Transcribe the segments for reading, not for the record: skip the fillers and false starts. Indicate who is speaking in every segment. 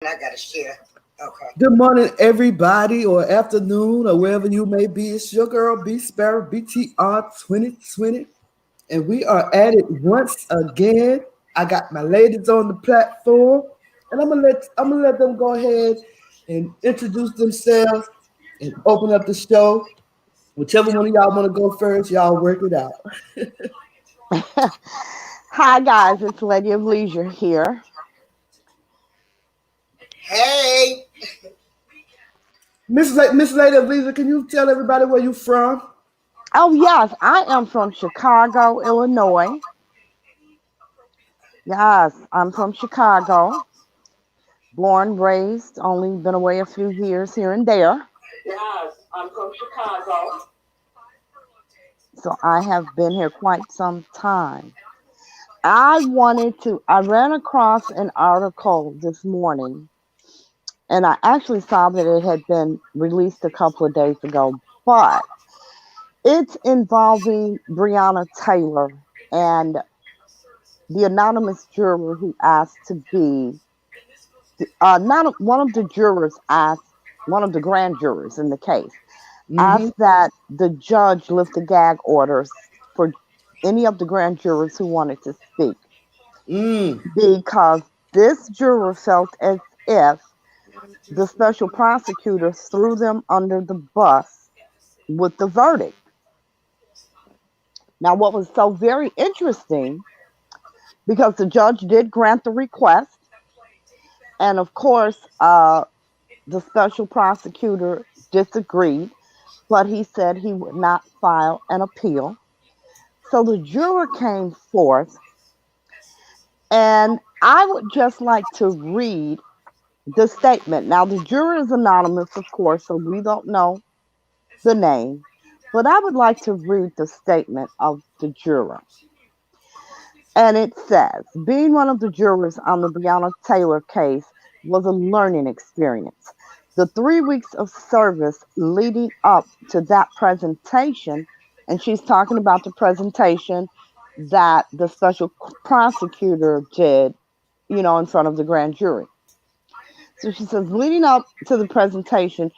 Speaker 1: I gotta share. Okay.
Speaker 2: Good morning, everybody, or afternoon, or wherever you may be. It's your girl, B Sparrow, BTR 2020, and we are at it once again. I got my ladies on the platform, and I'm gonna let them go ahead and introduce themselves and open up the show. Whichever one of y'all want to go first, y'all work it out.
Speaker 3: Hi guys, it's Lady of Leisure here.
Speaker 1: Hey,
Speaker 2: Miss Lady of Lisa, can you tell everybody where you from?
Speaker 3: Oh yes, I am from Chicago, Illinois. Yes, I'm from Chicago. Born, raised, only been away a few years here and there.
Speaker 1: yes, I'm from Chicago.
Speaker 3: So I have been here quite some time. I ran across an article this morning and I actually saw that it had been released a couple of days ago, but it's involving Breonna Taylor and the anonymous juror who asked to be not one of the jurors asked one of the grand jurors in the case
Speaker 2: Mm-hmm.
Speaker 3: asked that the judge lift the gag orders for any of the grand jurors who wanted to speak
Speaker 2: Mm.
Speaker 3: because this juror felt as if the special prosecutor threw them under the bus with the verdict. Now, what was so very interesting, because the judge did grant the request, and of course, the special prosecutor disagreed, but he said he would not file an appeal. So the juror came forth, and I would just like to read the statement. Now, the juror is anonymous, of course, so we don't know the name, but I would like to read the statement of the juror. And it says, being one of the jurors on the Breonna Taylor case was a learning experience. The 3 weeks of service leading up to that presentation, and she's talking about the presentation that the special prosecutor did, in front of the grand jury. So she says, leading up to the presentation,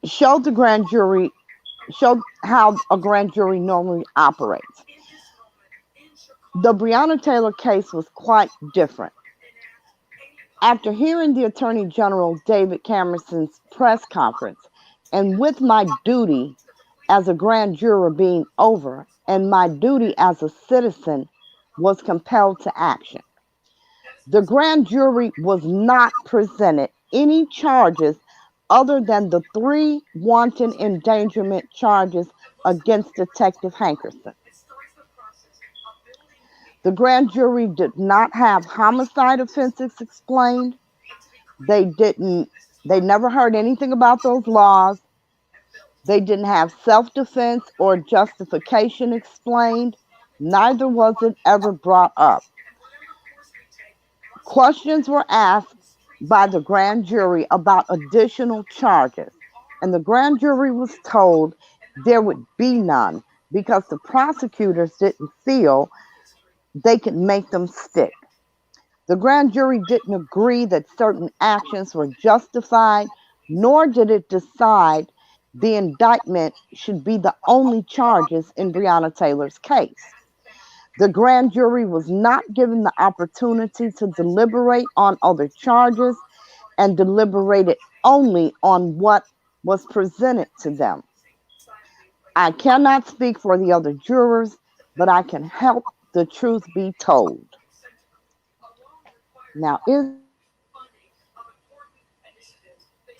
Speaker 3: showed the grand jury, showed how a grand jury normally operates. The Breonna Taylor case was quite different. After hearing the Attorney General David Cameron's press conference, and with my duty as a grand juror being over, and my duty as a citizen was compelled to action. The grand jury was not presented any charges other than the three wanton endangerment charges against Detective Hankerson. The grand jury did not have homicide offenses explained. They didn't, they never heard anything about those laws. They didn't have self defense or justification explained. Neither was it ever brought up. Questions were asked by the grand jury about additional charges, and the grand jury was told there would be none because the prosecutors didn't feel they could make them stick. The grand jury didn't agree that certain actions were justified, nor did it decide the indictment should be the only charges in Breonna Taylor's case. The grand jury was not given the opportunity to deliberate on other charges and deliberated only on what was presented to them. I cannot speak for the other jurors, but I can help the truth be told. Now,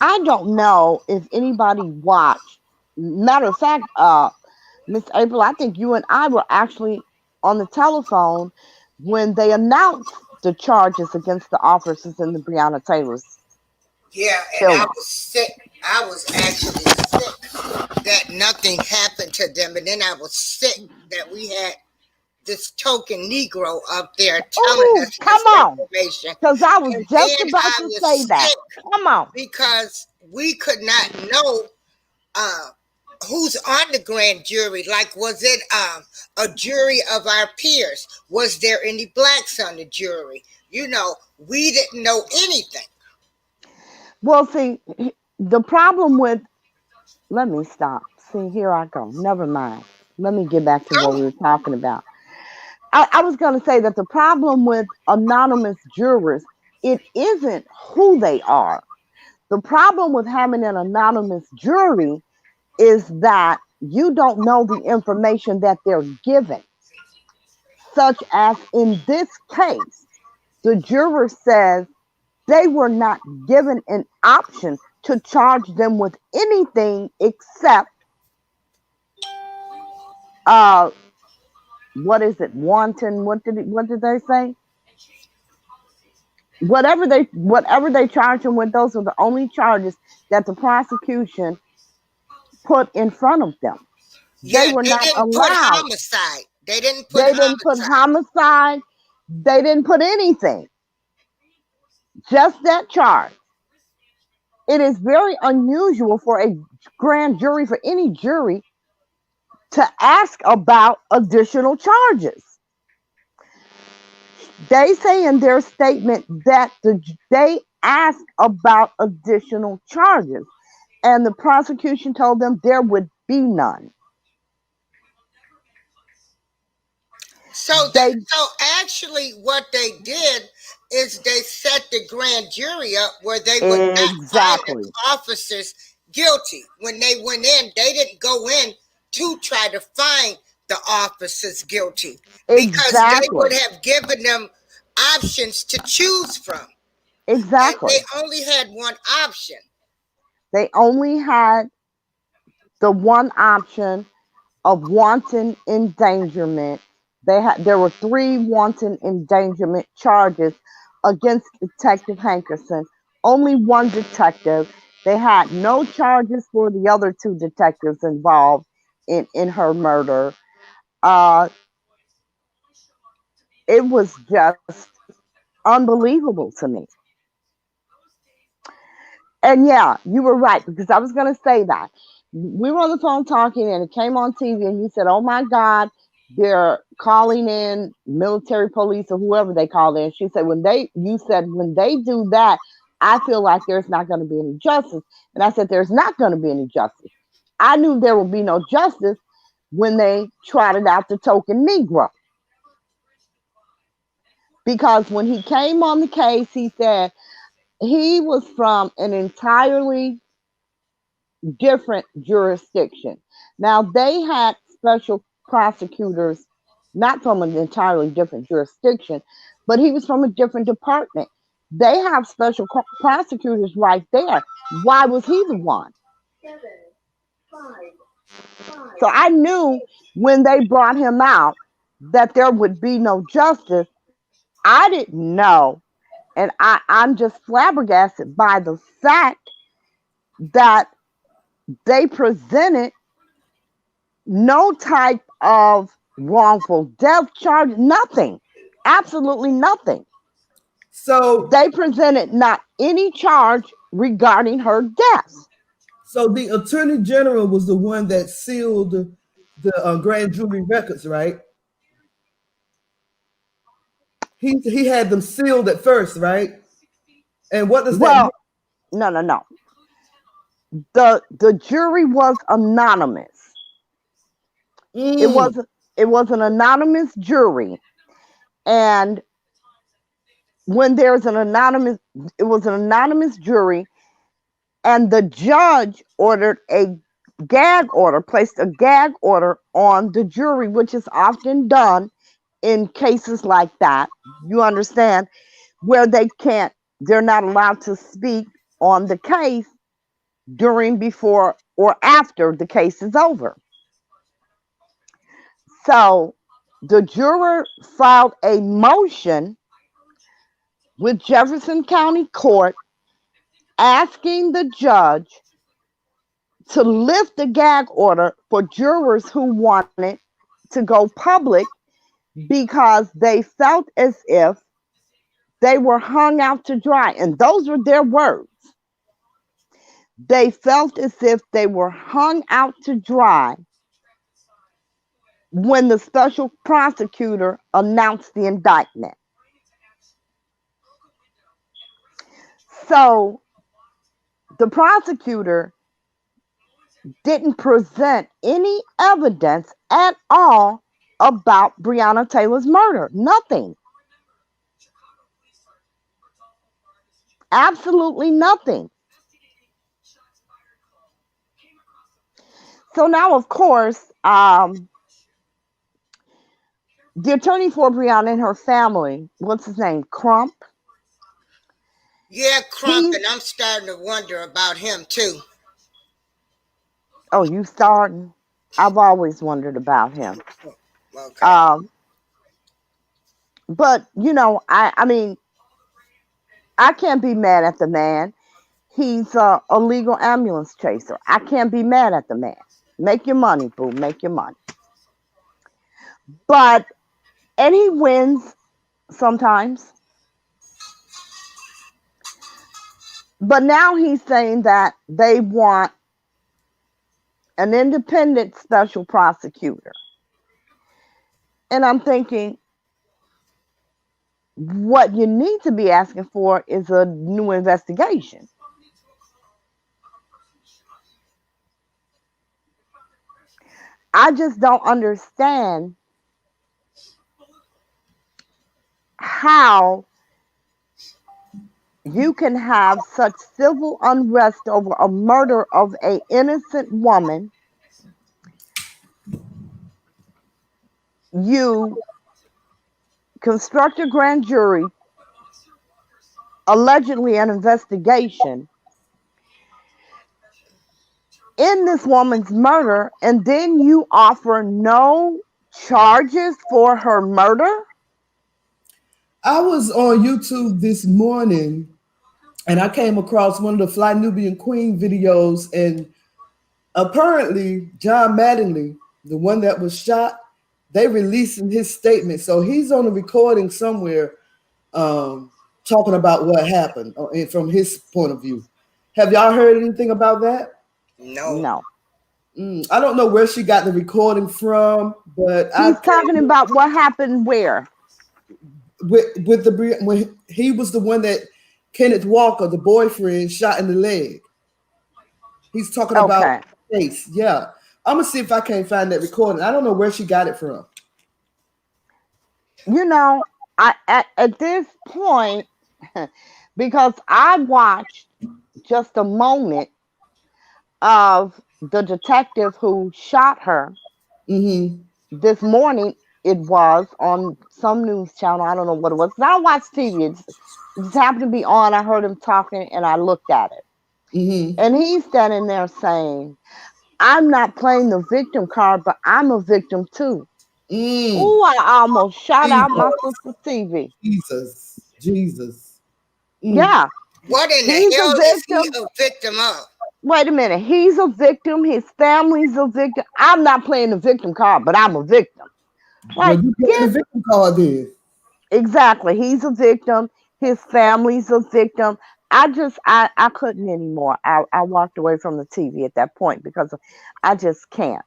Speaker 3: I don't know if anybody watched. Matter of fact, Miss April, I think you and I were actually on the telephone when they announced the charges against the officers in the Breonna Taylor's
Speaker 1: Yeah, and I
Speaker 3: killing.
Speaker 1: was sick. I was actually sick that nothing happened to them, and then I was sick that we had this token Negro up there telling
Speaker 3: Oh,
Speaker 1: us
Speaker 3: come
Speaker 1: this
Speaker 3: on.
Speaker 1: information,
Speaker 3: Because I was
Speaker 1: and
Speaker 3: just
Speaker 1: then
Speaker 3: about
Speaker 1: I
Speaker 3: to
Speaker 1: was
Speaker 3: say that.
Speaker 1: sick
Speaker 3: Come on.
Speaker 1: because we could not know uh, who's on the grand jury. Like, was it a jury of our peers? Was there any blacks on the jury? We didn't know anything.
Speaker 3: Well, see, the problem with, let me stop. See, here I go. Never mind. Let me get back to what we
Speaker 1: Oh,
Speaker 3: were talking about. I was going to say that the problem with anonymous jurors, it isn't who they are. The problem with having an anonymous jury is that you don't know the information that they're given, such as in this case, the juror says they were not given an option to charge them with anything except uh what is it, wanton, what did they say, whatever they charged them with, those are the only charges that the prosecution put in front of them. They
Speaker 1: yeah,
Speaker 3: were
Speaker 1: they
Speaker 3: not
Speaker 1: didn't put
Speaker 3: allowed.
Speaker 1: homicide. They didn't put
Speaker 3: They didn't put
Speaker 1: homicide.
Speaker 3: homicide. They didn't put anything. Just that charge. It is very unusual for a grand jury, for any jury, to ask about additional charges. They say in their statement that they asked about additional charges, and the prosecution told them there would be none. They
Speaker 1: So actually, what they did is they set the grand jury up where they would not find the
Speaker 3: exactly,
Speaker 1: officers guilty. When they went in, they didn't go in to try to find the officers guilty because they would
Speaker 3: exactly,
Speaker 1: have given them options to choose from, and they
Speaker 3: exactly.
Speaker 1: only had one option.
Speaker 3: They only had the one option of wanton endangerment. There were three wanton endangerment charges against Detective Hankerson. Only one detective. They had no charges for the other two detectives involved in her murder. Uh, it was just unbelievable to me. And yeah, you were right, because I was going to say that. We were on the phone talking and it came on TV and you said, "Oh my God, they're calling in military police or whoever they call in." She said, you said, when they do that, I feel like there's not going to be any justice. And I said, there's not going to be any justice. I knew there would be no justice when they trotted out the token Negro. Because when he came on the case, he said he was from an entirely different jurisdiction. Now, they had special prosecutors, not from an entirely different jurisdiction, but he was from a different department. They have special prosecutors right there. Why was he the one? So I knew when they brought him out that there would be no justice. I didn't know, and I'm just flabbergasted by the fact that they presented no type of wrongful death charge, nothing, absolutely nothing.
Speaker 2: So,
Speaker 3: They presented not any charge regarding her death.
Speaker 2: so the attorney general was the one that sealed the grand jury records, right? He had them sealed at first, right? And what does that mean?
Speaker 3: Well, no, no, no. The jury was anonymous. It
Speaker 2: Mm.
Speaker 3: was it was an anonymous jury, and when there's an anonymous, it was an anonymous jury, and the judge ordered a gag order, placed a gag order on the jury, which is often done in cases like that. You understand, where they're not allowed to speak on the case during, before, or after the case is over. So the juror filed a motion with Jefferson County Court asking the judge to lift the gag order for jurors who wanted to go public, because they felt as if they were hung out to dry. And those were their words. They felt as if they were hung out to dry when the special prosecutor announced the indictment. So the prosecutor didn't present any evidence at all about Breonna Taylor's murder. Nothing. Absolutely nothing. So now, of course, the attorney for Breonna and her family, what's his name? Crump.
Speaker 1: Yeah, Crump, and I'm starting to wonder about him too.
Speaker 3: Oh, you starting? I've always wondered about him.
Speaker 1: Okay.
Speaker 3: But I mean, I can't be mad at the man. He's a legal ambulance chaser. I can't be mad at the man. Make your money, boo. Make your money. And he wins sometimes. But now he's saying that they want an independent special prosecutor. And I'm thinking, what you need to be asking for is a new investigation. I just don't understand how you can have such civil unrest over a murder of an innocent woman. You construct a grand jury, allegedly an investigation in this woman's murder, and then you offer no charges for her murder?
Speaker 2: I was on YouTube this morning and I came across one of the Fly Nubian Queen videos, and apparently John Mattingly, the one that was shot, they releasing his statement. So he's on a recording somewhere talking about what happened from his point of view. Have y'all heard anything about that?
Speaker 1: No.
Speaker 2: I don't know where she got the recording from, but
Speaker 3: he's talking about what happened where?
Speaker 2: When he was the one that Kenneth Walker, the boyfriend, shot in the leg. He's talking about face. Yeah. I'm gonna see if I can't find that recording. I don't know where she got it from.
Speaker 3: I at this point, because I watched just a moment of the detective who shot her this morning. It was on some news channel. I don't know what it was. I watch TV. It just happened to be on. I heard him talking and I looked at it. And he's standing there saying, I'm not playing the victim card, but I'm a victim too. Ooh, I almost shot out my sister's TV.
Speaker 2: Jesus.
Speaker 3: Yeah.
Speaker 1: What in the hell is he a victim of?
Speaker 3: Wait a minute. He's a victim. His family's a victim. I'm not playing the victim card, but I'm a victim.
Speaker 2: Like, you get the victim card then.
Speaker 3: Exactly. He's a victim. His family's a victim. I couldn't anymore. I walked away from the TV at that point because I just can't.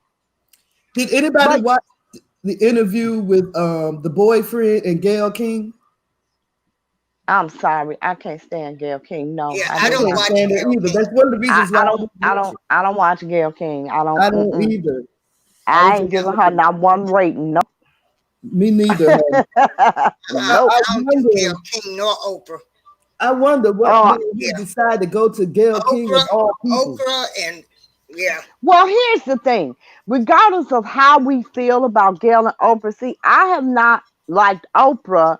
Speaker 2: Did anybody watch the interview with the boyfriend and Gayle King?
Speaker 3: I'm sorry, I can't stand Gayle King. No,
Speaker 1: yeah, I don't watch
Speaker 2: it either. That's one of the reasons why
Speaker 3: I don't watch Gayle King. I don't
Speaker 2: either.
Speaker 3: I ain't giving her not one rating. Nope.
Speaker 2: Me neither.
Speaker 1: I don't do Gayle King nor Oprah.
Speaker 2: I wonder what made you decide to go to Gayle King of all people.
Speaker 1: Oprah and yeah.
Speaker 3: Well, here's the thing. Regardless of how we feel about Gayle and Oprah, see, I have not liked Oprah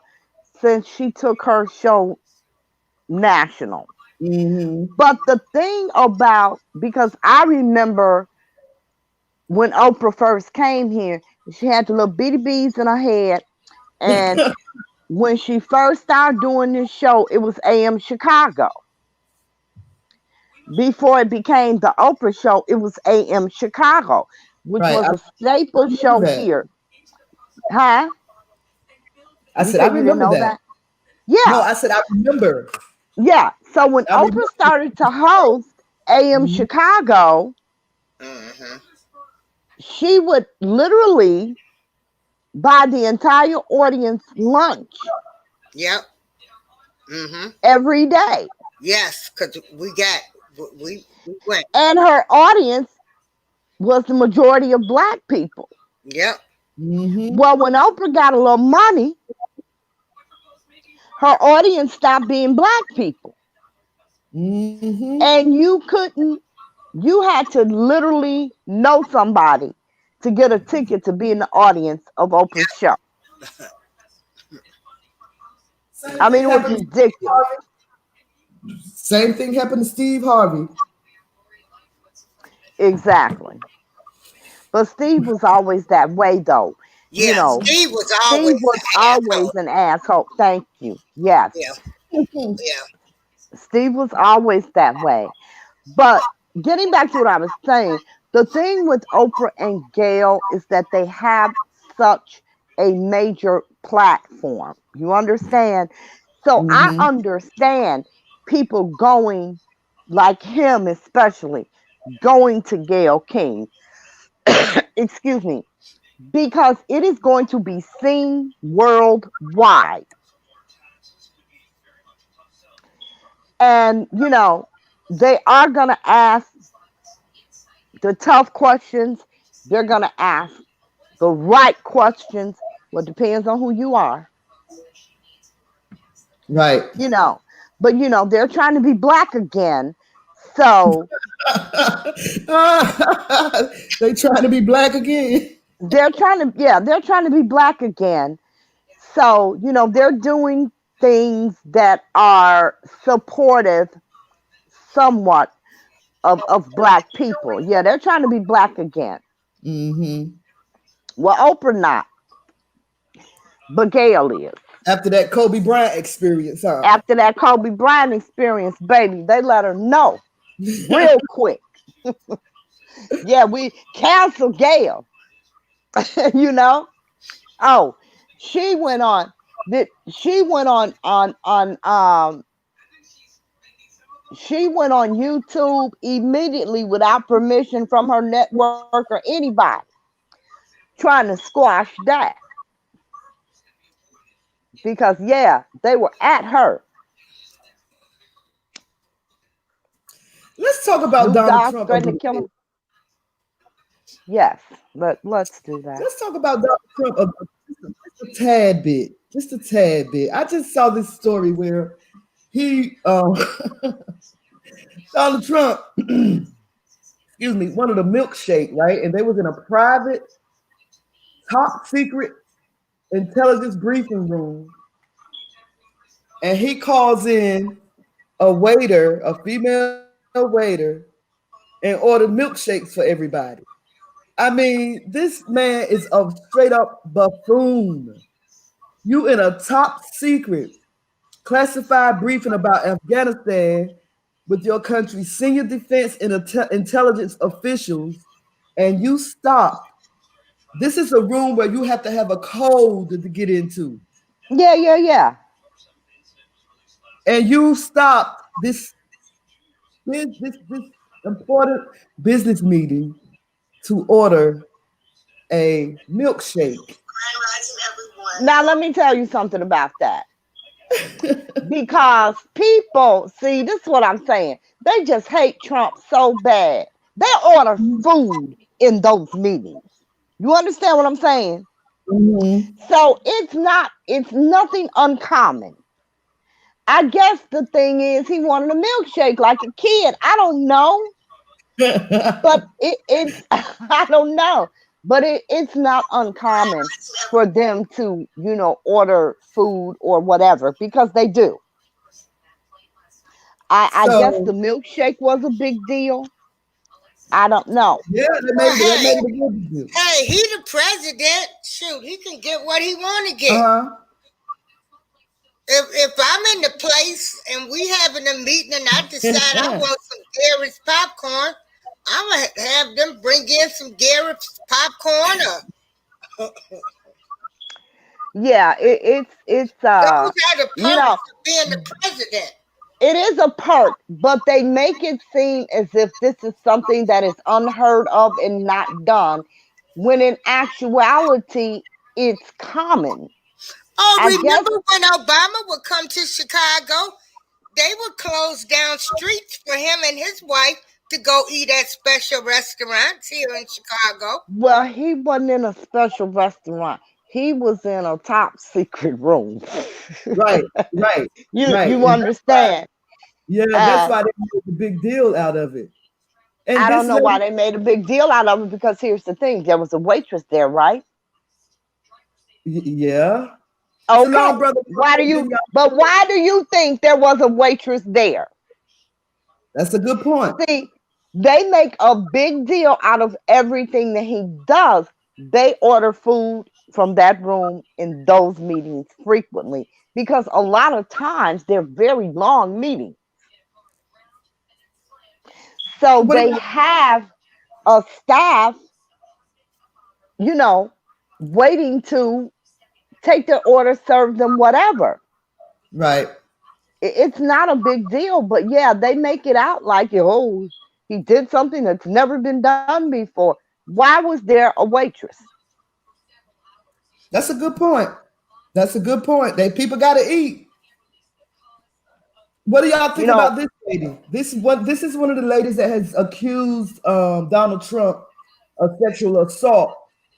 Speaker 3: since she took her show national. But the thing about, because I remember when Oprah first came here, she had the little bitty beads in her head. And when she first started doing this show, it was AM Chicago. Before it became the Oprah show, it was AM Chicago, which was a staple show here. Huh?
Speaker 2: I said, I remember that.
Speaker 3: Yeah.
Speaker 2: No, I said, I remember.
Speaker 3: Yeah. So when Oprah started to host AM Chicago, she would literally buy the entire audience lunch.
Speaker 1: Yep.
Speaker 3: Every day.
Speaker 1: Yes, because we got We went.
Speaker 3: And her audience was the majority of black people.
Speaker 1: Yep.
Speaker 2: Mm-hmm.
Speaker 3: Well, when Oprah got a little money, her audience stopped being black people.
Speaker 2: Mm-hmm.
Speaker 3: And you had to literally know somebody to get a ticket to be in the audience of Oprah's show. I mean, it was ridiculous.
Speaker 2: Same thing happened to Steve Harvey.
Speaker 3: Exactly. But Steve was always that way, though.
Speaker 1: Yeah,
Speaker 3: You know,
Speaker 1: Steve was
Speaker 3: Steve
Speaker 1: always
Speaker 3: was
Speaker 1: an
Speaker 3: always
Speaker 1: asshole.
Speaker 3: an asshole. Thank you. Yes.
Speaker 1: Yeah, yeah.
Speaker 3: Steve was always that way. But getting back to what I was saying, the thing with Oprah and Gail is that they have such a major platform. You understand? So I
Speaker 2: Mm-hmm.
Speaker 3: understand people going, like him especially, going to Gail King, excuse me, because it is going to be seen worldwide. And, they are going to ask the tough questions. They're going to ask the right questions. Well, it depends on who you are,
Speaker 2: Right.
Speaker 3: you know. But, they're trying to be black again. So
Speaker 2: They trying to be black again.
Speaker 3: they're trying to be black again. So, they're doing things that are supportive somewhat of black people. Yeah, they're trying to be black again.
Speaker 2: Mm-hmm.
Speaker 3: Well, Oprah not, but Gail is.
Speaker 2: After that Kobe Bryant experience, huh?
Speaker 3: After that Kobe Bryant experience, baby, they let her know real quick. Yeah, we cancel Gail. you know. Oh, she went on. She went on she went on YouTube immediately without permission from her network or anybody, trying to squash that because yeah, they were at her.
Speaker 2: Let's talk about
Speaker 3: Snoop
Speaker 2: Donald
Speaker 3: Dogg
Speaker 2: Trump a
Speaker 3: threatened to
Speaker 2: little
Speaker 3: kill
Speaker 2: bit.
Speaker 3: him. Yes, but let's do that.
Speaker 2: Let's talk about Donald Trump just a tad bit. Just a tad bit. I just saw this story where he Donald Trump, excuse me, wanted a milkshake, right? And they was in a private, top secret intelligence briefing room. And he calls in a waiter, a female waiter, and ordered milkshakes for everybody. I mean, this man is a straight up buffoon. You in a top secret classified briefing about Afghanistan with your country's senior defense and intelligence officials, and you stop. This is a room where you have to have a code to get into.
Speaker 3: Yeah.
Speaker 2: And you stop this important business meeting to order a milkshake.
Speaker 3: Now let me tell you something about that. Because people, see, this is what I'm saying. They just hate Trump so bad. They order food in those meetings. You understand what I'm saying?
Speaker 2: Mm-hmm.
Speaker 3: So it's nothing uncommon. I guess the thing is he wanted a milkshake like a kid. I don't know. But it's I don't know. But it's not uncommon for them to, order food or whatever because they do. I guess the milkshake was a big deal. I don't know.
Speaker 2: Yeah,
Speaker 1: Well,
Speaker 2: that made it a good deal.
Speaker 1: hey, he the president. Shoot, he can get what he want to get.
Speaker 2: Uh-huh.
Speaker 1: If I'm in the place and we having a meeting and I decide I want some Garrett's popcorn, I'm gonna have them bring in some Garrett's popcorn.
Speaker 3: Yeah, it's
Speaker 1: Those are the perks of being the president.
Speaker 3: it is a perk, but they make it seem as if this is something that is unheard of and not done, when in actuality it's common.
Speaker 1: Oh,
Speaker 3: I guess
Speaker 1: remember when Obama would come to Chicago? They would close down streets for him and his wife to go eat at special restaurants here in Chicago.
Speaker 3: Well, he wasn't in a special restaurant. He was in a top secret room.
Speaker 2: Right, right,
Speaker 3: you
Speaker 2: right.
Speaker 3: you
Speaker 2: And
Speaker 3: understand?
Speaker 2: that's
Speaker 3: Uh,
Speaker 2: why they made a big deal out of it. And
Speaker 3: I
Speaker 2: this
Speaker 3: don't know why
Speaker 2: lady,
Speaker 3: they made a big deal out of it because here's the thing: there was a waitress there, right?
Speaker 2: yeah. Salon
Speaker 3: Okay.
Speaker 2: brother,
Speaker 3: Why do you? But why do you think there was a waitress there?
Speaker 2: that's a good point.
Speaker 3: See, they make a big deal out of everything that he does. They order food from that room in those meetings frequently because a lot of times they're very long meetings. So
Speaker 2: What
Speaker 3: they
Speaker 2: about
Speaker 3: have a staff, you know, waiting to take their order, serve them, whatever.
Speaker 2: right?
Speaker 3: It's not a big deal, but yeah, they make it out like, oh, he did something that's never been done before. Why was there a waitress?
Speaker 2: That's a good point. That's a good point. They people got to eat. What do y'all
Speaker 3: You
Speaker 2: think
Speaker 3: know,
Speaker 2: about this lady? This is one of the ladies that has accused Donald Trump of sexual assault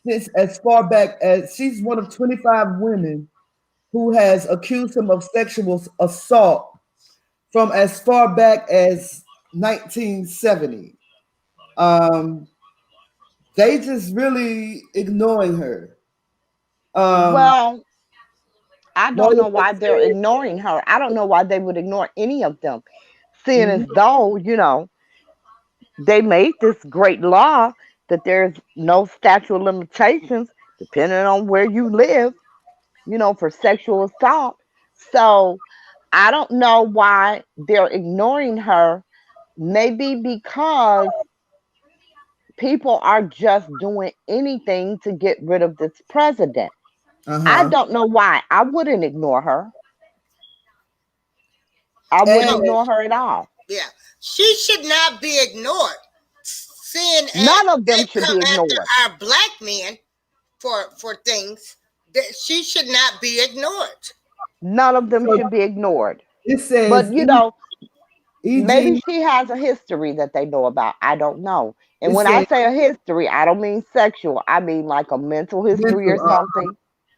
Speaker 2: since as far back as she's one of 25 women who has accused him of sexual assault from as far back as 1970. Um, they just really ignoring her. Um,
Speaker 3: well, I don't
Speaker 2: lawyers
Speaker 3: know
Speaker 2: have
Speaker 3: why they're
Speaker 2: said,
Speaker 3: ignoring her. I don't know why they would ignore any of them, seeing as
Speaker 2: mhm,
Speaker 3: though, they made this great law that there's no statute of limitations depending on where you live, for sexual assault. So I don't know why they're ignoring her. Maybe because people are just doing anything to get rid of this president. I
Speaker 2: uh-huh.
Speaker 3: don't know why. I wouldn't ignore her. I wouldn't
Speaker 1: No,
Speaker 2: And
Speaker 3: ignore her at all.
Speaker 1: yeah, she should not be ignored. Seeing as
Speaker 3: None of them
Speaker 1: they
Speaker 3: should
Speaker 1: come
Speaker 3: be
Speaker 1: after
Speaker 3: ignored.
Speaker 1: our black men for things, that she should not be ignored.
Speaker 3: None of them
Speaker 2: so
Speaker 3: should be ignored.
Speaker 2: it
Speaker 3: But
Speaker 2: says
Speaker 3: maybe
Speaker 2: E.G.
Speaker 3: she has a history that they know about. I don't know. And
Speaker 2: It
Speaker 3: when I
Speaker 2: says
Speaker 3: say a history, I don't mean sexual. I mean like a mental history or
Speaker 2: mental.
Speaker 3: something.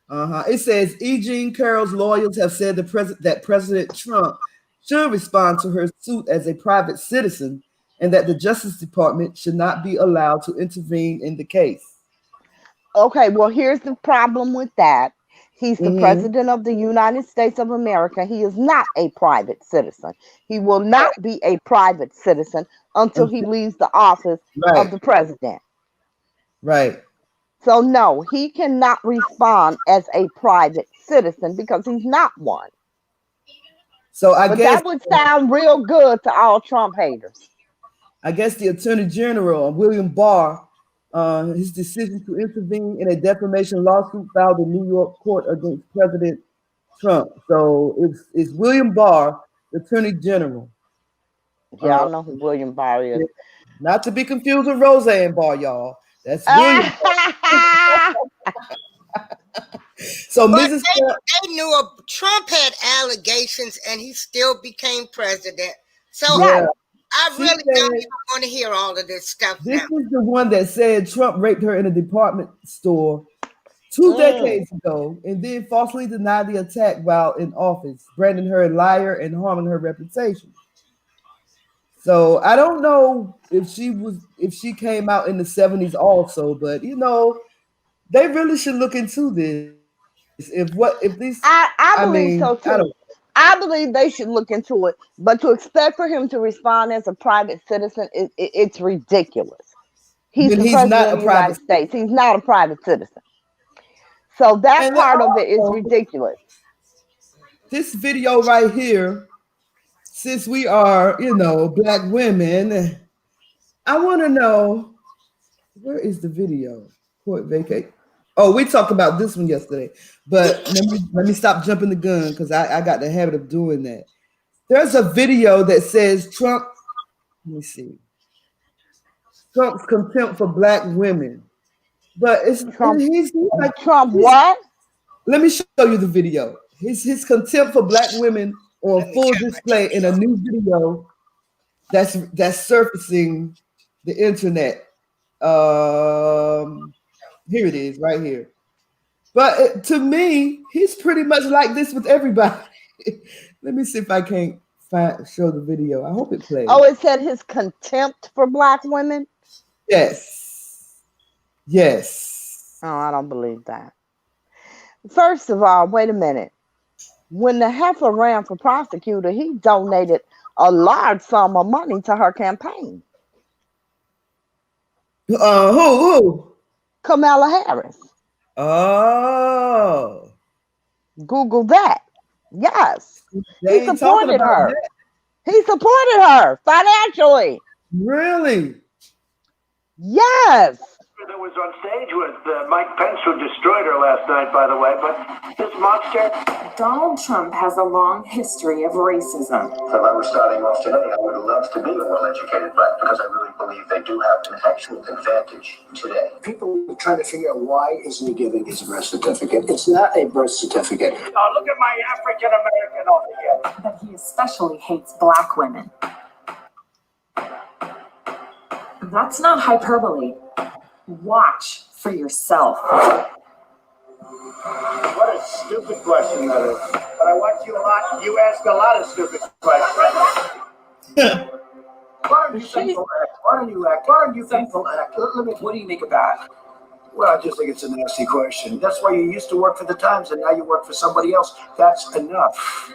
Speaker 2: Uh-huh. It says E. Jean Carroll's lawyers have said that President Trump should respond to her suit as a private citizen and that the Justice Department should not be allowed to intervene in the case.
Speaker 3: Okay, well, here's the problem with that. He's the
Speaker 2: Hmm.
Speaker 3: president of the United States of America. He is not a private citizen. He will not be a private citizen until he leaves the office of
Speaker 2: Right,
Speaker 3: the president.
Speaker 2: right.
Speaker 3: So, no, he cannot respond as a private citizen because he's not one.
Speaker 2: So I
Speaker 3: But
Speaker 2: guess
Speaker 3: that would sound real good to all Trump haters.
Speaker 2: I guess the Attorney General William Barr, his decision to intervene in a defamation lawsuit filed in New York court against President Trump. So it's William Barr, the Attorney General. Uh,
Speaker 3: Y'all know who William Barr is.
Speaker 2: Not to be confused with Roseanne Barr, y'all. That's William. So
Speaker 1: But
Speaker 2: Mrs. Carroll,
Speaker 1: they knew Trump had allegations and he still became president. So
Speaker 2: yeah,
Speaker 3: Right.
Speaker 1: I
Speaker 2: she
Speaker 1: really don't
Speaker 2: said
Speaker 1: even want to hear all of this stuff
Speaker 2: this
Speaker 1: now.
Speaker 2: is the one that said Trump raped her in a department store 2 decades ago and then falsely denied the attack while in office, branding her a liar and harming her reputation. So I don't know if she came out in the 70s also, but they really should look into this. If these I
Speaker 3: I believe
Speaker 2: mean,
Speaker 3: so
Speaker 2: I don't
Speaker 3: too. I believe they should look into it. But to expect for him to respond as a private citizen, it's ridiculous. He's
Speaker 2: when
Speaker 3: the
Speaker 2: he's
Speaker 3: president
Speaker 2: not
Speaker 3: of
Speaker 2: a
Speaker 3: the
Speaker 2: private
Speaker 3: United States. He's not a private citizen. So that
Speaker 2: and then
Speaker 3: part of it is
Speaker 2: also
Speaker 3: ridiculous.
Speaker 2: this video right here, since we are, black women, I want to know where is the video? Court vacate. Oh, we talked about this one yesterday, but let me stop jumping the gun because I got the habit of doing that. There's a video that says Trump. Let me see. Trump's contempt for black women, but
Speaker 3: Trump
Speaker 2: he's like
Speaker 3: Trump
Speaker 2: he's.
Speaker 3: what?
Speaker 2: Let me show you the video. His contempt for black women
Speaker 1: Let
Speaker 2: on
Speaker 1: me
Speaker 2: full
Speaker 1: turn my
Speaker 2: display in
Speaker 1: TV
Speaker 2: a
Speaker 1: off.
Speaker 2: new video that's surfacing the internet. Here it is, right here. But to me, he's pretty much like this with everybody. Let me see if I can't show the video. I hope it plays.
Speaker 3: Oh, it said his contempt for black women.
Speaker 2: Yes. Yes.
Speaker 3: Oh, I don't believe that. First of all, wait a minute. When the heifer ran for prosecutor, he donated a large sum of money to her campaign.
Speaker 2: Who?
Speaker 3: Kamala Harris.
Speaker 2: Oh.
Speaker 3: Google that. Yes.
Speaker 2: They
Speaker 3: He
Speaker 2: ain't talking
Speaker 3: supported
Speaker 2: about
Speaker 3: her.
Speaker 2: that.
Speaker 3: He supported her financially.
Speaker 2: Really?
Speaker 3: Yes.
Speaker 4: That was on stage with Mike Pence, who destroyed her last night, by the way. But this monster.
Speaker 5: Donald Trump has a long history of racism.
Speaker 4: If I were starting off today, I would love to be a well-educated black because I really believe they do have an actual advantage today. People are trying to figure out why isn't he giving his birth certificate. It's not a birth certificate. Look at my African American over here.
Speaker 5: But he especially hates black women. That's not hyperbole. Watch for yourself.
Speaker 4: What a stupid question that is. But I watch you a lot. You ask a lot of stupid questions. Why don't you people act? Why don't you act? Why don't you people act? What do you make of that? Well, I just think it's a nasty question. That's why you used to work for the Times and now you work for somebody else. That's enough.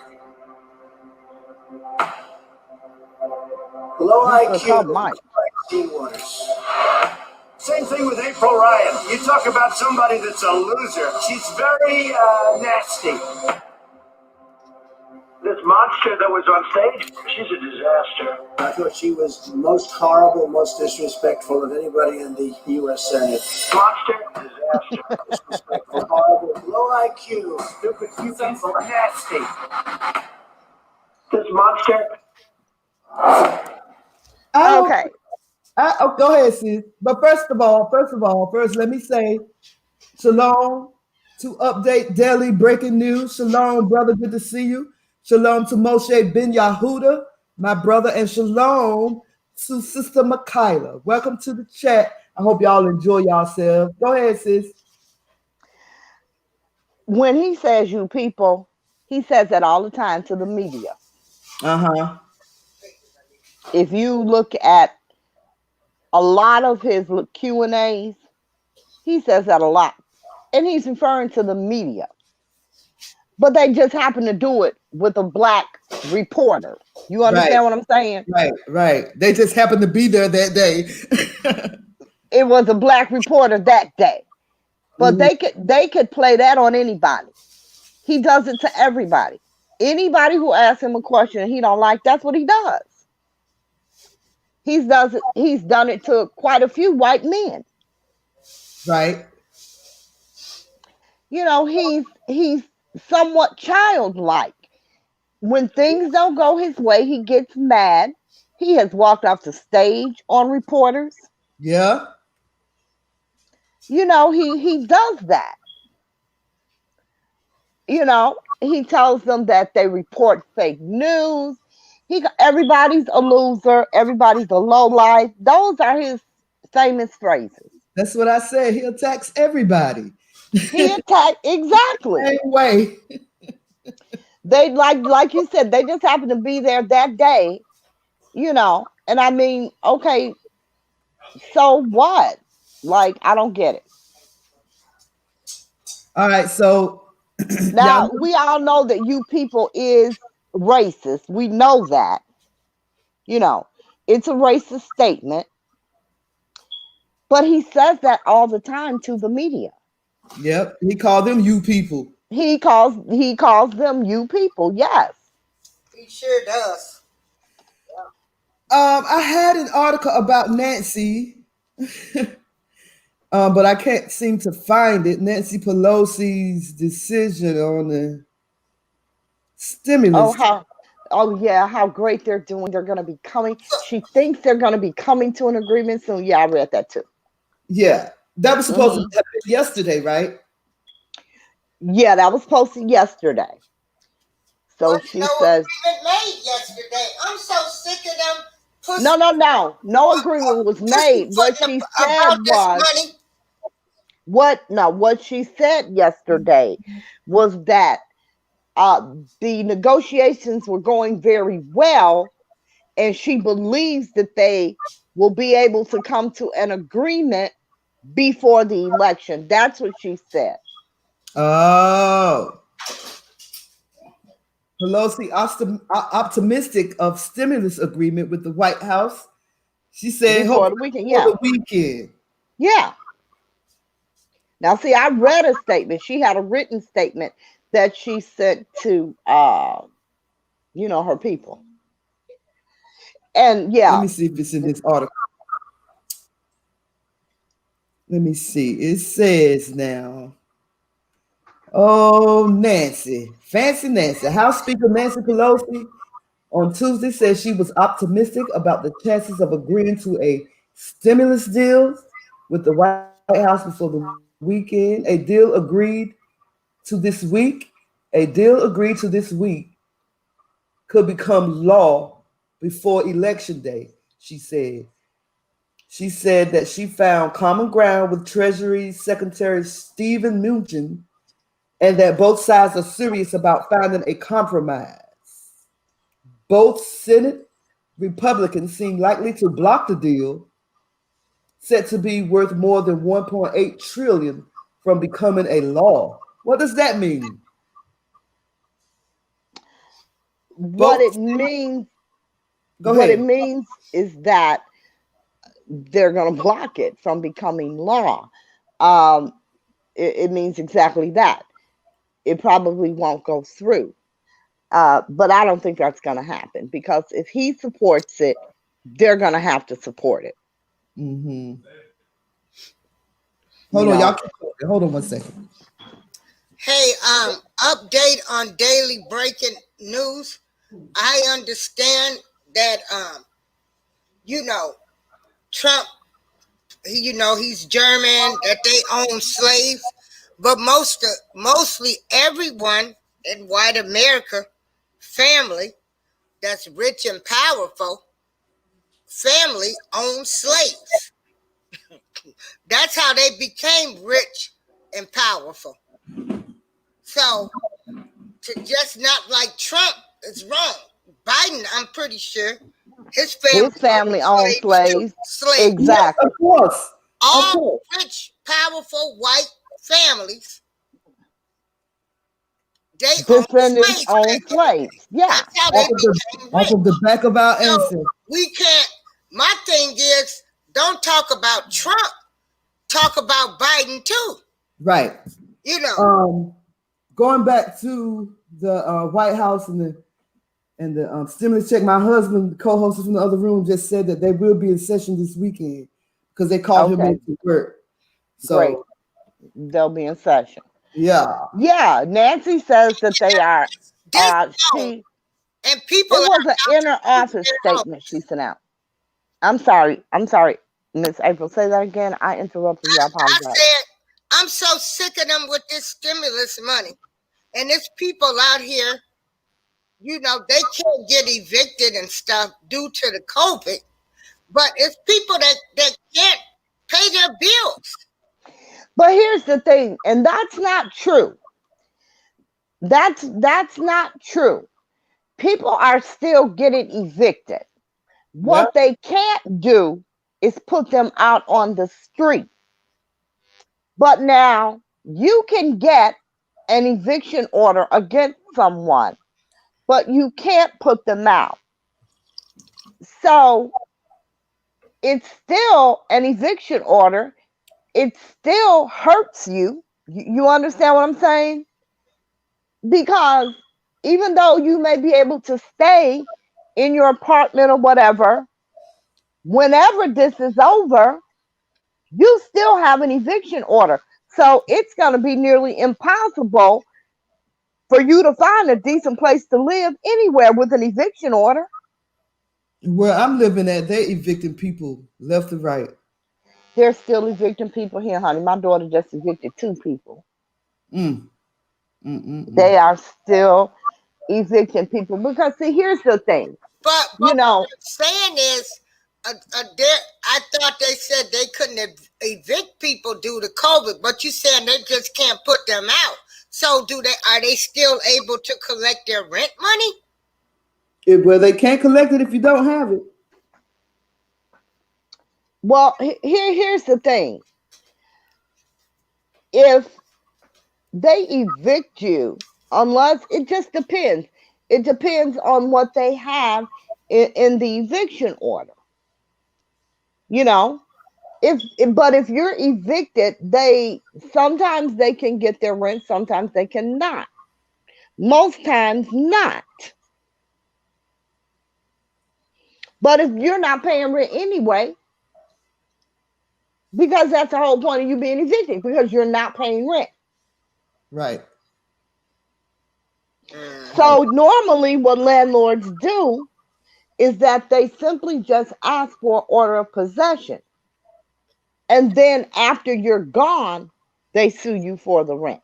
Speaker 4: Low IQ. Waters. Same thing with April Ryan. You talk about somebody that's a loser. She's very nasty. This monster that was on stage, she's a disaster. I thought she was most horrible, most disrespectful of anybody in the U.S. Senate. Monster, disaster, disrespectful, horrible, low IQ, stupid, few people, nasty. This monster.
Speaker 3: Okay.
Speaker 2: Go ahead, sis. But first, let me say shalom to Update Daily Breaking News. Shalom, brother. Good to see you. Shalom to Moshe Ben Yahuda, my brother, and shalom to Sister Makayla. Welcome to the chat. I hope y'all enjoy yourselves. Go ahead, sis.
Speaker 3: When he says you people, he says that all the time to the media.
Speaker 2: Uh-huh.
Speaker 3: If you look at a lot of his Q&As, he says that a lot. And he's referring to the media. But they just happen to do it with a black reporter. You understand what I'm saying?
Speaker 2: Right. They just happened to be there that day.
Speaker 3: It was a black reporter that day. But they could play that on anybody. He does it to everybody. Anybody who asks him a question and he don't like, that's what he does. He's done it to quite a few white men.
Speaker 2: Right.
Speaker 3: You know, he's somewhat childlike. When things don't go his way, he gets mad. He has walked off the stage on reporters.
Speaker 2: Yeah.
Speaker 3: You know, he does that. You know, he tells them that they report fake news. Everybody's a loser. Everybody's a lowlife. Those are his famous phrases.
Speaker 2: That's what I said. He attacks everybody.
Speaker 3: Exactly.
Speaker 2: Same way.
Speaker 3: They like you said, they just happen to be there that day, you know. And I mean, okay, so what? Like, I don't get it.
Speaker 2: All right, so
Speaker 3: now we all know that you people is racist. We know that. You know, it's a racist statement. But he says that all the time to the media.
Speaker 2: Yep, he called them you people.
Speaker 3: He calls them you people. Yes,
Speaker 1: he sure does.
Speaker 2: I had an article about Nancy, but I can't seem to find it. Nancy Pelosi's decision on the stimulus.
Speaker 3: Oh yeah, how great they're doing. They're going to be coming. She thinks they're going to be coming to an agreement soon. Yeah, I read that too.
Speaker 2: Yeah, that was supposed to happen yesterday, right?
Speaker 3: Yeah, that was posted yesterday. So she says,
Speaker 1: agreement made yesterday. I'm so sick of them was
Speaker 3: No agreement was made. What she said
Speaker 1: about this
Speaker 3: was
Speaker 1: money.
Speaker 3: what she said yesterday was that the negotiations were going very well, and she believes that they will be able to come to an agreement before the election. That's what she said.
Speaker 2: Oh, Pelosi optimistic of stimulus agreement with the White House. She said
Speaker 3: Before the
Speaker 2: hopefully
Speaker 3: weekend,
Speaker 2: before
Speaker 3: yeah.
Speaker 2: the weekend.
Speaker 3: Yeah. Now, see, I read a statement. She had a written statement that she sent to, her people. And yeah.
Speaker 2: Let me see if it's in this article. Let me see. It says now. Oh, Fancy Nancy. House Speaker Nancy Pelosi on Tuesday said she was optimistic about the chances of agreeing to a stimulus deal with the White House before the weekend. A deal agreed to this week could become law before Election Day, she said. She said that she found common ground with Treasury Secretary Steven Mnuchin and that both sides are serious about finding a compromise. Both Senate Republicans seem likely to block the deal, set to be worth more than $1.8 trillion from becoming a law. What does that mean?
Speaker 3: What it means is that they're going to block it from becoming law. It means exactly that. It probably won't go through. But I don't think that's going to happen, because if he supports it, they're going to have to support it.
Speaker 2: Mm-hmm. Hold on, y'all. Hold on one second.
Speaker 1: Hey, update on daily breaking news. I understand that, Trump, he's German, that they own slaves, but mostly everyone in white America, family that's rich and powerful, family owns slaves. That's how they became rich and powerful. So to just not like Trump is wrong. Biden, I'm pretty sure his family
Speaker 3: owns slaves. Exactly.
Speaker 2: Yeah, of course.
Speaker 1: All rich, powerful white families, they
Speaker 3: descendants own slaves. Yeah.
Speaker 1: That's how they became rich.
Speaker 2: Off of the back of our ancestors.
Speaker 1: We can't. My thing is, don't talk about Trump. Talk about Biden too.
Speaker 2: Right. Going back to the White House and the stimulus check, my husband, the co-host from the other room, just said that they will be in session this weekend because they called him into work. So
Speaker 3: great. They'll be in session.
Speaker 2: Yeah.
Speaker 3: Yeah. Nancy says that they are.
Speaker 1: And people.
Speaker 3: It was an inner office statement she sent out. I'm sorry, Miss April. Say that again. I interrupted you. I apologize.
Speaker 1: I said, I'm so sick of them with this stimulus money. And there's people out here, they can't get evicted and stuff due to the COVID. But it's people that can't pay their bills.
Speaker 3: But here's the thing, and that's not true. That's not true. People are still getting evicted. What they can't do is put them out on the street. But now you can get an eviction order against someone, but you can't put them out. So it's still an eviction order. It still hurts you. You understand what I'm saying? Because even though you may be able to stay in your apartment or whatever, whenever this is over, you still have an eviction order. So it's going to be nearly impossible for you to find a decent place to live anywhere with an eviction order.
Speaker 2: Where I'm living at, they're evicting people left and right.
Speaker 3: They're still evicting people here, honey. My daughter just evicted 2 people. They are still evicting people because, see, here's the thing.
Speaker 1: But what I'm saying is, I thought they said they couldn't evict people due to COVID, but you saying they just can't put them out. So are they still able to collect their rent money?
Speaker 2: Well, they can't collect it if you don't have it.
Speaker 3: Well, here's the thing. If they evict you, unless it just depends. It depends on what they have in the eviction order. You know, but if you're evicted, sometimes they can get their rent, sometimes they cannot. Most times not. But if you're not paying rent anyway, because that's the whole point of you being evicted, because you're not paying rent.
Speaker 2: Right.
Speaker 3: So normally what landlords do is that they simply just ask for an order of possession. And then after you're gone, they sue you for the rent.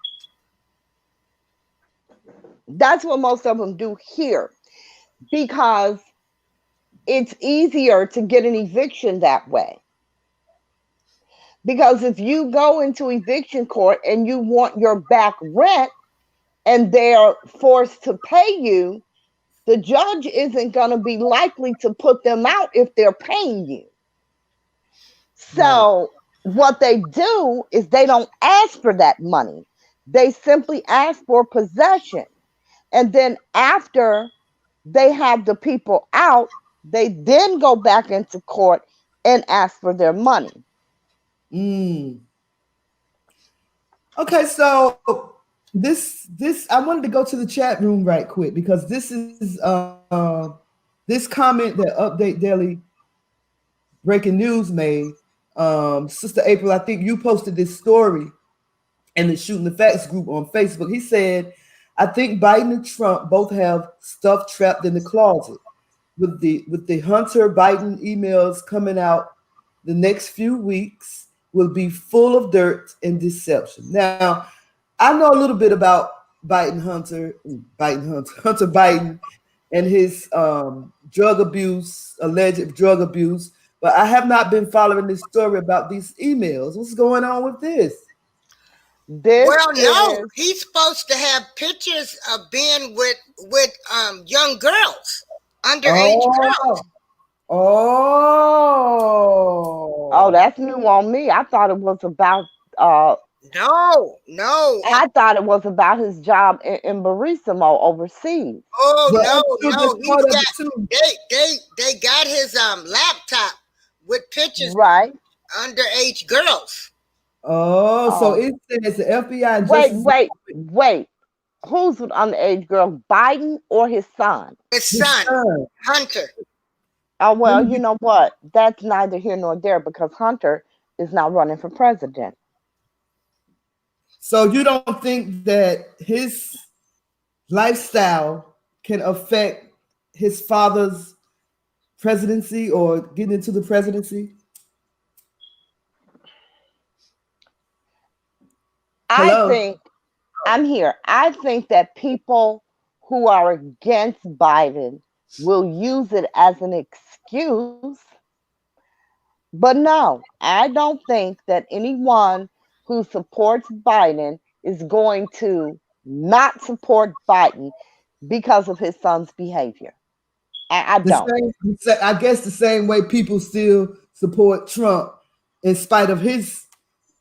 Speaker 3: That's what most of them do here, because it's easier to get an eviction that way. Because if you go into eviction court and you want your back rent and they're forced to pay you, the judge isn't going to be likely to put them out if they're paying you. So what they do is they don't ask for that money. They simply ask for possession. And then after they have the people out, they then go back into court and ask for their money.
Speaker 2: Okay, so this I wanted to go to the chat room right quick, because this is this comment that Update Daily Breaking News made. Sister April, I think you posted this story in the Shooting the Facts group on Facebook. He said, I think Biden and Trump both have stuff trapped in the closet. With the Hunter Biden emails coming out the next few weeks will be full of dirt and deception. Now, I know a little bit about Hunter Biden and his alleged drug abuse, but I have not been following this story about these emails. What's going on with this?
Speaker 1: He's supposed to have pictures of being with young girls, underage girls.
Speaker 3: Oh, that's new on me. I thought it was about
Speaker 1: No.
Speaker 3: I thought it was about his job in Barissimo overseas.
Speaker 1: Oh, no. They got his laptop with pictures of underage girls.
Speaker 2: So it says the FBI.
Speaker 3: Wait. Who's an underage girl? Biden or his son?
Speaker 1: His son, Hunter.
Speaker 3: Oh, well, you know what? That's neither here nor there, because Hunter is not running for president.
Speaker 2: So you don't think that his lifestyle can affect his father's presidency or getting into the presidency?
Speaker 3: I think that people who are against Biden will use it as an excuse. But no, I don't think that anyone who supports Biden is going to not support Biden because of his son's behavior. I don't.
Speaker 2: I guess the same way people still support Trump in spite of his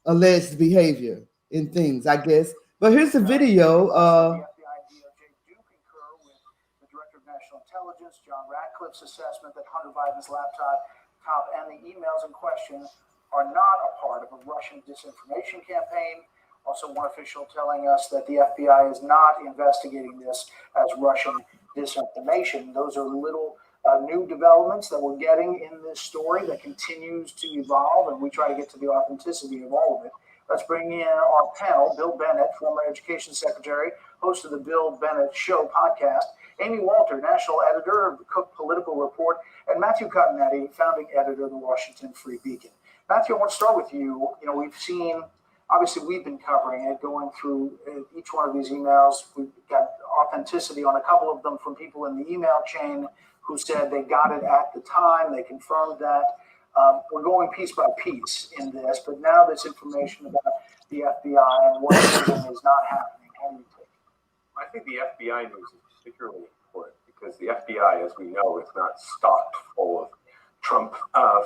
Speaker 2: alleged behavior in things, I guess. But here's the video.
Speaker 4: The FBI and DOJ do concur with the Director of National Intelligence, John Ratcliffe's assessment that Hunter Biden's laptop and the emails in question are not a part of a Russian disinformation campaign. Also, one official telling us that the FBI is not investigating this as Russian disinformation. Those are little new developments that we're getting in this story that continues to evolve, and we try to get to the authenticity of all of it. Let's bring in our panel: Bill Bennett, former Education Secretary, host of the Bill Bennett Show podcast; Amy Walter, national editor of the Cook Political Report; and Matthew Cottonetti, founding editor of the Washington Free Beacon. Matthew, I want to start with you. We've seen, obviously, we've been covering it, going through each one of these emails. We've got authenticity on a couple of them from people in the email chain who said they got it at the time. They confirmed that. We're going piece by piece in this, but now this information about the FBI and what is not happening. How do you take it?
Speaker 6: I think the FBI news is particularly important because the FBI, as we know, is not stocked full of Trump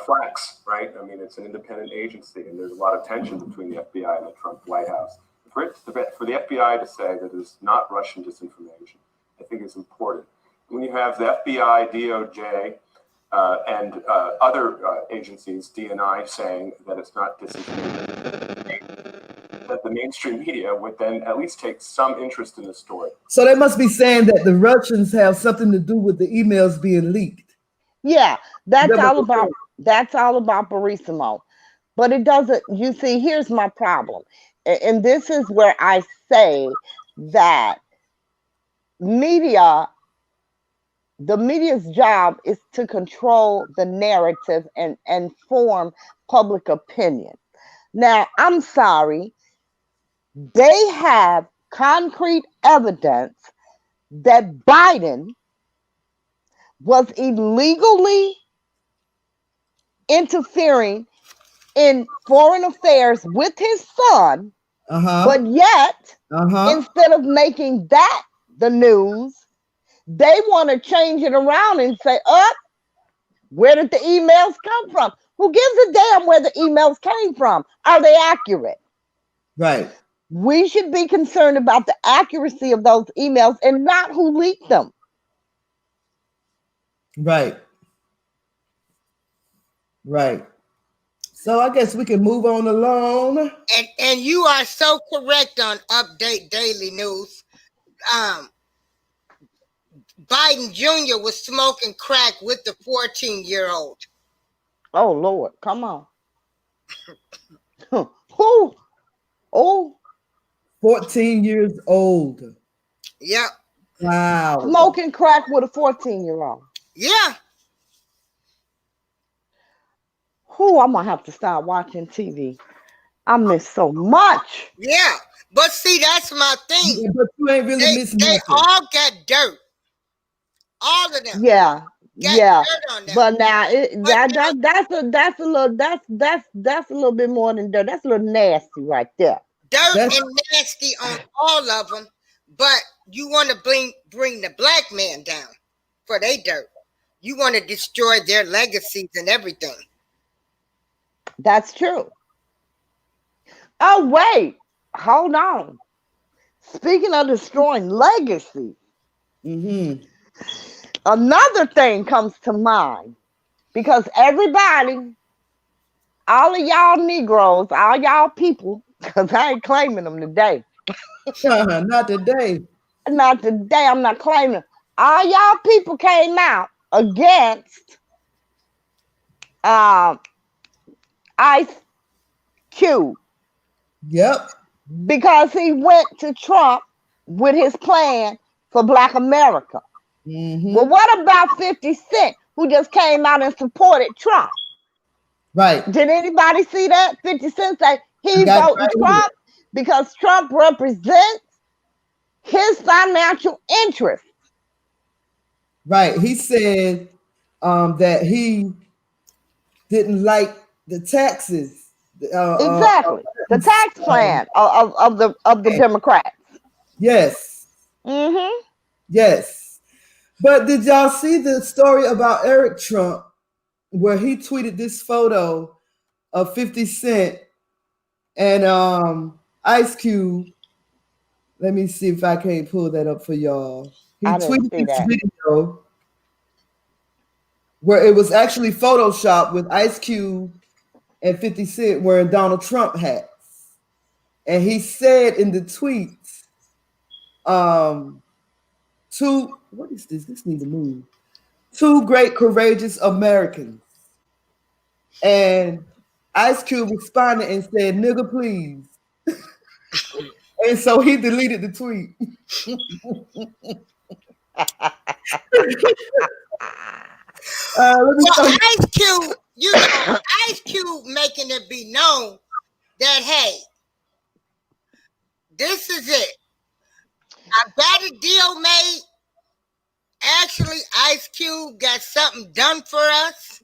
Speaker 6: flax, right? I mean, it's an independent agency, and there's a lot of tension between the FBI and the Trump White House. For the FBI to say that it's not Russian disinformation, I think is important. When you have the FBI, DOJ, and other agencies, DNI, saying that it's not disinformation, that the mainstream media would then at least take some interest in the story.
Speaker 2: So they must be saying that the Russians have something to do with the emails being leaked.
Speaker 3: Yeah, that's all about Burisimo. But it doesn't, you see, here's my problem. And this is where I say that the media's job is to control the narrative and form public opinion. Now, I'm sorry, they have concrete evidence that Biden was illegally interfering in foreign affairs with his son, but yet, instead of making that the news, they want to change it around and say, where did the emails come from? Who gives a damn where the emails came from? Are they accurate?
Speaker 2: Right.
Speaker 3: We should be concerned about the accuracy of those emails and not who leaked them.
Speaker 2: Right. Right. So I guess we can move on along.
Speaker 1: And you are so correct on Update Daily News. Biden Jr. was smoking crack with the 14-year-old.
Speaker 3: Oh, Lord, come on. Who? Oh.
Speaker 2: 14 years old.
Speaker 1: Yep.
Speaker 2: Wow.
Speaker 3: Smoking crack with a 14-year-old.
Speaker 1: Yeah.
Speaker 3: Who? I'm going to have to start watching TV. I miss so much.
Speaker 1: Yeah. But see, that's my thing.
Speaker 2: Yeah, but you ain't really missing
Speaker 1: They
Speaker 2: nothing.
Speaker 1: all got dirt. All of them.
Speaker 3: Yeah.
Speaker 1: Got
Speaker 3: Yeah.
Speaker 1: dirt on them.
Speaker 3: But now that's a little bit more than dirt. That's a little nasty right there.
Speaker 1: Dirt and nasty on all of them, but you want to bring the black man down for their dirt. You want to destroy their legacies and everything.
Speaker 3: That's true. Oh, wait. Hold on. Speaking of destroying legacy, another thing comes to mind because everybody, all of y'all Negroes, all y'all people, because I ain't claiming them today.
Speaker 2: Not today.
Speaker 3: Not today. I'm not claiming them. All y'all people came out against Ice Cube.
Speaker 2: Yep.
Speaker 3: Because he went to Trump with his plan for Black America. Well, what about 50 Cent, who just came out and supported Trump?
Speaker 2: Right.
Speaker 3: Did anybody see that? 50 Cent say he voted Trump because Trump represents his financial interests.
Speaker 2: Right. He said that he didn't like the taxes.
Speaker 3: Exactly. The tax plan of the Democrats.
Speaker 2: Yes. Yes. But did y'all see the story about Eric Trump where he tweeted this photo of 50 Cent and Ice Cube? Let me see if I can't pull that up for y'all. He tweeted this video where it was actually photoshopped with Ice Cube and 50 Cent wearing Donald Trump hats. And he said in the tweet, what is this? This needs to move. 2 great, courageous Americans. And Ice Cube responded and said, "Nigga, please." And so he deleted the tweet.
Speaker 1: Ice Cube, Ice Cube making it be known that, hey, this is it. I got a deal made, actually, Ice Cube got something done for us.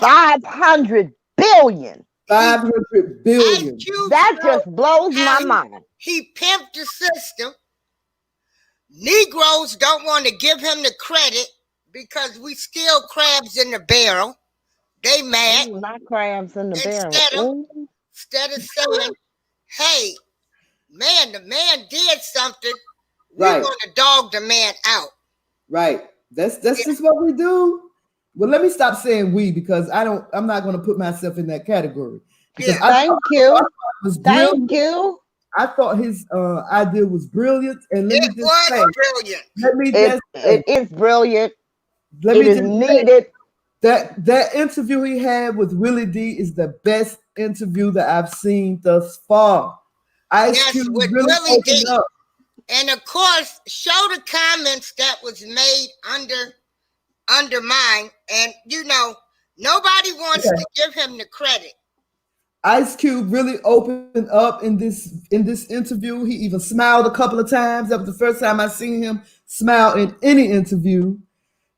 Speaker 3: 500 billion.
Speaker 2: 500 billion.
Speaker 1: Ice Cube
Speaker 3: That
Speaker 1: showed
Speaker 3: just blows my
Speaker 1: how
Speaker 3: mind.
Speaker 1: he pimped the system. Negroes don't want to give him the credit because we still crabs in the barrel. They mad.
Speaker 3: Ooh, not crabs in the barrel.
Speaker 1: Instead of saying, hey, man, the man did something. We
Speaker 2: Right.
Speaker 1: want to dog the man out.
Speaker 2: Right. That's just what we do. Well, let me stop saying we because I'm not going to put myself in that category. Because
Speaker 1: Yeah.
Speaker 3: Thank you.
Speaker 2: was
Speaker 3: Thank you.
Speaker 2: I thought his idea was brilliant, and let me
Speaker 1: It
Speaker 2: just
Speaker 1: was
Speaker 2: say,
Speaker 1: brilliant.
Speaker 2: let me just say,
Speaker 3: It is brilliant.
Speaker 2: let
Speaker 3: It
Speaker 2: me
Speaker 3: is
Speaker 2: just say
Speaker 3: needed.
Speaker 2: that interview he had with Willie D is the best interview that I've seen thus far. Ice
Speaker 1: Yes,
Speaker 2: Cube
Speaker 1: with
Speaker 2: really
Speaker 1: Willie D.
Speaker 2: opened up.
Speaker 1: And of course, show the comments that was made under mine. And nobody wants to give him the credit.
Speaker 2: Ice Cube really opened up in this interview. He even smiled a couple of times. That was the first time I seen him smile in any interview.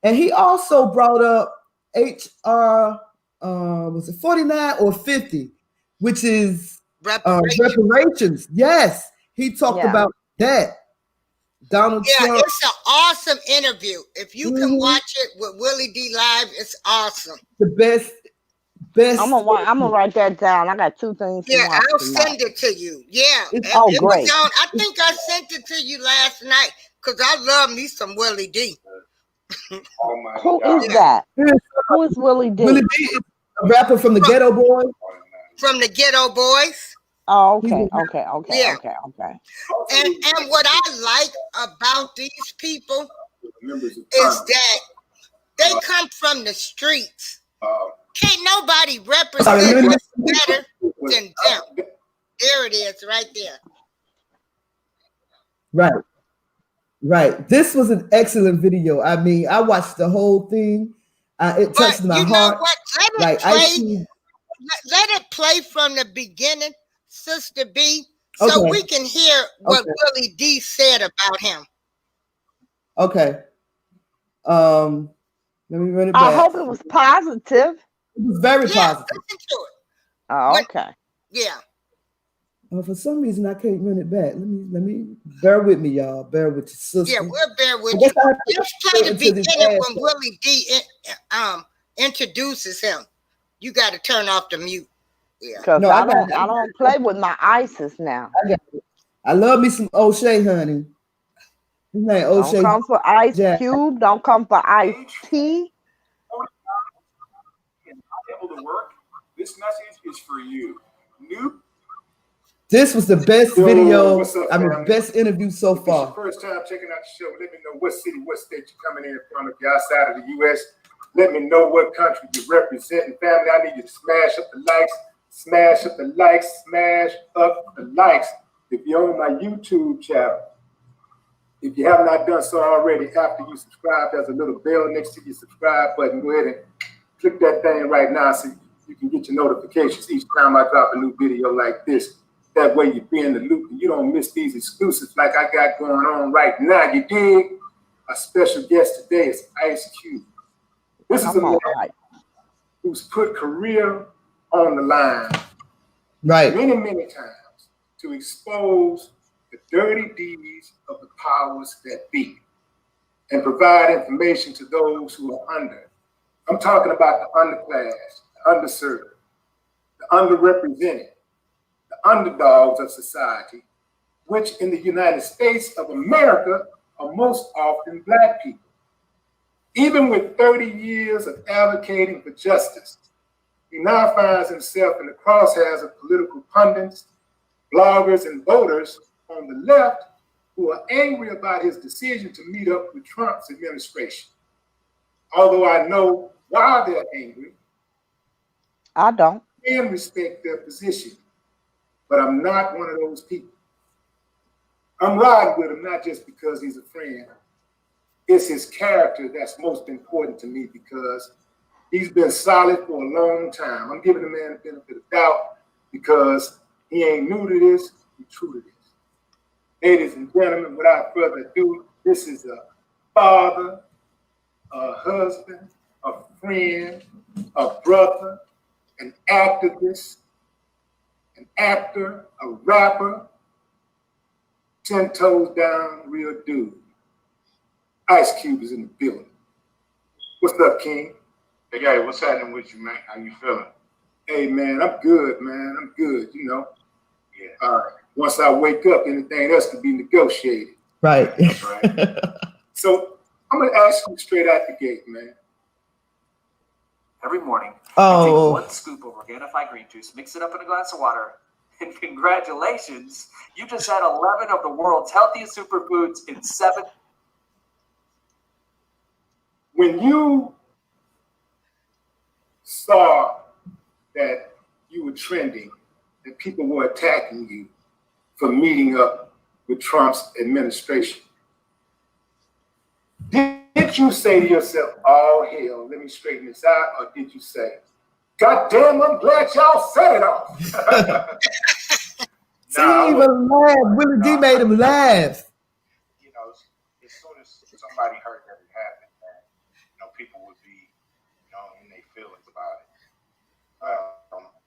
Speaker 2: And he also brought up HR, was it 49 or 50, which is reparations. Yes, he talked about that. Donald Trump.
Speaker 1: It's an awesome interview. If you can watch it with Willie D live, it's awesome.
Speaker 2: The best.
Speaker 3: I'm gonna write that down. I got 2 things.
Speaker 1: Yeah, I'll send it to you. Yeah.
Speaker 3: Great.
Speaker 1: I think I sent it to you last night because I love me some Willie D.
Speaker 6: Oh my
Speaker 3: Who
Speaker 6: God.
Speaker 3: is that? Who is Willie D?
Speaker 2: Willie D is a rapper from the Ghetto Boys.
Speaker 1: From the Ghetto Boys.
Speaker 3: Oh, okay.
Speaker 1: Yeah.
Speaker 3: Okay.
Speaker 1: And what I like about these people is that they come from the streets. Can't nobody represent us better than them. There it is, right there.
Speaker 2: Right. This was an excellent video. I mean, I watched the whole thing. It touched my heart.
Speaker 1: What? Let it play from the beginning, Sister B, so we can hear what Willie D said about him.
Speaker 2: Okay. Let me run it back.
Speaker 3: I hope it was positive.
Speaker 2: It was very positive.
Speaker 1: Listen to it.
Speaker 3: Oh, okay.
Speaker 1: Yeah.
Speaker 2: For some reason, I can't run it back. Let me bear with me, y'all. Bear with your sister.
Speaker 1: Yeah, we'll bear with you. Just play the beginning when Willie D introduces him. You got to turn off the mute. Yeah.
Speaker 3: Because I don't play with my ISIS now.
Speaker 2: I love me some O'Shea, honey. His name O'Shea.
Speaker 3: Don't come for Ice Cube. Don't come for Ice T.
Speaker 6: Able to work. This message is for you.
Speaker 2: This was the best video. Best interview so far.
Speaker 6: First time checking out the show. Let me know what city, what state you're coming in from. If you're outside of the U.S., let me know what country you're representing. Family, I need you to smash up the likes. Smash up the likes. Smash up the likes. If you're on my YouTube channel, if you have not done so already, after you subscribe, there's a little bell next to your subscribe button. Go ahead and click that thing right now so you can get your notifications each time I drop a new video like this. That way you be in the loop and you don't miss these exclusives like I got going on right now. You dig? Our special guest today is Ice Cube. This is a man who's put career on the line many times to expose the dirty deeds of the powers that be and provide information to those who are under. I'm talking about the underclass, the underserved, the underrepresented, the underdogs of society, which in the United States of America are most often Black people. Even with 30 years of advocating for justice, he now finds himself in the crosshairs of political pundits, bloggers, and voters on the left who are angry about his decision to meet up with Trump's administration. Although I know why they're angry,
Speaker 3: I don't.
Speaker 6: And respect their position, but I'm not one of those people. I'm riding with him not just because he's a friend. It's his character that's most important to me because he's been solid for a long time. I'm giving the man the benefit of doubt because he ain't new to this, he's true to this. Ladies and gentlemen, without further ado, this is a
Speaker 7: father, a husband, a friend, a brother, an activist, an actor, a rapper, 10 toes down, real dude. Ice Cube is in the building. What's up, King?
Speaker 8: Hey, guy, what's happening with you, man? How you feeling?
Speaker 7: Hey, man, I'm good, man. I'm good, you know.
Speaker 8: Yeah.
Speaker 7: All right. Once I wake up, anything else can be negotiated.
Speaker 2: Right.
Speaker 8: That's right.
Speaker 7: So I'm going to ask you straight out the gate, man.
Speaker 9: Every morning,
Speaker 2: Oh.
Speaker 9: I take 1 scoop of Organifi green juice, mix it up in a glass of water, and congratulations, you just had 11 of the world's healthiest superfoods in 7.
Speaker 7: When you saw that you were trending, that people were attacking you for meeting up with Trump's administration, did you say to yourself, oh, hell, let me straighten this out? Or did you say, God damn, I'm glad y'all set it off?
Speaker 2: See, he even laughed. Willie D made him laugh.
Speaker 8: You know, as soon as somebody heard that it happened, man, you know, people would be, you know, in their feelings about it.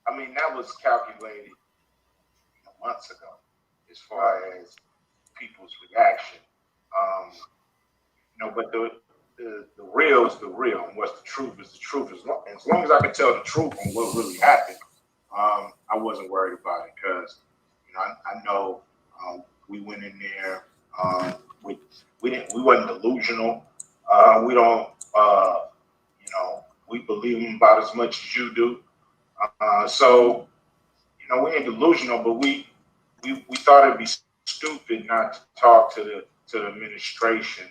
Speaker 8: I mean, that was calculated, you know, months ago, as far as people's reaction. You know, but the real is the real, and what's the truth is the truth. As long as I can tell the truth on what really happened, I wasn't worried about it because, you know, I know we went in there. We wasn't delusional. We don't, you know, we believe them about as much as you do. So, you know, we ain't delusional, but we thought it'd be stupid not to talk to the administration,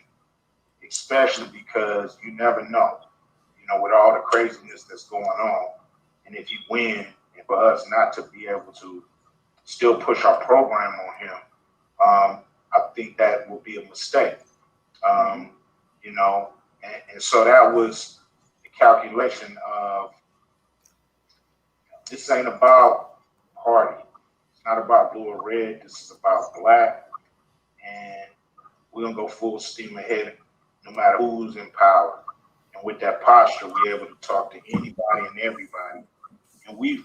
Speaker 8: especially because you never know, you know, with all the craziness that's going on. And if you win, and for us not to be able to still push our program on him, I think that will be a mistake. You know, and so that was the calculation of, this ain't about party. It's not about blue or red. This is about black. And we're going to go full steam ahead no matter who's in power. And with that posture, we're able to talk to anybody and everybody. And we've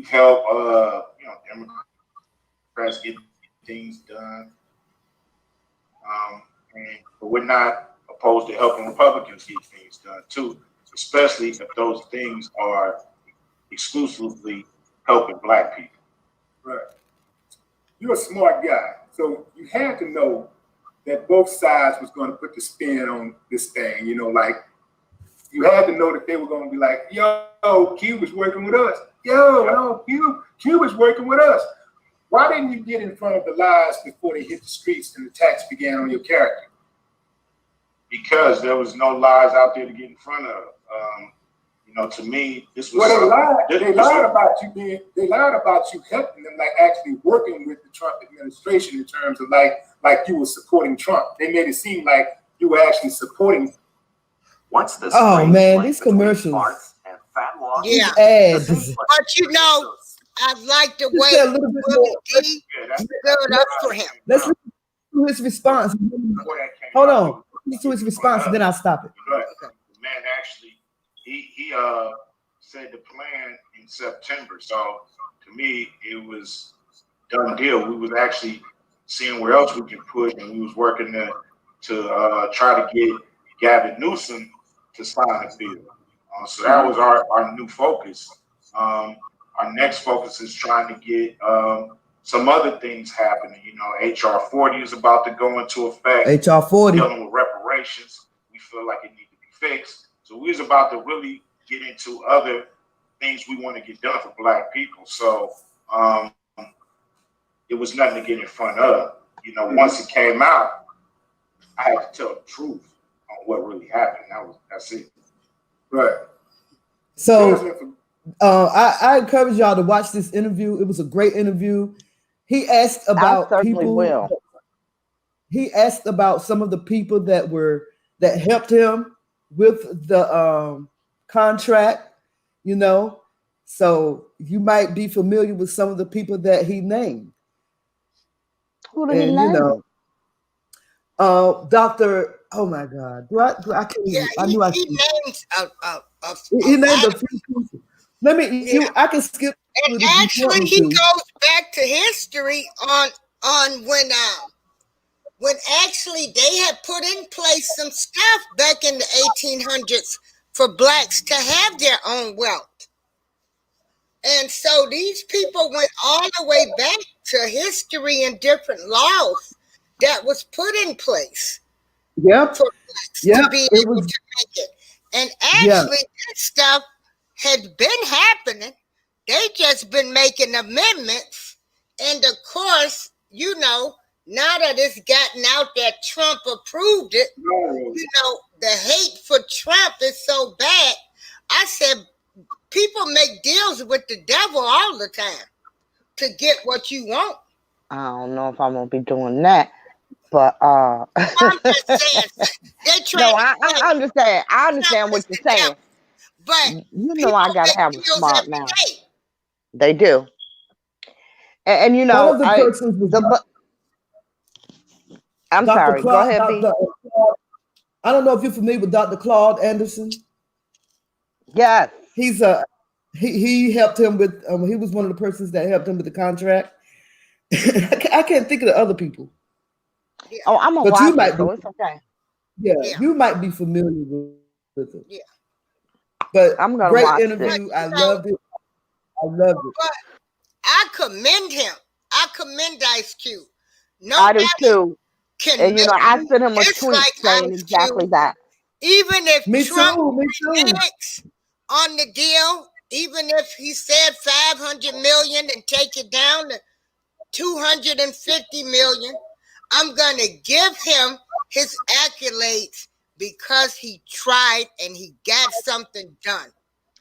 Speaker 8: helped, you know, Democrats get things done. But we're not opposed to helping Republicans get things done too, especially if those things are exclusively helping black people.
Speaker 7: Right. You're a smart guy, so you had to know that both sides was going to put the spin on this thing. You know, like you had to know that they were going to be like, yo, Q was working with us. Yo, Q was working with us. Why didn't you get in front of the lies before they hit the streets and attacks began on your character?
Speaker 8: Because there was no lies out there to get in front of. You know, to me, this was.
Speaker 7: Well, they lied about you helping them, like actually working with the Trump administration in terms of like you were supporting Trump. They made it seem like you were actually supporting.
Speaker 9: Once this
Speaker 2: these commercials.
Speaker 9: And fat loss,
Speaker 1: Yeah.
Speaker 2: Ads.
Speaker 1: But you know, I like the
Speaker 2: Just
Speaker 1: way
Speaker 2: say a little bit
Speaker 1: Willie
Speaker 2: more.
Speaker 1: D stood up for him.
Speaker 2: Let's listen to his response. Hold on. Listen to his response, and then I'll stop it.
Speaker 8: Right. The man actually, he said the plan in September. So to me, it was done deal. We was actually seeing where else we could push, and we was working to try to get Gavin Newsom to sign a bill. So that was our new focus. Our next focus is trying to get some other things happening. You know, HR 40 is about to go into effect.
Speaker 2: HR 40.
Speaker 8: Dealing with reparations. We feel like it needs to be fixed. So we was about to really get into other things we want to get done for black people. So it was nothing to get in front of. You know, once it came out, I had to tell the truth on what really happened. That's it.
Speaker 7: Right.
Speaker 2: So I encourage y'all to watch this interview. It was a great interview. He asked about people. He asked about some of the people that helped him with the contract, you know. So you might be familiar with some of the people that he named.
Speaker 3: Who did he name?
Speaker 2: You know, Dr. Oh my God! I can't.
Speaker 1: Yeah,
Speaker 2: I knew I.
Speaker 1: he names
Speaker 2: He
Speaker 1: a
Speaker 2: named
Speaker 1: lot
Speaker 2: a
Speaker 1: of,
Speaker 2: few people. Let me.
Speaker 1: yeah.
Speaker 2: I can skip
Speaker 1: And
Speaker 2: it if you want
Speaker 1: actually,
Speaker 2: me
Speaker 1: he
Speaker 2: to.
Speaker 1: goes back to history on when actually they had put in place some stuff back in the 1800s for blacks to have their own wealth. And so these people went all the way back to history and different laws that was put in place
Speaker 2: Yep.
Speaker 1: for blacks to
Speaker 2: Yep.
Speaker 1: be
Speaker 2: It
Speaker 1: able
Speaker 2: was.
Speaker 1: to make it. And
Speaker 2: Yeah.
Speaker 1: actually, that stuff had been happening. They just been making amendments. And of course, you know, now that it's gotten out that Trump approved it, you know, the hate for Trump is so bad. I said, people make deals with the devil all the time to get what you want.
Speaker 3: I don't know if I'm gonna be doing that, but
Speaker 1: I'm just saying, they try
Speaker 3: no,
Speaker 1: to
Speaker 3: I
Speaker 1: say
Speaker 3: understand. I
Speaker 1: Trump
Speaker 3: understand
Speaker 1: is
Speaker 3: what you're
Speaker 1: the
Speaker 3: saying.
Speaker 1: devil. But
Speaker 3: You know,
Speaker 1: people
Speaker 3: I gotta
Speaker 1: make
Speaker 3: have a
Speaker 1: deals
Speaker 3: smart
Speaker 1: every
Speaker 3: mouth.
Speaker 1: day.
Speaker 3: They do, and you
Speaker 2: One
Speaker 3: know,
Speaker 2: of the persons was
Speaker 3: I'm
Speaker 2: Dr.
Speaker 3: sorry. Go
Speaker 2: Claude.
Speaker 3: ahead, B.
Speaker 2: I don't know if you're familiar with Dr. Claude Anderson.
Speaker 3: Yes.
Speaker 2: He's he helped him with. He was one of the persons that helped him with the contract. I can't think of the other people.
Speaker 1: Yeah.
Speaker 3: Oh, I'm gonna
Speaker 2: But you
Speaker 3: watch
Speaker 2: might
Speaker 3: it, so
Speaker 2: be.
Speaker 3: it's okay.
Speaker 2: Yeah,
Speaker 1: Yeah.
Speaker 2: you might be familiar with it.
Speaker 1: Yeah.
Speaker 2: But
Speaker 3: I'm gonna
Speaker 2: great
Speaker 3: watch
Speaker 2: interview.
Speaker 3: it.
Speaker 2: I loved it. I loved it.
Speaker 1: But I commend him. I commend Ice Cube.
Speaker 3: I do
Speaker 1: Nobody
Speaker 3: too.
Speaker 1: can
Speaker 3: And you know,
Speaker 1: make
Speaker 3: I
Speaker 1: me
Speaker 3: sent him a tweet
Speaker 1: dislike
Speaker 3: saying
Speaker 1: Ice
Speaker 3: exactly
Speaker 1: Cube.
Speaker 3: that.
Speaker 1: Even if
Speaker 2: Me
Speaker 1: Trump
Speaker 2: too. Me too.
Speaker 1: reneged on the deal, even if he said 500 million and take it down to 250 million, I'm gonna give him his accolades because he tried and he got something done.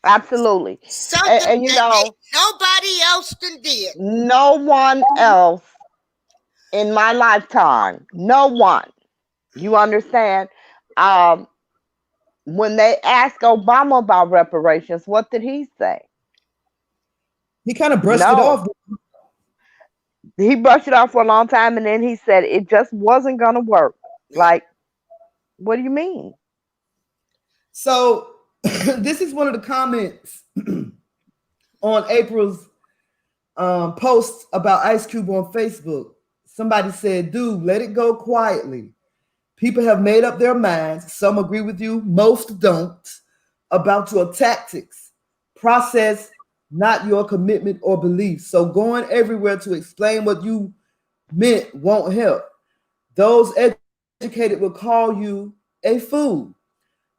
Speaker 3: Absolutely.
Speaker 1: Something
Speaker 3: And you
Speaker 1: that
Speaker 3: know,
Speaker 1: nobody else done did.
Speaker 3: no one else in my lifetime, no one. You understand? When they asked Obama about reparations, what did he say?
Speaker 2: He kind of brushed it
Speaker 3: No.
Speaker 2: off.
Speaker 3: He brushed it off for a long time, and then he said it just wasn't gonna work. Like, what do you mean?
Speaker 2: So this is one of the comments on April's post about Ice Cube on Facebook. Somebody said, dude, let it go quietly. People have made up their minds. Some agree with you, most don't, about your tactics, process, not your commitment or belief. So going everywhere to explain what you meant won't help. Those educated will call you a fool.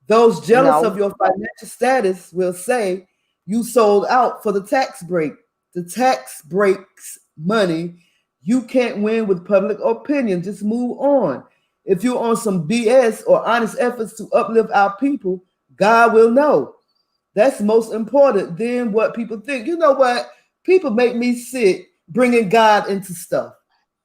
Speaker 2: Those jealous of your financial status will say you sold out for the tax break. The tax breaks money. You can't win with public opinion. Just move on. If you're on some BS or honest efforts to uplift our people, God will know. That's most important than what people think. You know what? People make me sick bringing God into stuff.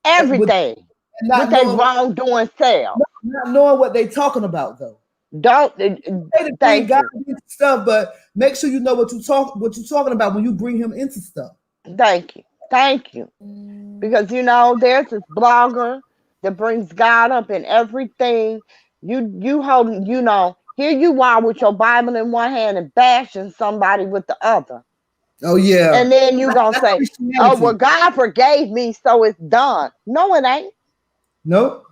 Speaker 3: Everything. With their wrongdoing self.
Speaker 2: Not knowing what they're talking about, though.
Speaker 3: Don't
Speaker 2: bring God into stuff, but make sure you know what you're talking about when you bring him into stuff.
Speaker 3: Thank you. Because you know, there's this blogger that brings God up in everything. You hold, you know, here you are with your Bible in one hand and bashing somebody with the other.
Speaker 2: Oh yeah.
Speaker 3: And then you gonna say, "Oh well, God forgave me, so it's done." No, it ain't.
Speaker 2: Nope.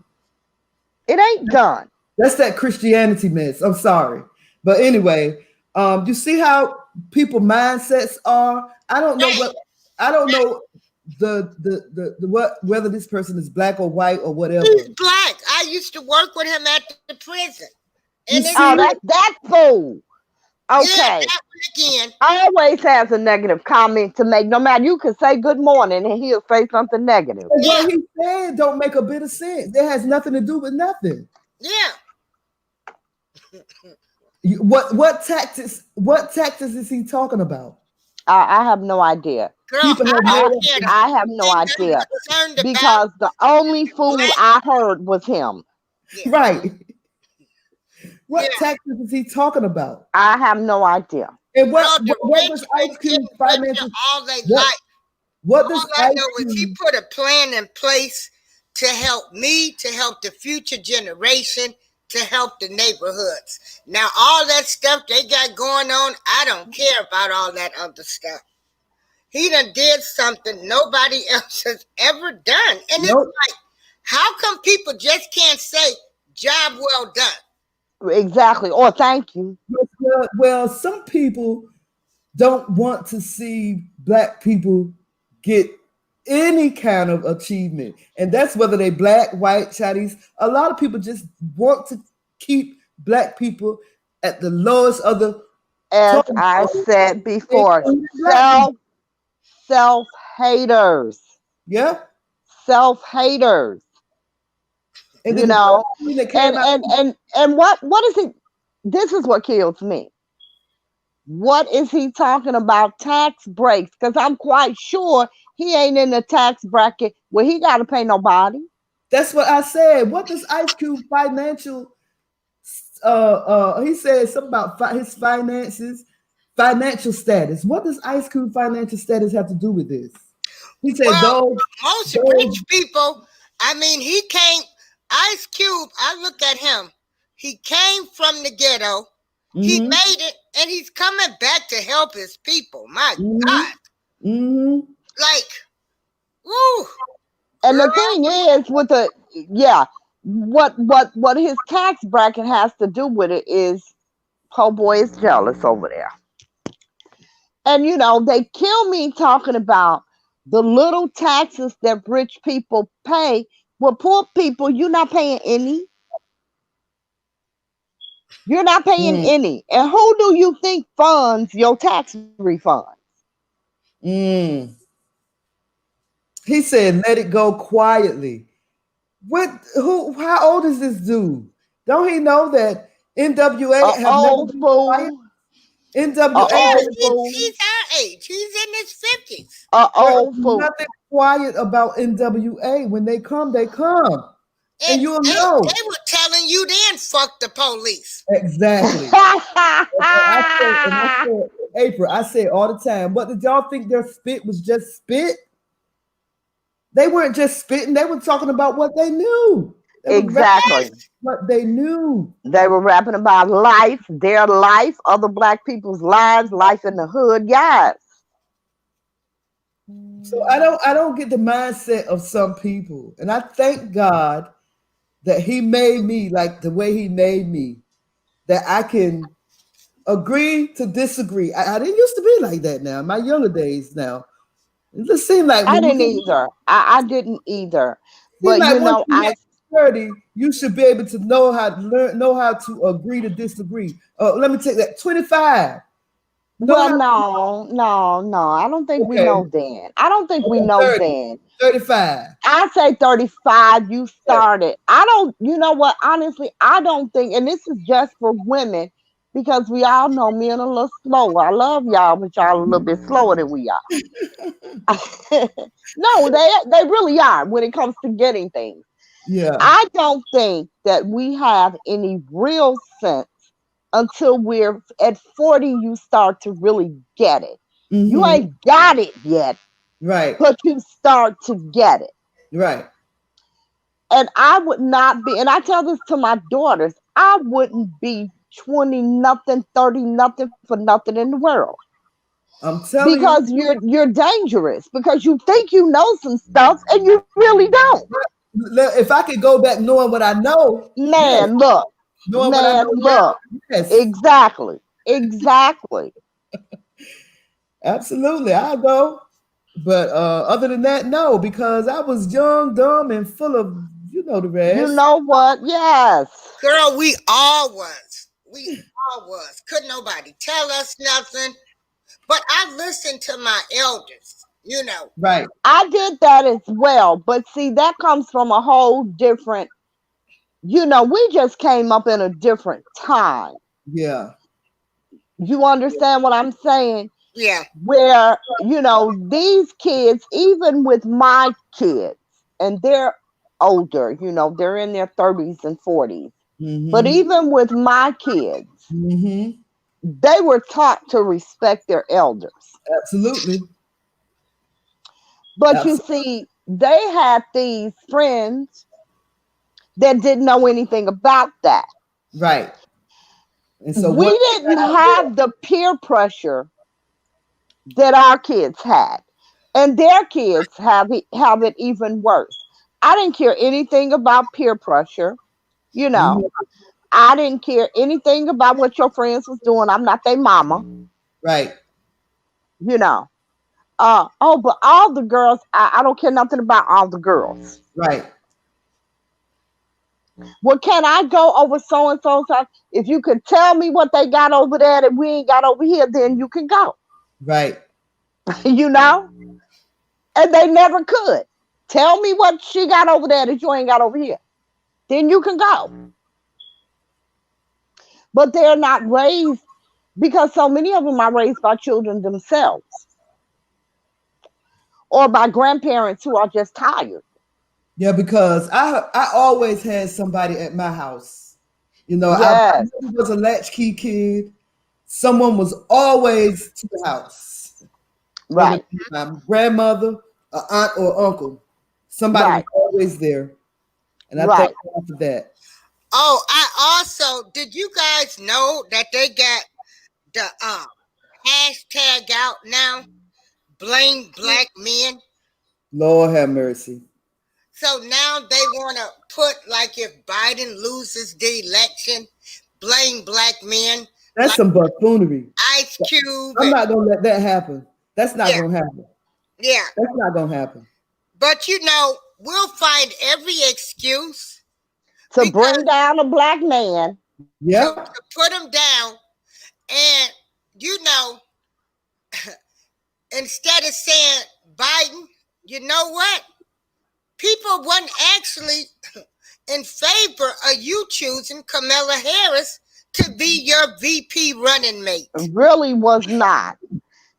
Speaker 3: It ain't done.
Speaker 2: That's that Christianity mess. I'm sorry. But anyway, you see how people mindsets are? I don't know whether this person is black or white or whatever.
Speaker 1: He's black. I used to work with him at the prison.
Speaker 3: And that's that fool. Okay.
Speaker 1: Yeah, again.
Speaker 3: Always has a negative comment to make. No matter, you can say good morning and he'll say something negative.
Speaker 2: What he said don't make a bit of sense. It has nothing to do with nothing.
Speaker 1: Yeah.
Speaker 2: What tactics is he talking about?
Speaker 3: I have no idea.
Speaker 1: Girl,
Speaker 3: I have no idea because the only fool I heard was him.
Speaker 2: Yeah. Right. What tactics is he talking about?
Speaker 3: I have no idea.
Speaker 2: And what does Ice Cube financial?
Speaker 1: All they like.
Speaker 2: What does
Speaker 1: all I know is he put a plan in place to help me, to help the future generation, to help the neighborhoods. Now, all that stuff they got going on, I don't care about all that other stuff. He done did something nobody else has ever done. And
Speaker 2: Nope.
Speaker 1: it's like, how come people just can't say, job well done?
Speaker 3: Exactly. Or thank you.
Speaker 2: Well, some people don't want to see Black people get any kind of achievement, and that's whether they Black, white, Chinese. A lot of people just want to keep Black people at the lowest of the.
Speaker 3: As I said before, self haters.
Speaker 2: Yeah.
Speaker 3: Self haters.
Speaker 2: And
Speaker 3: You
Speaker 2: then the
Speaker 3: know,
Speaker 2: first thing that came out-
Speaker 3: and what is it? This is what kills me. What is he talking about? Tax breaks? Because I'm quite sure he ain't in the tax bracket where he got to pay nobody.
Speaker 2: That's what I said. What does Ice Cube financial? He said something about his finances, financial status. What does Ice Cube financial status have to do with this? He said
Speaker 1: most rich people. I mean, he came. Ice Cube. I look at him. He came from the ghetto. He made it, and he's coming back to help his people. My God. Like, woo.
Speaker 3: And the thing is, with the what his tax bracket has to do with it is, po' boy is jealous over there. And you know, they kill me talking about the little taxes that rich people pay. Well, poor people, you're not paying any. You're not paying any. And who do you think funds your tax refunds?
Speaker 2: He said, "Let it go quietly." How old is this dude? Don't he know that NWA have
Speaker 3: old
Speaker 2: never been
Speaker 3: fool.
Speaker 2: quiet? NWA
Speaker 1: He's our age. He's in his 50s.
Speaker 3: Old fool.
Speaker 2: Nothing quiet about NWA. When they come, they come. And you'll know.
Speaker 1: They were telling you then, fuck the police.
Speaker 2: Exactly. April, I say all the time, what did y'all think their spit was just spit? They weren't just spitting, they were talking about what they knew.
Speaker 3: Exactly.
Speaker 2: What they knew.
Speaker 3: They were rapping about life, their life, other Black people's lives, life in the hood. Yes.
Speaker 2: So I don't get the mindset of some people. And I thank God that he made me like the way he made me, that I can agree to disagree. I didn't used to be like that now, in my younger days now. It just seemed like
Speaker 3: I didn't either. I didn't either. But
Speaker 2: like
Speaker 3: you know,
Speaker 2: I 30, you should be able to know how to agree to disagree. Let me take that. 25.
Speaker 3: Well, no. I don't think we know then. I don't think we know
Speaker 2: 30,
Speaker 3: then.
Speaker 2: 35.
Speaker 3: I say 35. You started. I don't. You know what? Honestly, I don't think. And this is just for women, because we all know men are a little slower. I love y'all, but y'all a little bit slower than we are. No, they really are when it comes to getting things.
Speaker 2: Yeah.
Speaker 3: I don't think that we have any real sense until we're at 40. You start to really get it. You ain't got it yet,
Speaker 2: right?
Speaker 3: But you start to get it,
Speaker 2: right?
Speaker 3: And I would not be, and I tell this to my daughters, I wouldn't be 20 nothing, 30 nothing for nothing in the world.
Speaker 2: I'm telling
Speaker 3: because
Speaker 2: you,
Speaker 3: you're dangerous, because you think you know some stuff and you really don't.
Speaker 2: If I could go back knowing what I know,
Speaker 3: man, look,
Speaker 2: knowing
Speaker 3: man,
Speaker 2: what I know,
Speaker 3: look,
Speaker 2: yes.
Speaker 3: exactly.
Speaker 2: Absolutely, I'll go. But other than that, no, because I was young, dumb, and full of, the rest.
Speaker 3: You know what? Yes.
Speaker 1: Girl, we all was. Couldn't nobody tell us nothing. But I listened to my elders,
Speaker 2: Right.
Speaker 3: I did that as well. But see, that comes from a whole different, we just came up in a different time.
Speaker 2: Yeah.
Speaker 3: You understand what I'm saying?
Speaker 1: Yeah.
Speaker 3: Where, these kids, even with my kids, and they're older, they're in their 30s and 40s. But even with my kids, they were taught to respect their elders.
Speaker 2: Absolutely.
Speaker 3: But you see, they had these friends that didn't know anything about that.
Speaker 2: Right. And so
Speaker 3: We didn't have the peer pressure that our kids had, and their kids have it even worse. I didn't care anything about peer pressure, you know. I didn't care anything about what your friends was doing. I'm not their mama,
Speaker 2: Right.
Speaker 3: you know. But all the girls, I don't care nothing about all the girls.
Speaker 2: Right.
Speaker 3: Well, can I go over so and so's house? If you could tell me what they got over there that we ain't got over here, then you can go.
Speaker 2: Right.
Speaker 3: You know? And they never could. Tell me what she got over there that you ain't got over here. Then you can go. But they're not raised, because so many of them are raised by children themselves or by grandparents who are just tired.
Speaker 2: Yeah, because I always had somebody at my house. You know,
Speaker 3: Yes.
Speaker 2: I was a latchkey kid. Someone was always to the house.
Speaker 3: Right.
Speaker 2: My grandmother, an aunt, or uncle. Somebody
Speaker 3: Right.
Speaker 2: was always there. And I
Speaker 3: Right.
Speaker 2: thank God for that.
Speaker 1: Oh, I also, did you guys know that they got the hashtag out now? Blame black men.
Speaker 2: Lord have mercy.
Speaker 1: So now they want to put, like, if Biden loses the election, blame black men.
Speaker 2: That's
Speaker 1: like
Speaker 2: some buffoonery.
Speaker 1: Ice Cube.
Speaker 2: I'm not going to let that happen. That's not
Speaker 1: Yeah.
Speaker 2: going to happen.
Speaker 1: Yeah.
Speaker 2: That's not going to happen.
Speaker 1: But, you know, we'll find every excuse
Speaker 3: To bring down a black man.
Speaker 2: Yeah.
Speaker 1: to put him down. And, you know, instead of saying Biden, you know what? People weren't actually in favor of you choosing Kamala Harris to be your VP running mate.
Speaker 3: Really was not.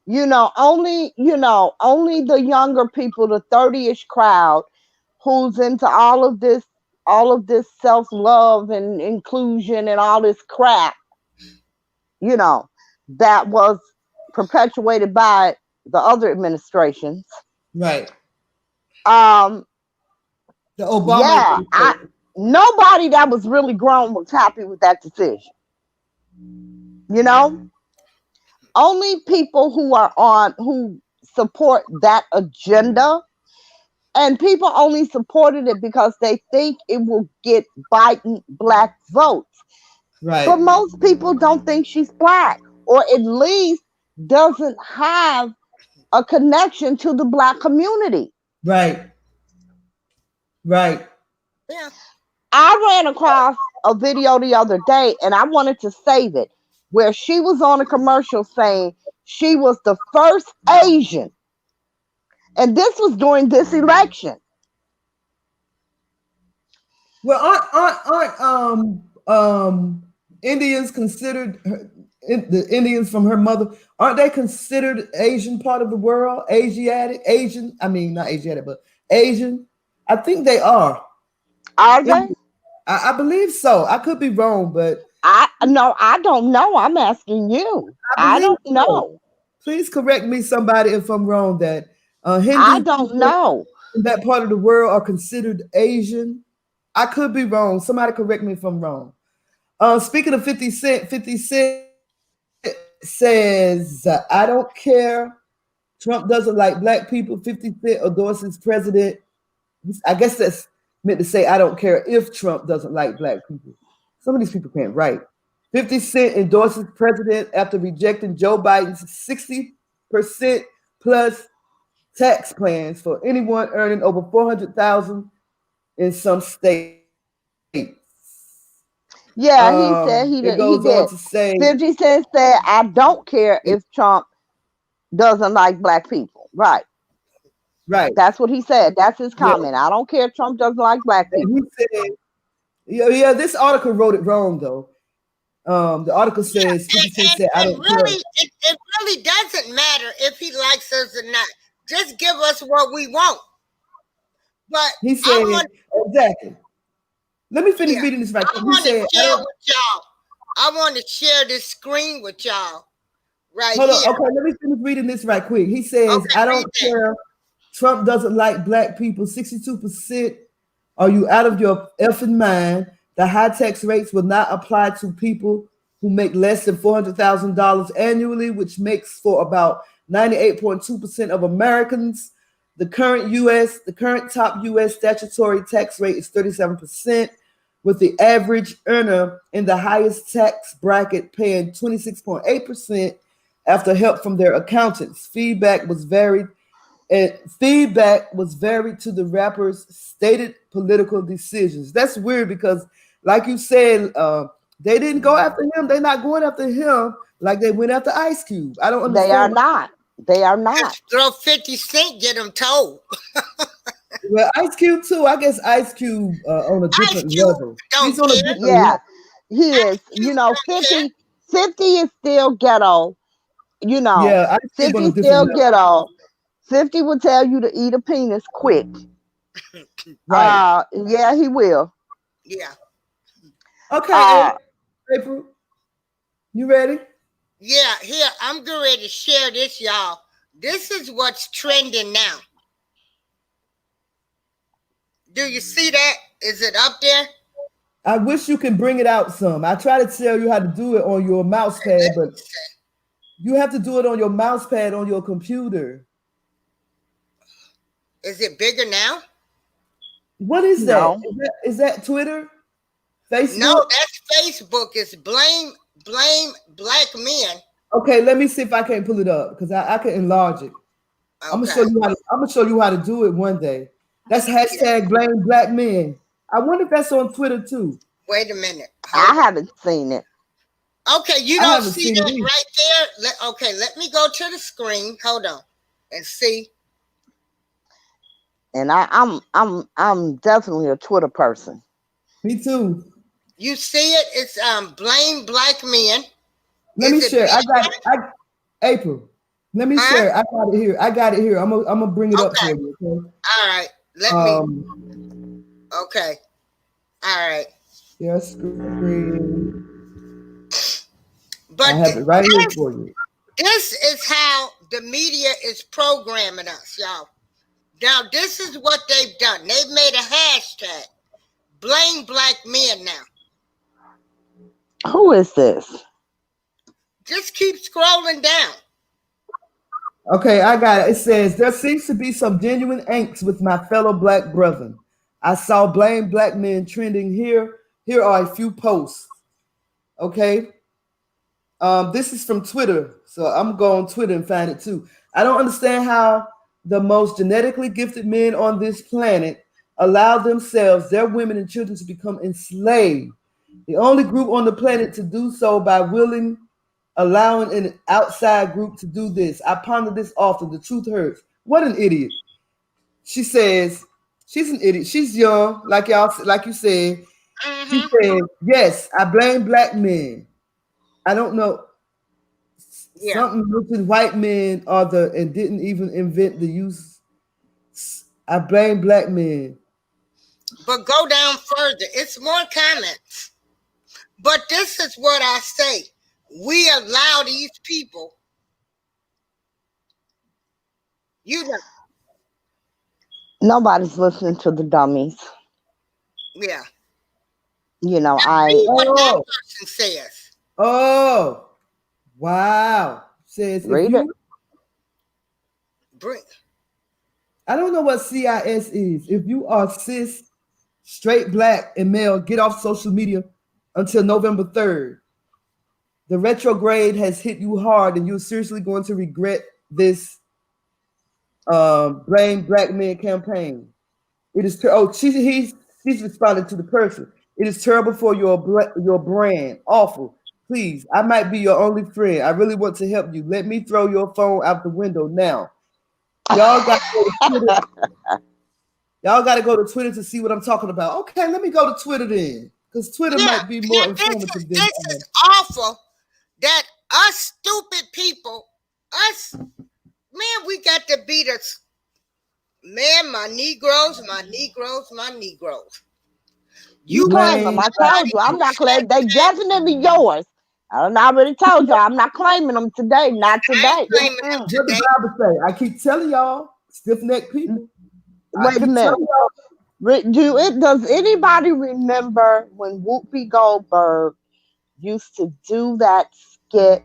Speaker 3: Only the younger people, the 30-ish crowd who's into all of this self-love and inclusion and all this crap, that was perpetuated by the other administrations.
Speaker 2: Right.
Speaker 3: The
Speaker 2: Obama.
Speaker 3: Nobody that was really grown was happy with that decision. Only people who support that agenda, and people only supported it because they think it will get Biden black votes.
Speaker 2: Right.
Speaker 3: But most people don't think she's black, or at least doesn't have a connection to the black community.
Speaker 2: Right. Right.
Speaker 1: Yeah.
Speaker 3: I ran across a video the other day, and I wanted to save it, where she was on a commercial saying she was the first Asian. And this was during this election.
Speaker 2: Well, aren't Indians considered the Indians from her mother? Aren't they considered Asian part of the world? Asian? I mean, not Asiatic, but Asian. I think they are.
Speaker 3: Are they?
Speaker 2: I believe so. I could be wrong, but
Speaker 3: I don't know. I'm asking you. I don't know.
Speaker 2: Please correct me, somebody, if I'm wrong. That Hindu
Speaker 3: I don't know.
Speaker 2: in that part of the world are considered Asian. I could be wrong. Somebody correct me if I'm wrong. Speaking of 50 Cent, 50 Cent says, I don't care. Trump doesn't like black people. 50 Cent endorses president. I guess that's meant to say, I don't care if Trump doesn't like black people. Some of these people can't write. 50 Cent endorses president after rejecting Joe Biden's 60% plus tax plans for anyone earning over $400,000 in some states.
Speaker 3: Yeah, he said he did.
Speaker 2: On to say,
Speaker 3: 50 Cent said, I don't care if Trump doesn't like black people. Right.
Speaker 2: Right.
Speaker 3: That's what he said. That's his comment. Yeah. I don't care if Trump doesn't like black people.
Speaker 2: He said, yeah, this article wrote it wrong, though. The article says, 50 Cent said, I don't care.
Speaker 1: It really doesn't matter if he likes us or not. Just give us what we want. But
Speaker 2: he said, exactly. Let me finish reading this right quick.
Speaker 1: I want to share this screen with y'all. Right
Speaker 2: Hold
Speaker 1: here.
Speaker 2: on. Okay, let me finish reading this right quick. He says, I don't care. Trump doesn't like black people. 62%. Are you out of your effing mind? The high tax rates will not apply to people who make less than $400,000 annually, which makes for about 98.2% of Americans. The current top U.S. statutory tax rate is 37%, with the average earner in the highest tax bracket paying 26.8% after help from their accountants. Feedback was varied to the rapper's stated political decisions. That's weird because, like you said, they didn't go after him. They're not going after him like they went after Ice Cube. I don't understand.
Speaker 3: They are not. They are not.
Speaker 1: Throw 50 Cent, get him told.
Speaker 2: Well, Ice Cube too. I guess Ice Cube on a different level. He's on a different
Speaker 3: Yeah,
Speaker 2: level.
Speaker 3: he is. You know, 50 is still ghetto. You know,
Speaker 2: Yeah, Ice Cube on a
Speaker 3: 50
Speaker 2: different
Speaker 3: still
Speaker 2: level.
Speaker 3: ghetto. 50 will tell you to eat a penis quick.
Speaker 2: Right.
Speaker 3: Yeah, he will.
Speaker 1: Yeah.
Speaker 2: Okay, April, you ready?
Speaker 1: Yeah, here, I'm getting ready to share this, y'all. This is what's trending now. Do you see that? Is it up there?
Speaker 2: I wish you can bring it out some. I try to tell you how to do it on your mouse pad, but you have to do it on your mouse pad on your computer.
Speaker 1: Is it bigger now?
Speaker 2: What is
Speaker 3: No.
Speaker 2: that? Is that Twitter? Facebook?
Speaker 1: No, that's Facebook. It's blame black men.
Speaker 2: Okay, let me see if I can pull it up because I can enlarge it.
Speaker 1: Okay.
Speaker 2: I'm gonna show you how to do it one day. That's hashtag blame black men. I wonder if that's on Twitter too.
Speaker 1: Wait a minute.
Speaker 3: I haven't seen it.
Speaker 1: Okay, you
Speaker 2: I
Speaker 1: don't
Speaker 2: haven't
Speaker 1: see
Speaker 2: seen
Speaker 1: that
Speaker 2: it either.
Speaker 1: right there? Let me go to the screen. Hold on and see.
Speaker 3: And I'm definitely a Twitter person.
Speaker 2: Me too.
Speaker 1: You see it? It's blame black men.
Speaker 2: Let me
Speaker 1: Is it
Speaker 2: share. I got
Speaker 1: big?
Speaker 2: it. April. Let me
Speaker 1: Huh?
Speaker 2: share. I got it here. I'm gonna bring it up for you. Okay.
Speaker 1: All right. Let me. Okay. All right.
Speaker 2: Yeah, screen.
Speaker 1: But
Speaker 2: I have it right here for you.
Speaker 1: this is how the media is programming us, y'all. Now, this is what they've done. They've made a hashtag. Blame black men now.
Speaker 3: Who is this?
Speaker 1: Just keep scrolling down.
Speaker 2: Okay, I got it. It says, there seems to be some genuine angst with my fellow black brethren. I saw blame black men trending here. Here are a few posts. Okay. This is from Twitter. So I'm going to Twitter and find it too. I don't understand how the most genetically gifted men on this planet allow themselves, their women and children to become enslaved. The only group on the planet to do so by allowing an outside group to do this. I ponder this often. The truth hurts. What an idiot. She says, she's an idiot. She's young, like you said. She said, yes, I blame black men. I don't know.
Speaker 1: Yeah.
Speaker 2: Something mentioned white men and didn't even invent the use. I blame black men.
Speaker 1: But go down further. It's more comments. But this is what I say. We allow these people, you know.
Speaker 3: Nobody's listening to the dummies.
Speaker 1: Yeah.
Speaker 3: You know,
Speaker 1: Read what that person says.
Speaker 2: Oh, wow. Says,
Speaker 3: read it.
Speaker 2: I don't know what CIS is. If you are cis, straight, black, and male, get off social media until November 3rd. The retrograde has hit you hard, and you're seriously going to regret this blame black men campaign. It is she's responding to the person. It is terrible for your brand. Awful. Please, I might be your only friend. I really want to help you. Let me throw your phone out the window now. Y'all got to go to Twitter. Y'all got to go to Twitter to see what I'm talking about. Okay, let me go to Twitter then, because Twitter might be more informative.
Speaker 1: This is awful that us stupid people, man, we got to beat us. Man, my Negroes.
Speaker 3: You claim them. I told you. I'm not claiming. They definitely yours. I already told you. I'm not claiming them today. Not today.
Speaker 2: What the Bible say? I keep telling y'all, stiff-necked people.
Speaker 3: Wait a minute. Does anybody remember when Whoopi Goldberg used to do that skit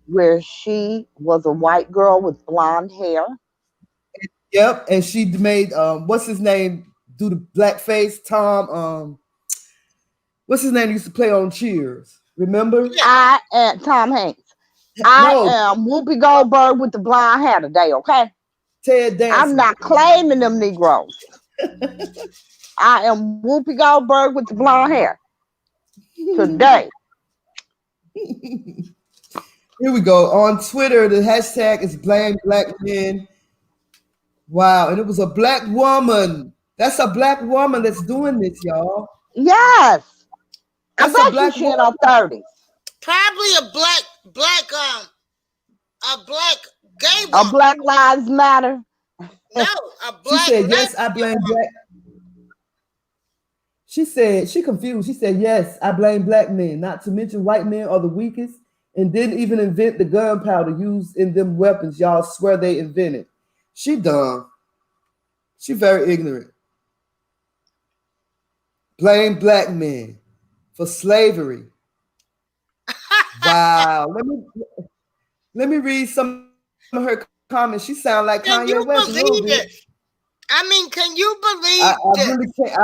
Speaker 3: where she was a white girl with blonde hair?
Speaker 2: Yep, and she made what's his name do the blackface? What's his name used to play on Cheers? Remember?
Speaker 3: I am Tom Hanks. I
Speaker 2: No,
Speaker 3: am Whoopi Goldberg with the blonde hair today, okay?
Speaker 2: Ted Danson.
Speaker 3: I'm not claiming them Negroes. I am Whoopi Goldberg with the blonde hair today.
Speaker 2: Here we go. On Twitter, the hashtag is blame black men. Wow, and it was a black woman. That's a black woman that's doing this, y'all.
Speaker 3: Yes.
Speaker 2: That's
Speaker 3: I
Speaker 2: a
Speaker 3: bet
Speaker 2: black
Speaker 3: you she in
Speaker 2: woman.
Speaker 3: her 30s.
Speaker 1: Probably a black gay
Speaker 3: A
Speaker 1: woman.
Speaker 3: Black Lives Matter.
Speaker 1: No, a
Speaker 2: She
Speaker 1: black
Speaker 2: said, yes, I
Speaker 1: lesbian
Speaker 2: blame
Speaker 1: woman.
Speaker 2: black. She said, she confused. She said, yes, I blame black men, not to mention white men are the weakest and didn't even invent the gunpowder used in them weapons y'all swear they invented. She dumb. She very ignorant. Blame black men for slavery. Wow. Let me read some of her comments. She sounds like
Speaker 1: Can
Speaker 2: Kanye
Speaker 1: you
Speaker 2: West a little
Speaker 1: believe
Speaker 2: bit.
Speaker 1: it? I mean, can you believe
Speaker 2: I
Speaker 1: this?
Speaker 2: really can't.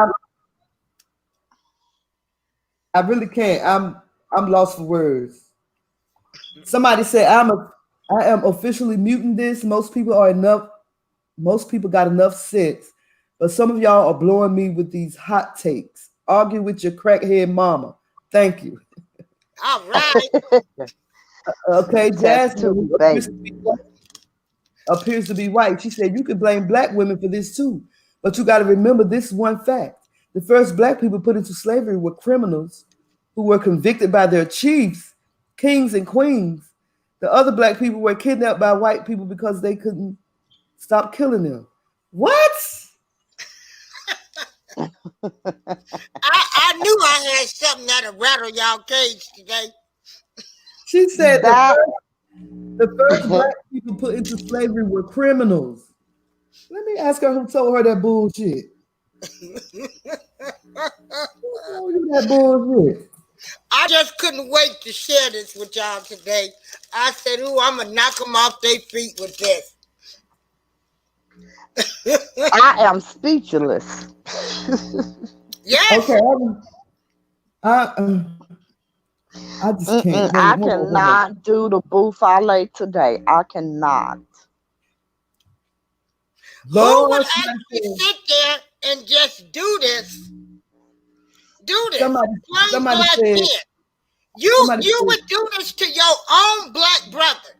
Speaker 2: I really can't. I'm lost for words. Somebody said I am officially muting this. Most people got enough sense, but some of y'all are blowing me with these hot takes. Argue with your crackhead mama. Thank you.
Speaker 1: All right.
Speaker 2: Okay,
Speaker 3: Just
Speaker 2: Jasmine
Speaker 3: two babies.
Speaker 2: appears to be white. She said you could blame black women for this too, but you got to remember this one fact. The first black people put into slavery were criminals who were convicted by their chiefs, kings and queens. The other black people were kidnapped by white people because they couldn't stop killing them. What?
Speaker 1: I knew I had something that'll rattle y'all cage today.
Speaker 2: She said
Speaker 3: That
Speaker 2: the first black people put into slavery were criminals. Let me ask her who told her that bullshit. Who told you that bullshit?
Speaker 1: I just couldn't wait to share this with y'all today. I said, ooh, I'm going to knock them off their feet with this.
Speaker 3: I am speechless.
Speaker 1: Yes.
Speaker 2: Okay. I just can't.
Speaker 3: I cannot do the buffale today. I cannot.
Speaker 1: Who would actually sit there and just do this? Do this.
Speaker 2: Somebody said,
Speaker 1: you would do this to your own black brother.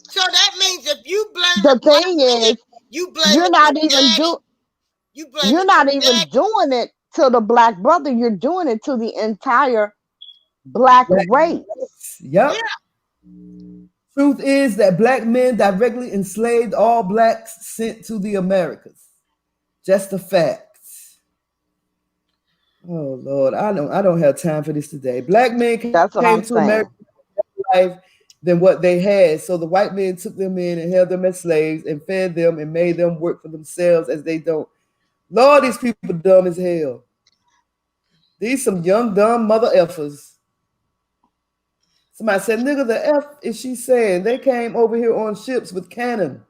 Speaker 1: So that means if you blame
Speaker 3: the thing is,
Speaker 1: you blame
Speaker 3: you're not even doing it to the black brother. You're doing it to the entire black race.
Speaker 2: Yep. Yeah. Truth is that black men directly enslaved all blacks sent to the Americas. Just a fact. Oh Lord, I don't have time for this today. Black men came to America life than what they had. So the white men took them in and held them as slaves and fed them and made them work for themselves as they don't. Lord, these people dumb as hell. These some young, dumb mother effers. Somebody said, nigga, the F is she saying? They came over here on ships with cannon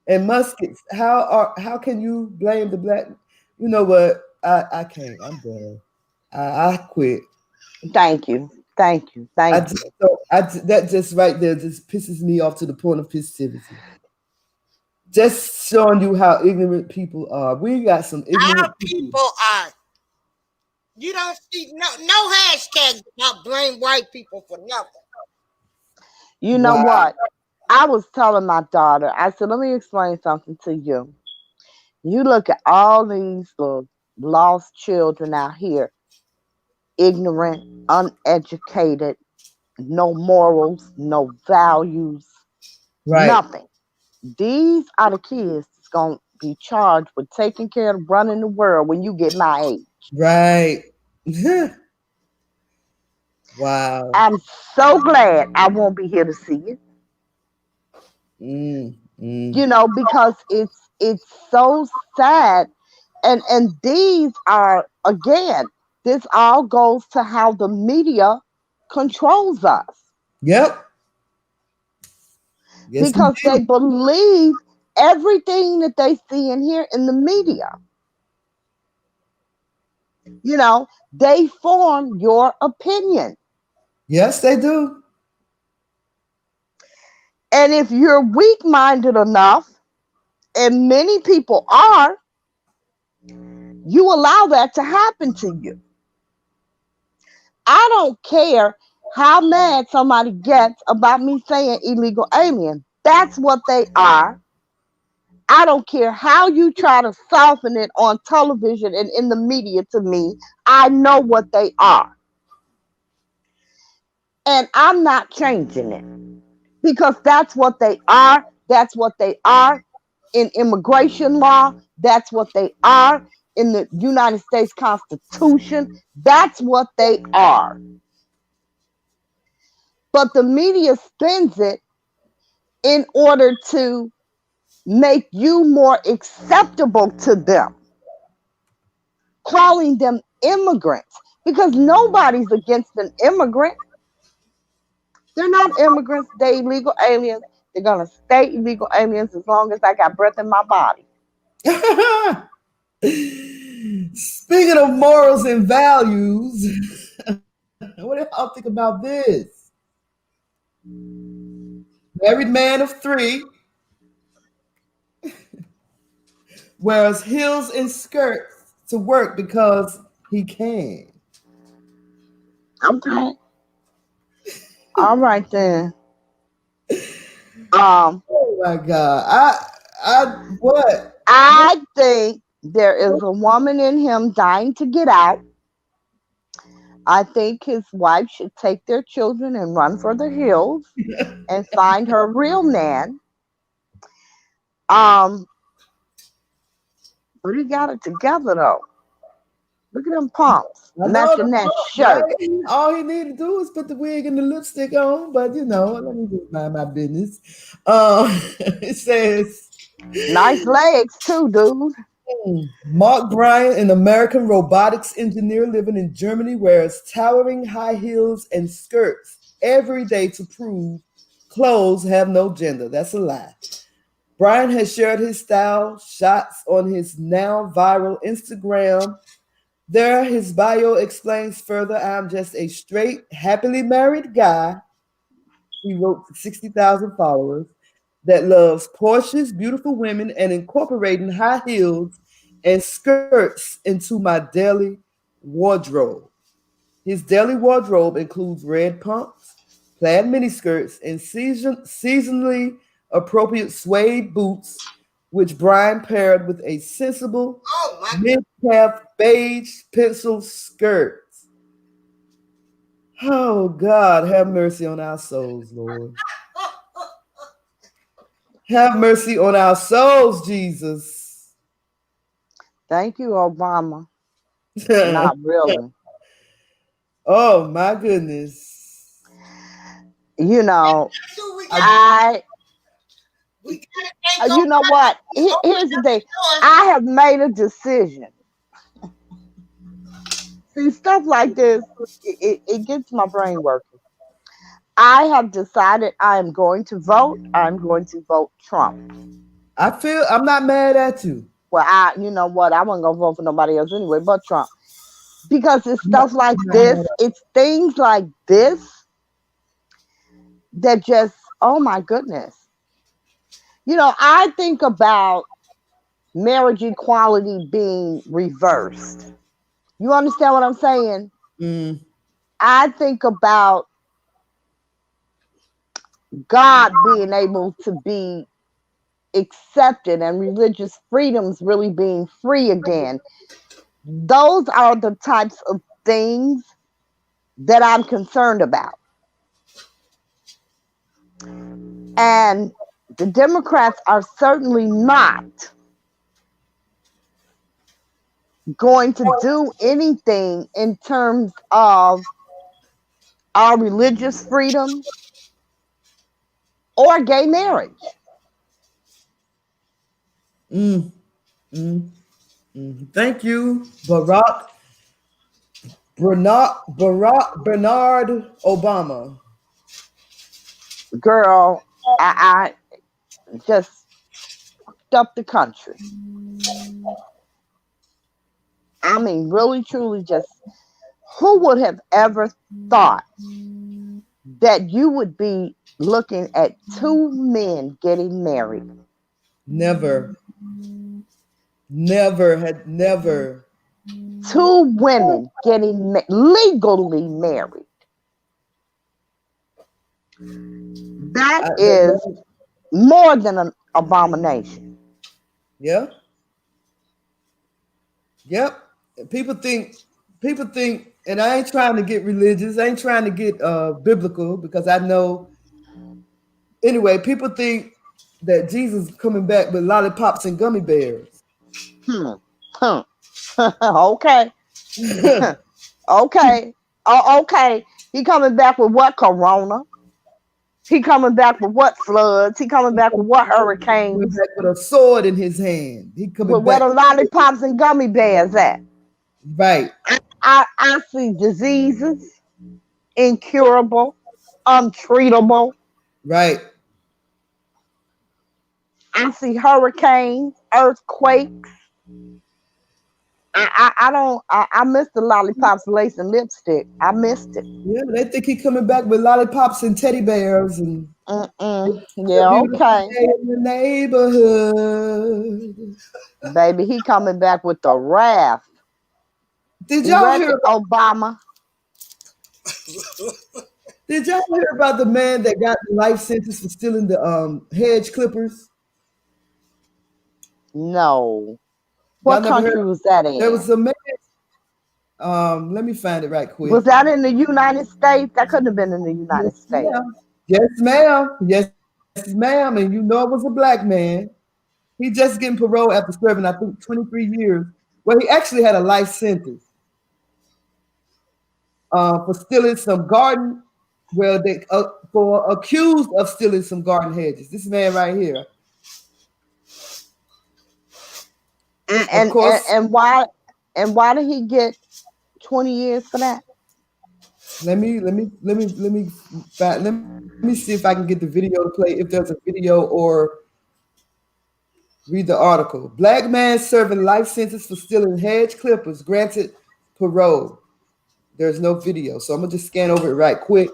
Speaker 2: and muskets. How can you blame the black? You know what? I can't. I'm done. I quit.
Speaker 3: Thank you.
Speaker 2: That just right there just pisses me off to the point of pissivity. Just showing you how ignorant people are. We got some ignorant
Speaker 1: people are. You don't see no hashtags about blame white people for nothing.
Speaker 3: You know what? I was telling my daughter, I said, let me explain something to you. You look at all these little lost children out here, ignorant, uneducated, no morals, no values, nothing. These are the kids that's going to be charged with taking care of running the world when you get my age.
Speaker 2: Right. Wow.
Speaker 3: I'm so glad I won't be here to see it. You know, because it's so sad And these are, again, this all goes to how the media controls us
Speaker 2: Yep. Yes,
Speaker 3: because
Speaker 2: indeed.
Speaker 3: they believe everything that they see and hear in the media. You know, they form your opinion.
Speaker 2: Yes, they do.
Speaker 3: And if you're weak minded enough, and many people are, you allow that to happen to you. I don't care how mad somebody gets about me saying illegal alien. That's what they are. I don't care how you try to soften it on television and in the media to me. I know what they are. And I'm not changing it because that's what they are. That's what they are in immigration law. That's what they are in the United States Constitution. That's what they are. But the media spins it in order to make you more acceptable to them, calling them immigrants because nobody's against an immigrant. They're not immigrants, they're illegal aliens. They're going to stay illegal aliens as long as I got breath in my body.
Speaker 2: Speaking of morals and values, what do y'all think about this? Married man of 3 wears heels and skirts to work because he can.
Speaker 3: Okay. All right then.
Speaker 2: Oh my God. What?
Speaker 3: I think there is a woman in him dying to get out. I think his wife should take their children and run for the hills and find her real man. But he got it together though. Look at them pumps, matching that shirt.
Speaker 2: Right? All he need to do is put the wig and the lipstick on, but let me just mind my business. It says
Speaker 3: nice legs too, dude.
Speaker 2: Mark Bryan, an American robotics engineer living in Germany, wears towering high heels and skirts every day to prove clothes have no gender. That's a lie. Bryan has shared his style shots on his now viral Instagram. There, his bio explains further, I'm just a straight, happily married guy, he wrote to 60,000 followers, that loves Porsches, beautiful women, and incorporating high heels and skirts into my daily wardrobe. His daily wardrobe includes red pumps, plaid miniskirts, and seasonally appropriate suede boots, which Bryan paired with a sensible mid-calf beige pencil skirt. Oh, God, have mercy on our souls, Lord. Have mercy on our souls, Jesus.
Speaker 3: Thank you, Obama. Not really.
Speaker 2: Oh, my goodness.
Speaker 3: You know, you know what? Here's the thing. I have made a decision. See, stuff like this, it gets my brain working. I have decided I am going to vote. I'm going to vote Trump.
Speaker 2: I'm not mad at you.
Speaker 3: Well, you know what? I wasn't going to vote for nobody else anyway but Trump. Because it's stuff like this. It's things like this that just, oh my goodness. You know, I think about marriage equality being reversed. You understand what I'm saying?
Speaker 2: Mm.
Speaker 3: I think about God being able to be accepted and religious freedoms really being free again. Those are the types of things that I'm concerned about. And the Democrats are certainly not going to do anything in terms of our religious freedom or gay marriage.
Speaker 2: Thank you, Bernard Obama.
Speaker 3: Girl, I just up the country. I mean, really, truly, just who would have ever thought that you would be looking at two men getting married?
Speaker 2: Never.
Speaker 3: Two women getting legally married. That is more than an abomination.
Speaker 2: Yep. People think, and I ain't trying to get religious. I ain't trying to get biblical, because I know. Anyway, people think that Jesus is coming back with lollipops and gummy bears.
Speaker 3: Okay. Okay. Okay. He coming back with what? Corona. He coming back with what? Floods. He coming back with what? Hurricanes.
Speaker 2: Back with a sword in his hand. He coming
Speaker 3: with
Speaker 2: back.
Speaker 3: Where the lollipops and gummy bears at?
Speaker 2: Right.
Speaker 3: I see diseases, incurable, untreatable.
Speaker 2: Right.
Speaker 3: I see hurricanes, earthquakes. I missed the lollipops, lace, and lipstick. I missed it.
Speaker 2: Yeah, they think he coming back with lollipops and teddy bears and
Speaker 3: yeah, okay.
Speaker 2: In the neighborhood.
Speaker 3: Baby, he coming back with the wrath.
Speaker 2: Did y'all hear
Speaker 3: Obama?
Speaker 2: Did y'all hear about the man that got the life sentence for stealing the hedge clippers?
Speaker 3: No. What country was that in?
Speaker 2: There was a man. Let me find it right quick.
Speaker 3: Was that in the United States? That couldn't have been in the United States.
Speaker 2: Yes, ma'am. Yes, ma'am. And you know it was a black man. He just getting parole after serving, I think, 23 years. Well, he actually had a life sentence for stealing some garden. Well, they for accused of stealing some garden hedges. This man right here.
Speaker 3: And why did he get 20 years for that?
Speaker 2: Let me see if I can get the video to play, if there's a video, or read the article. Black man serving life sentence for stealing hedge clippers granted parole. There's no video, so I'm gonna just scan over it right quick.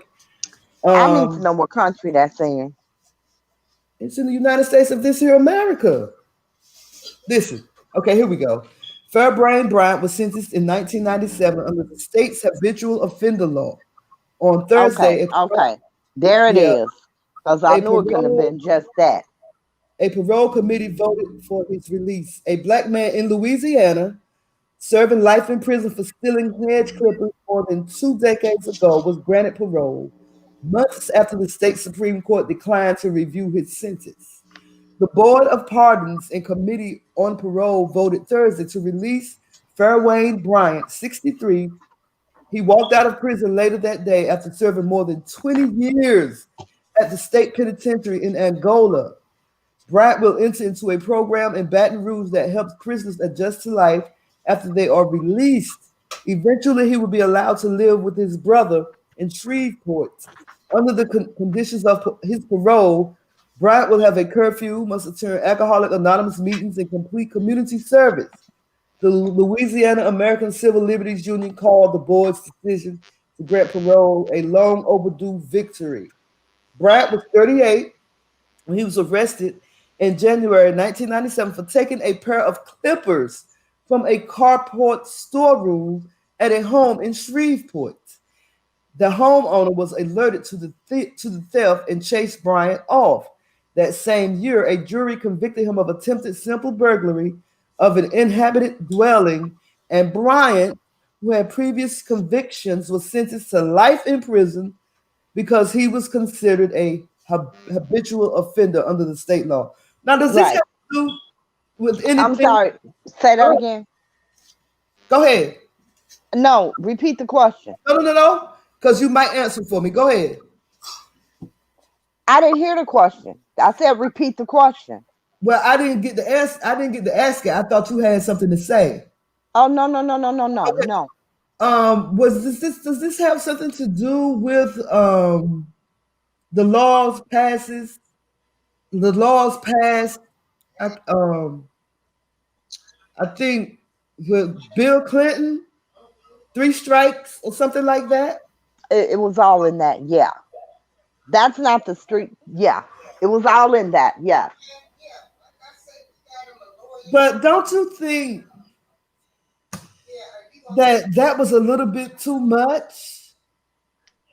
Speaker 3: I need to know what country that's in.
Speaker 2: It's in the United States of this here America. Listen. Okay, here we go. Fairbrain Bryant was sentenced in 1997 under the state's habitual offender law. On Thursday.
Speaker 3: Okay. There it is. Because I knew it could have been just that.
Speaker 2: A parole committee voted for his release. A black man in Louisiana serving life in prison for stealing hedge clippers more than 2 decades ago was granted parole months after the state Supreme Court declined to review his sentence. The Board of Pardons and Committee on Parole voted Thursday to release Fairbrain Bryant, 63. He walked out of prison later that day after serving more than 20 years at the state penitentiary in Angola. Bryant will enter into a program in Baton Rouge that helps prisoners adjust to life after they are released. Eventually, he will be allowed to live with his brother in Shreveport. Under the conditions of his parole, Bryant will have a curfew, must attend Alcoholic Anonymous meetings, and complete community service. The Louisiana American Civil Liberties Union called the board's decision to grant parole a long overdue victory. Bryant was 38 when he was arrested in January 1997 for taking a pair of clippers from a carport storeroom at a home in Shreveport. The homeowner was alerted to the theft and chased Bryant off. That same year, a jury convicted him of attempted simple burglary of an inhabited dwelling, and Bryant, who had previous convictions, was sentenced to life in prison because he was considered a habitual offender under the state law. Now, does this have to do with anything?
Speaker 3: I'm sorry. Say that again.
Speaker 2: Go ahead.
Speaker 3: No, repeat the question.
Speaker 2: No. Because you might answer for me. Go ahead.
Speaker 3: I didn't hear the question. I said repeat the question.
Speaker 2: Well, I didn't get to ask. I didn't get to ask it. I thought you had something to say.
Speaker 3: Oh no.
Speaker 2: Was this does this have something to do with the laws passes? The laws passed. I, I think with Bill Clinton, 3 strikes or something like that.
Speaker 3: It was all in that. Yeah, that's not the street. Yeah, it was all in that. Yeah.
Speaker 2: But don't you think that was a little bit too much?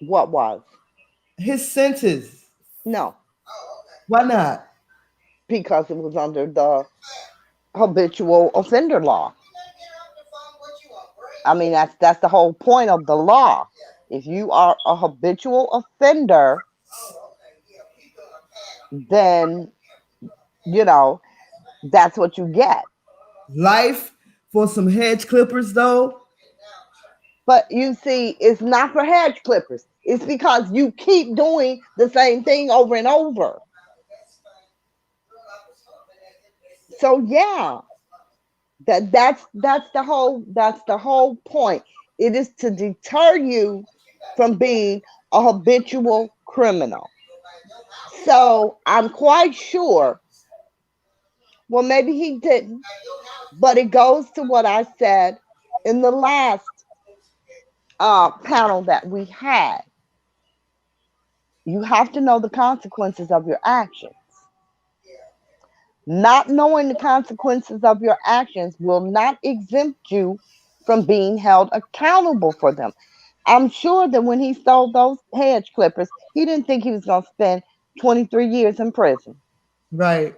Speaker 3: What was?
Speaker 2: His sentence.
Speaker 3: No,
Speaker 2: Why not?
Speaker 3: because it was under the habitual offender law. I mean, that's the whole point of the law. If you are a habitual offender, then that's what you get.
Speaker 2: Life for some hedge clippers, though.
Speaker 3: But you see, it's not for hedge clippers. It's because you keep doing the same thing over and over. So yeah, that's the whole point. It is to deter you from being a habitual criminal. So I'm quite sure. Well, maybe he didn't, but it goes to what I said in the last panel that we had. You have to know the consequences of your actions. Not knowing the consequences of your actions will not exempt you from being held accountable for them. I'm sure that when he stole those hedge clippers, he didn't think he was going to spend 23 years in prison.
Speaker 2: Right.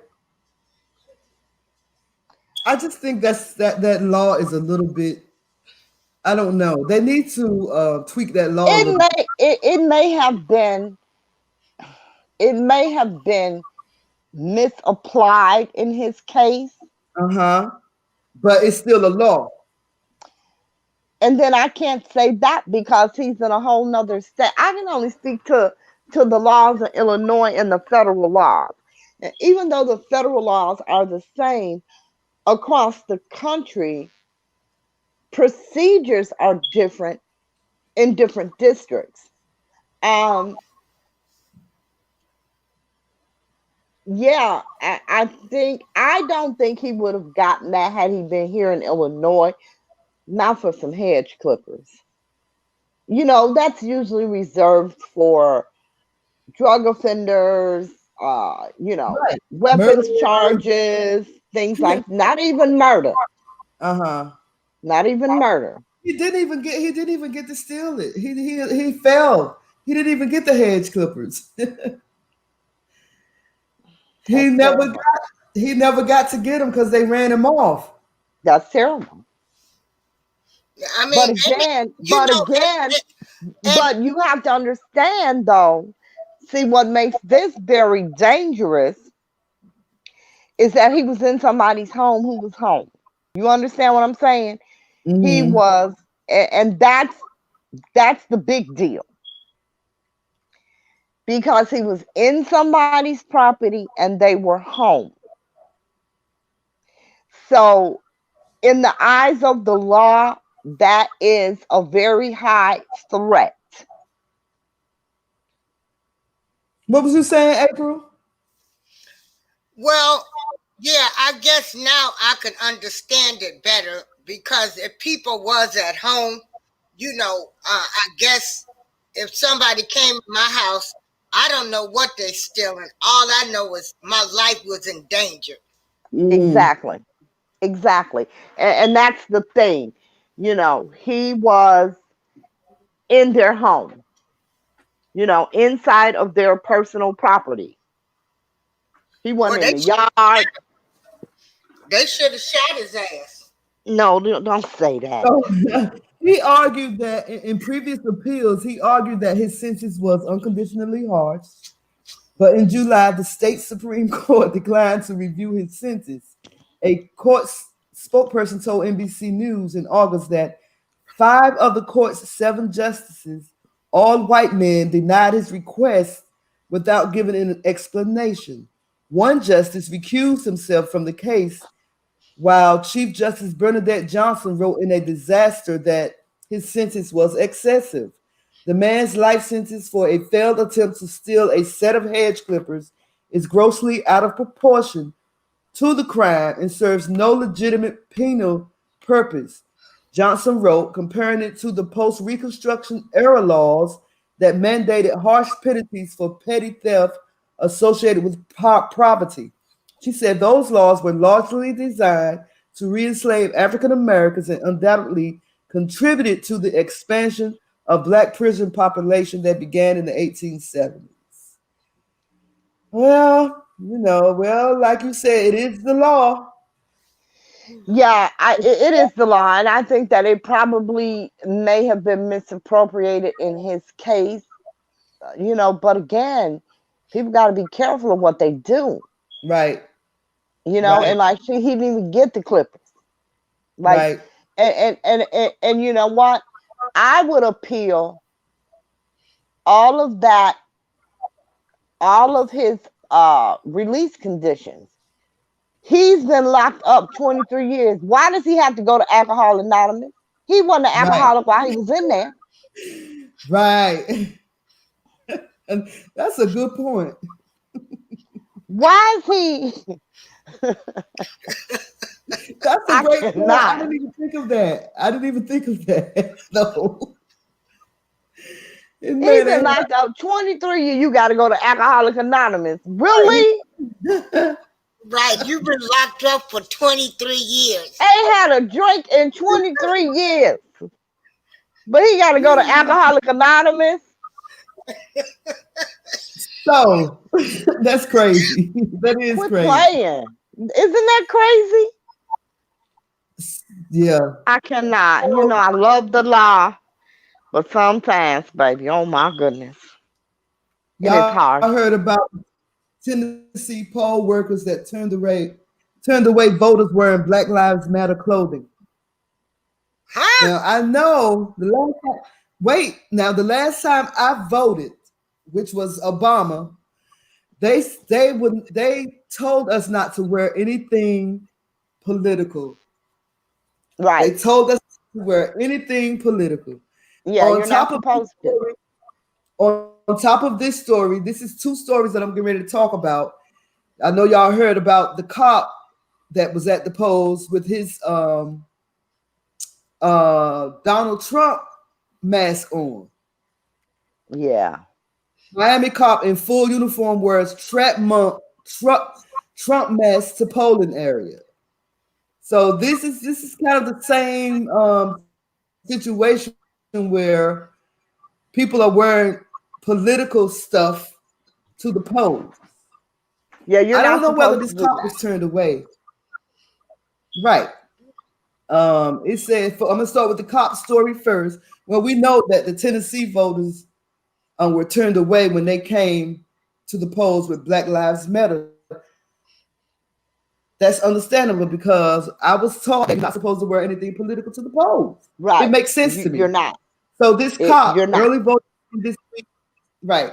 Speaker 2: I just think that law is a little bit. I don't know. They need to tweak that law.
Speaker 3: It may have been misapplied in his case.
Speaker 2: But it's still a law.
Speaker 3: And then I can't say that because he's in a whole nother state. I can only speak to the laws in Illinois and the federal laws. And even though the federal laws are the same across the country, procedures are different in different districts. Yeah, I don't think he would have gotten that had he been here in Illinois, not for some hedge clippers. That's usually reserved for drug offenders,
Speaker 2: Right.
Speaker 3: weapons
Speaker 2: Murder
Speaker 3: charges, things like not even murder. Not even murder.
Speaker 2: He didn't even get to steal it. He fell. He didn't even get the hedge clippers. He never got to get them because they ran him off.
Speaker 3: That's terrible.
Speaker 1: I mean,
Speaker 3: but you have to understand though. See, what makes this very dangerous is that he was in somebody's home who was home. You understand what I'm saying?
Speaker 2: Mm-hmm.
Speaker 3: He was, and that's the big deal. Because he was in somebody's property and they were home. So, in the eyes of the law, that is a very high threat.
Speaker 2: What was you saying, April?
Speaker 1: Well, yeah, I guess now I can understand it better because if people was at home, I guess if somebody came to my house, I don't know what they're stealing. All I know is my life was in danger.
Speaker 3: Exactly. And that's the thing. He was in their home, inside of their personal property. He wasn't in the yard.
Speaker 1: They should have shot his ass.
Speaker 3: No, don't say that.
Speaker 2: So, he argued that in previous appeals, his sentence was unconditionally harsh. But in July, the state Supreme Court declined to review his sentence. A court spokesperson told NBC News in August that 5 of the court's 7 justices, all white men, denied his request without giving an explanation. One justice recused himself from the case, while Chief Justice Bernadette Johnson wrote in a disaster that his sentence was excessive. The man's life sentence for a failed attempt to steal a set of hedge clippers is grossly out of proportion to the crime and serves no legitimate penal purpose. Johnson wrote, comparing it to the post-Reconstruction era laws that mandated harsh penalties for petty theft associated with property. She said those laws were largely designed to re-enslave African Americans and undoubtedly contributed to the expansion of Black prison population that began in the 1870s. Well, like you said, it is the law.
Speaker 3: Yeah, it is the law, and I think that it probably may have been misappropriated in his case, but again, people got to be careful of what they do.
Speaker 2: Right.
Speaker 3: Right. And like he didn't even get the clippers. Like, right. And you know what? I would appeal all of that, all of his release conditions. He's been locked up 23 years. Why does he have to go to Alcohol Anonymous? He wasn't an alcoholic while he was in there.
Speaker 2: Right. And that's a good point.
Speaker 3: Why is he?
Speaker 2: That's a great point. I didn't even think of that. No.
Speaker 3: He's been locked up 23 years. You got to go to Alcoholic Anonymous. Really?
Speaker 1: Right. You've been locked up for 23 years.
Speaker 3: Ain't had a drink in 23 years. But he got to go to Alcoholic Anonymous.
Speaker 2: So, that's crazy. That is
Speaker 3: Quit
Speaker 2: crazy.
Speaker 3: Playing. Isn't that crazy?
Speaker 2: Yeah.
Speaker 3: I cannot. I love the law. But sometimes, baby, oh my goodness. It's hard.
Speaker 2: I heard about Tennessee poll workers that turned away voters wearing Black Lives Matter clothing.
Speaker 1: Huh?
Speaker 2: Now I know the last time I voted, which was Obama, they told us not to wear anything political.
Speaker 3: Right.
Speaker 2: They told us to wear anything political.
Speaker 3: Yeah, you're not supposed to.
Speaker 2: On top of this story, this is two stories that I'm getting ready to talk about. I know y'all heard about the cop that was at the polls with his Donald Trump mask on.
Speaker 3: Yeah.
Speaker 2: Miami cop in full uniform wears Trump mask to polling area. So this is kind of the same situation where people are wearing political stuff to the polls.
Speaker 3: Yeah,
Speaker 2: I don't know whether this cop was turned away. Right. It said, I'm going to start with the cop story first. Well, we know that the Tennessee voters were turned away when they came to the polls with Black Lives Matter. That's understandable because I was taught you're not supposed to wear anything political to the polls.
Speaker 3: Right.
Speaker 2: It makes sense to me.
Speaker 3: You're not.
Speaker 2: So this cop early voting this week. Right.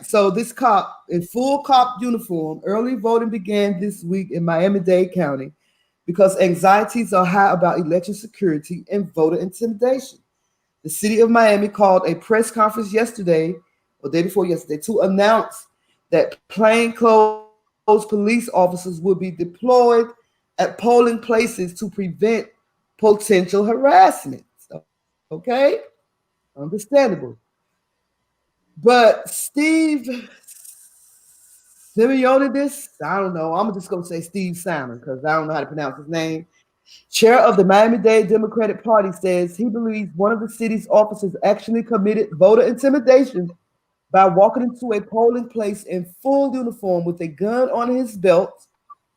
Speaker 2: So this cop in full cop uniform, early voting began this week in Miami-Dade County because anxieties are high about election security and voter intimidation. The city of Miami called a press conference yesterday, or day before yesterday, to announce that plainclothes police officers will be deployed at polling places to prevent potential harassment. Okay? Understandable. But Steve Simeonidis, I don't know. I'm just going to say Steve Simon because I don't know how to pronounce his name. Chair of the Miami-Dade Democratic Party says he believes one of the city's officers actually committed voter intimidation by walking into a polling place in full uniform with a gun on his belt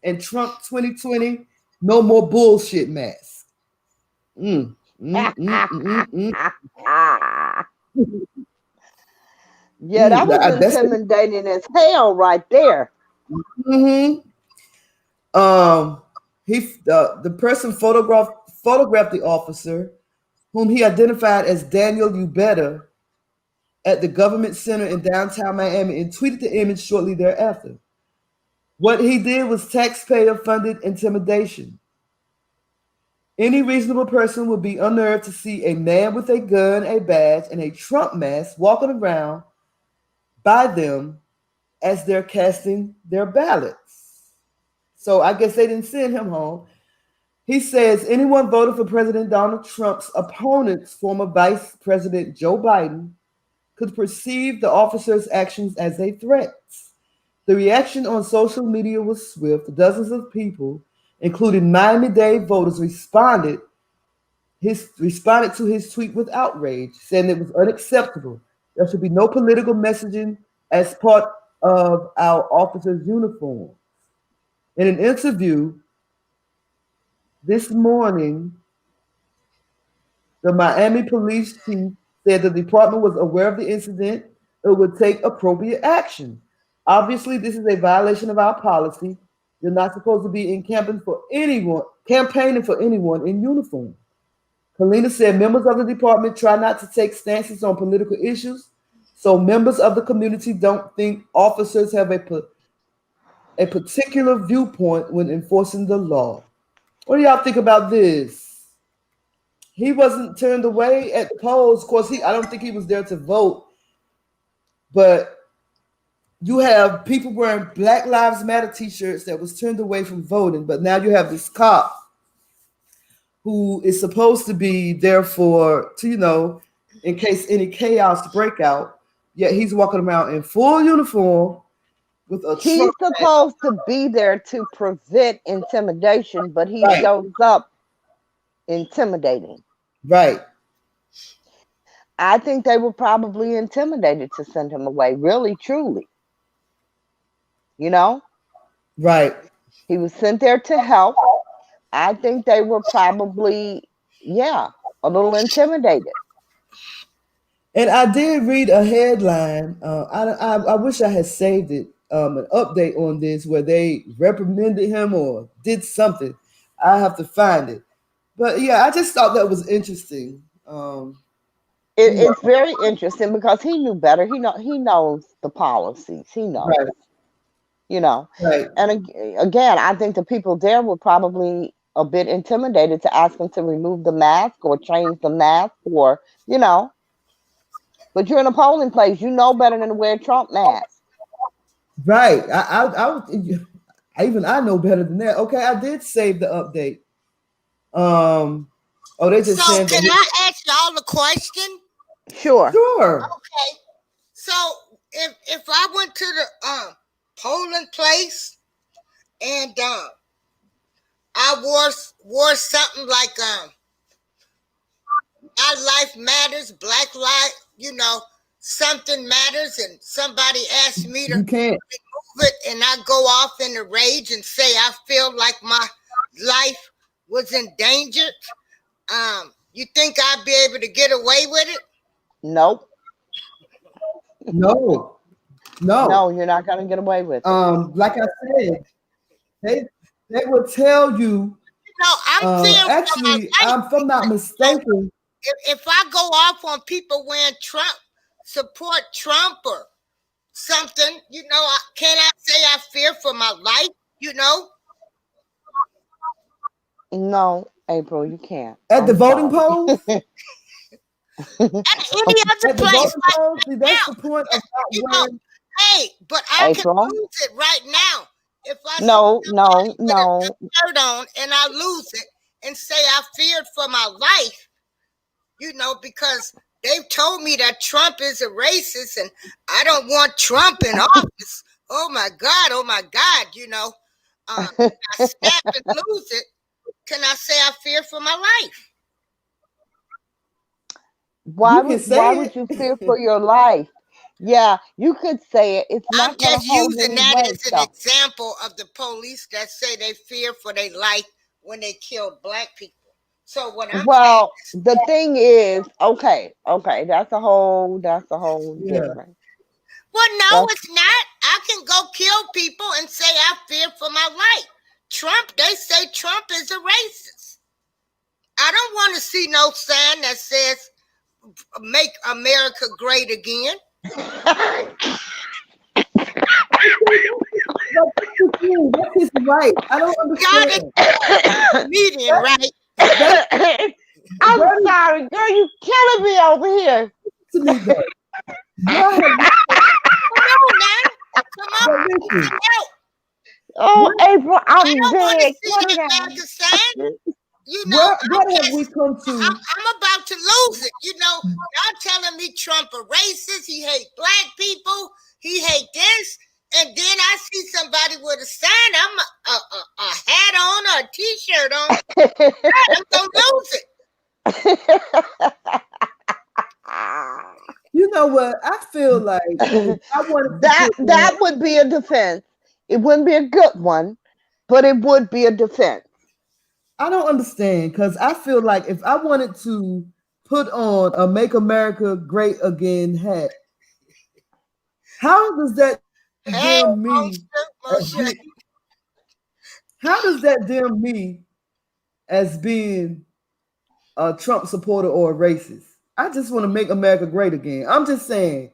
Speaker 2: and Trump 2020 no more bullshit mask.
Speaker 3: Yeah, that was intimidating as hell right there.
Speaker 2: The person photographed the officer, whom he identified as Daniel Ubeda, at the government center in downtown Miami and tweeted the image shortly thereafter. What he did was taxpayer-funded intimidation. Any reasonable person would be unnerved to see a man with a gun, a badge, and a Trump mask walking around by them as they're casting their ballots. So I guess they didn't send him home. He says anyone voting for President Donald Trump's opponent's former Vice President Joe Biden could perceive the officer's actions as a threat. The reaction on social media was swift. Dozens of people, including Miami-Dade voters, responded to his tweet with outrage, saying it was unacceptable. There should be no political messaging as part of our officers' uniform. In an interview this morning, the Miami police chief said the department was aware of the incident and would take appropriate action. Obviously, this is a violation of our policy. You're not supposed to be campaigning for anyone in uniform. Kalina said members of the department try not to take stances on political issues, so members of the community don't think officers have a particular viewpoint when enforcing the law. What do y'all think about this? He wasn't turned away at the polls. Of course, I don't think he was there to vote, but you have people wearing Black Lives Matter t-shirts that was turned away from voting, but now you have this cop who is supposed to be there in case any chaos break out, yet he's walking around in full uniform with a
Speaker 3: He's supposed to be there to prevent intimidation, but he shows up intimidating.
Speaker 2: Right.
Speaker 3: I think they were probably intimidated to send him away, really, truly. You know?
Speaker 2: Right.
Speaker 3: He was sent there to help. I think they were probably, a little intimidated.
Speaker 2: And I did read a headline. I wish I had saved it. An update on this where they reprimanded him or did something. I have to find it. But yeah, I just thought that was interesting.
Speaker 3: It's very interesting because he knew better. He knows the policies. He knows.
Speaker 2: Right.
Speaker 3: You know.
Speaker 2: Right.
Speaker 3: And again, I think the people there were probably a bit intimidated to ask him to remove the mask or change the mask or, But you're in a polling place. You know better than to wear a Trump mask.
Speaker 2: Right. I know better than that. Okay, I did save the update. They just
Speaker 1: so can I ask y'all a question?
Speaker 3: Sure.
Speaker 1: Okay. So if I went to the polling place and I wore something like my life matters, black life, something matters, and somebody asked me to remove it, and I go off in a rage and say I feel like my life was endangered, you think I'd be able to get away with it?
Speaker 3: Nope.
Speaker 2: No,
Speaker 3: you're not gonna get away with it.
Speaker 2: Like I said, they will tell you.
Speaker 1: I'm
Speaker 2: actually, if I'm not mistaken,
Speaker 1: if I go off on people wearing Trump, support Trump or something, can I say I fear for my life?
Speaker 3: No, April, you can't.
Speaker 2: At the voting polls?
Speaker 1: At any other place right
Speaker 2: see, that's the point of not wearing.
Speaker 1: Hey, but I can lose it right now. If I
Speaker 3: no.
Speaker 1: shirt on and I lose it and say I feared for my life, because they've told me that Trump is a racist and I don't want Trump in office. Oh my God, I snap and lose it. Can I say I fear for my life?
Speaker 3: Why would you fear for your life? Yeah, you could say it. It's not.
Speaker 1: I'm just using that as an example of the police that say they fear for their life when they killed black people. So what I'm
Speaker 3: the thing is, okay, that's a whole different.
Speaker 1: Well, no, it's not. I can go kill people and say I fear for my life. Trump, they say Trump is a racist. I don't want to see no sign that says "Make America Great Again."
Speaker 2: That's his right. I don't understand.
Speaker 1: Median, right?
Speaker 3: I'm sorry, girl. You killing me over here.
Speaker 2: To me, though. Why have
Speaker 1: Come on now. Come on.
Speaker 2: listen,
Speaker 1: Come out.
Speaker 3: Oh, April,
Speaker 1: I
Speaker 3: I'm
Speaker 1: don't want to
Speaker 3: dead.
Speaker 1: see
Speaker 3: Cut
Speaker 1: that
Speaker 3: it out.
Speaker 1: Pakistan. You know,
Speaker 2: what have we come to?
Speaker 1: I'm about to lose it. You know, y'all telling me Trump a racist. He hate black people. He hate this. And then I see somebody with a sign. I'm a hat on or a T-shirt on. I'm gonna lose it.
Speaker 2: You know what? I feel like I wanted
Speaker 3: that would be a defense. It wouldn't be a good one, but it would be a defense.
Speaker 2: I don't understand because I feel like if I wanted to put on a "Make America Great Again" hat, how does that dim me? How does that dim me as being a Trump supporter or a racist? I just want to make America great again. I'm just saying.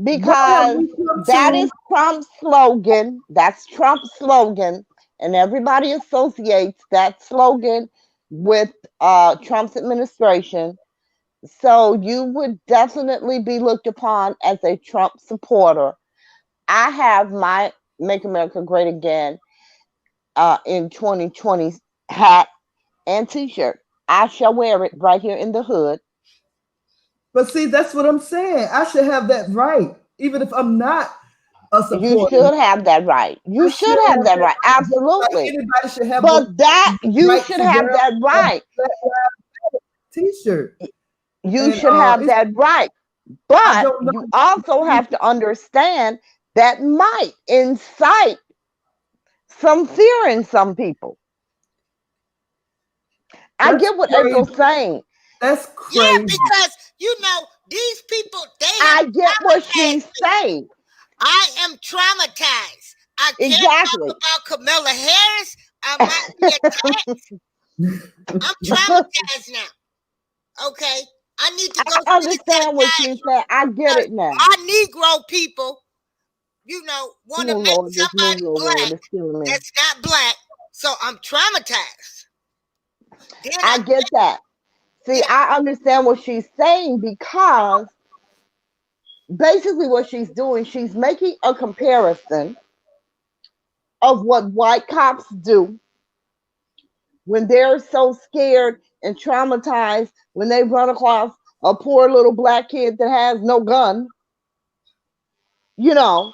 Speaker 3: Because that is Trump's slogan. That's Trump's slogan. And everybody associates that slogan with Trump's administration. So you would definitely be looked upon as a Trump supporter. I have my Make America Great Again in 2020 hat and T-shirt. I shall wear it right here in the hood.
Speaker 2: But see, that's what I'm saying. I should have that right, even if I'm not a supporter.
Speaker 3: You should have that right. You should have that right. Absolutely.
Speaker 2: Like anybody should have.
Speaker 3: But that you should have that right.
Speaker 2: T-shirt.
Speaker 3: You should have that right. But you also have to understand that might incite some fear in some people. I get what April's saying.
Speaker 2: That's crazy.
Speaker 1: Yeah, because you know these people.
Speaker 3: I get what she's saying.
Speaker 1: I am traumatized. I can't talk about Kamala Harris. I might be attacked. I'm traumatized now. Okay, I need to go.
Speaker 3: I understand what she's saying. I get it now.
Speaker 1: Our Negro people, you know, want to make somebody black that's not black. So I'm traumatized.
Speaker 3: I get that. See, I understand what she's saying because basically what she's doing, she's making a comparison of what white cops do when they're so scared and traumatized when they run across a poor little black kid that has no gun. You know,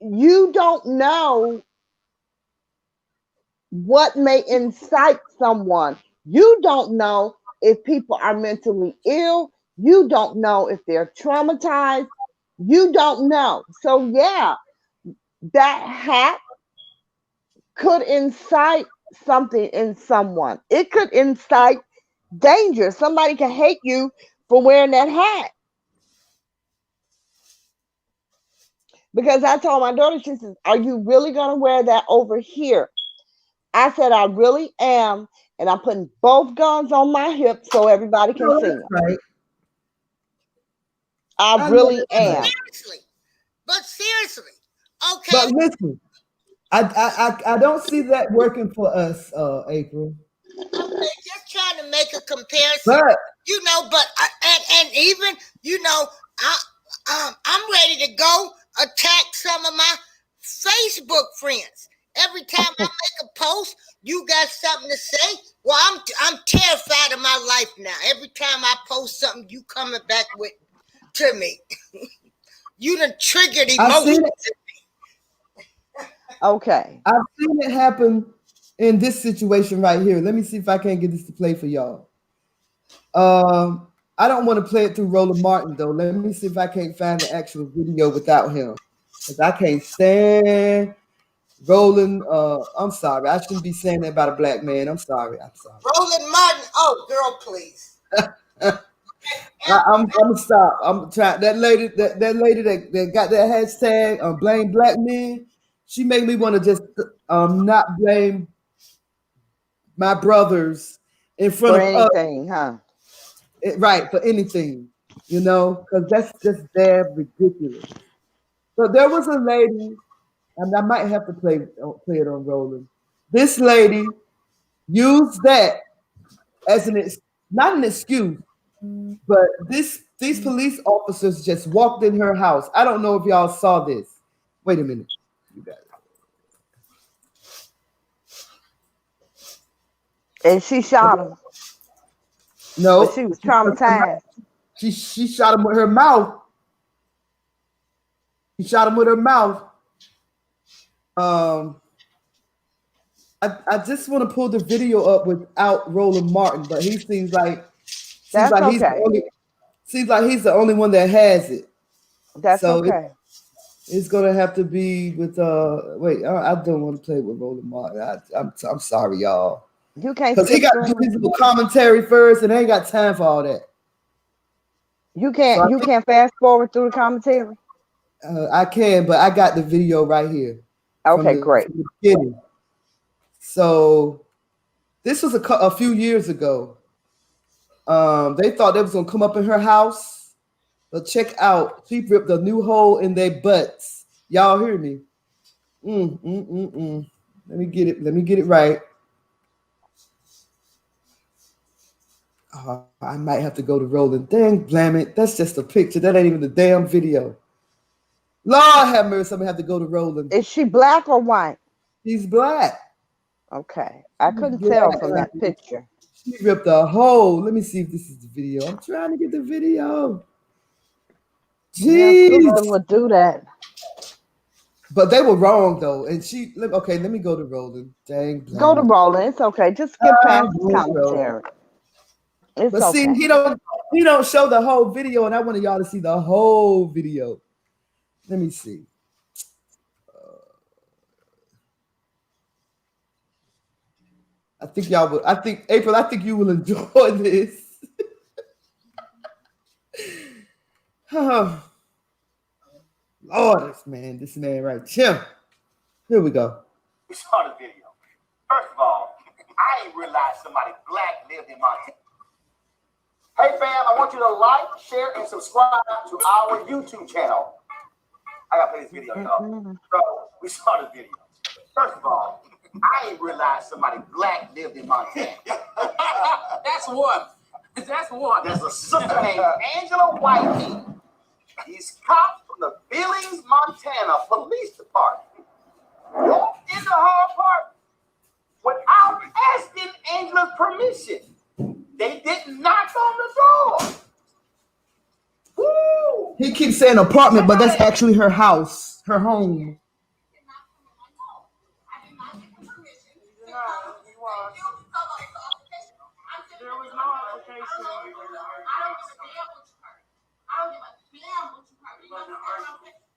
Speaker 3: you don't know what may incite someone. You don't know if people are mentally ill. You don't know if they're traumatized. You don't know. So yeah, that hat could incite something in someone. It could incite danger. Somebody can hate you for wearing that hat. Because I told my daughter, she says, "Are you really going to wear that over here?" I said, "I really am. And I'm putting both guns on my hips so everybody can see them."
Speaker 2: Right.
Speaker 3: I really am.
Speaker 1: Seriously. Okay.
Speaker 2: But listen, I don't see that working for us, April.
Speaker 1: Okay, just trying to make a comparison.
Speaker 2: But
Speaker 1: you know, and even you know, I'm ready to go attack some of my Facebook friends. Every time I make a post, you got something to say. Well, I'm terrified of my life now. Every time I post something, you coming back with to me. You done triggered emotions.
Speaker 3: Okay.
Speaker 2: I've seen it happen in this situation right here. Let me see if I can't get this to play for y'all. I don't want to play it through Roland Martin though. Let me see if I can't find the actual video without him. Because I can't stand Roland. I'm sorry. I shouldn't be saying that about a black man. I'm sorry.
Speaker 1: Roland Martin. Oh, girl, please.
Speaker 2: I'm gonna stop. I'm trying. That lady that got that hashtag blame black men. She made me want to just not blame my brothers in front of
Speaker 3: anything, huh?
Speaker 2: Right, for anything, you know, because that's just damn ridiculous. So there was a lady And I might have to play it on rolling. This lady used that as not an excuse, but these police officers just walked in her house. I don't know if y'all saw this. Wait a minute. You got it.
Speaker 3: And she shot him.
Speaker 2: No.
Speaker 3: But she was traumatized.
Speaker 2: She shot him with her mouth. She shot him with her mouth. I just want to pull the video up without Roland Martin, but he seems like he's the only one that has it.
Speaker 3: That's okay.
Speaker 2: It's gonna have to be with wait, I don't want to play with Roland Martin. I'm sorry, y'all.
Speaker 3: You can't,
Speaker 2: because he got to do his little commentary first, and I ain't got time for all that.
Speaker 3: You can't fast forward through the commentary.
Speaker 2: I can, but I got the video right here.
Speaker 3: Okay, great.
Speaker 2: From the beginning. So this was a few years ago. They thought they was gonna come up in her house, but check out, she ripped a new hole in their butts. Y'all hear me? Let me get it right. I might have to go to rolling. Dang, blam it. That's just a picture. That ain't even the damn video. Lord have mercy. I'm gonna have to go to rolling.
Speaker 3: Is she black or white?
Speaker 2: She's black.
Speaker 3: Okay. I couldn't tell from that picture.
Speaker 2: She ripped a hole. Let me see if this is the video. I'm trying to get the video. Jeez.
Speaker 3: Yeah, would do that.
Speaker 2: But they were wrong though. And let me go to rolling. Dang.
Speaker 3: Go to rolling. It's okay. Just skip past the commentary. It's
Speaker 2: but see, he don't show the whole video, and I wanted y'all to see the whole video. Let me see. I think y'all will. I think April. I think you will enjoy this. Oh, Lord, this man right here. Here we go.
Speaker 10: We saw the video. First of all, I didn't realize somebody black lived in Montana. Hey fam, I want you to like, share, and subscribe to our YouTube channel. I gotta play this video, y'all. So we saw the video. First of all, I didn't realize somebody black lived in Montana. That's one. There's a sister named Angela Whitey. These cops from the Billings, Montana Police Department walked into her apartment without asking Angela's permission. They didn't knock on the door. Woo!
Speaker 2: He keeps saying apartment, but that's actually her house, her home.
Speaker 10: There was no application.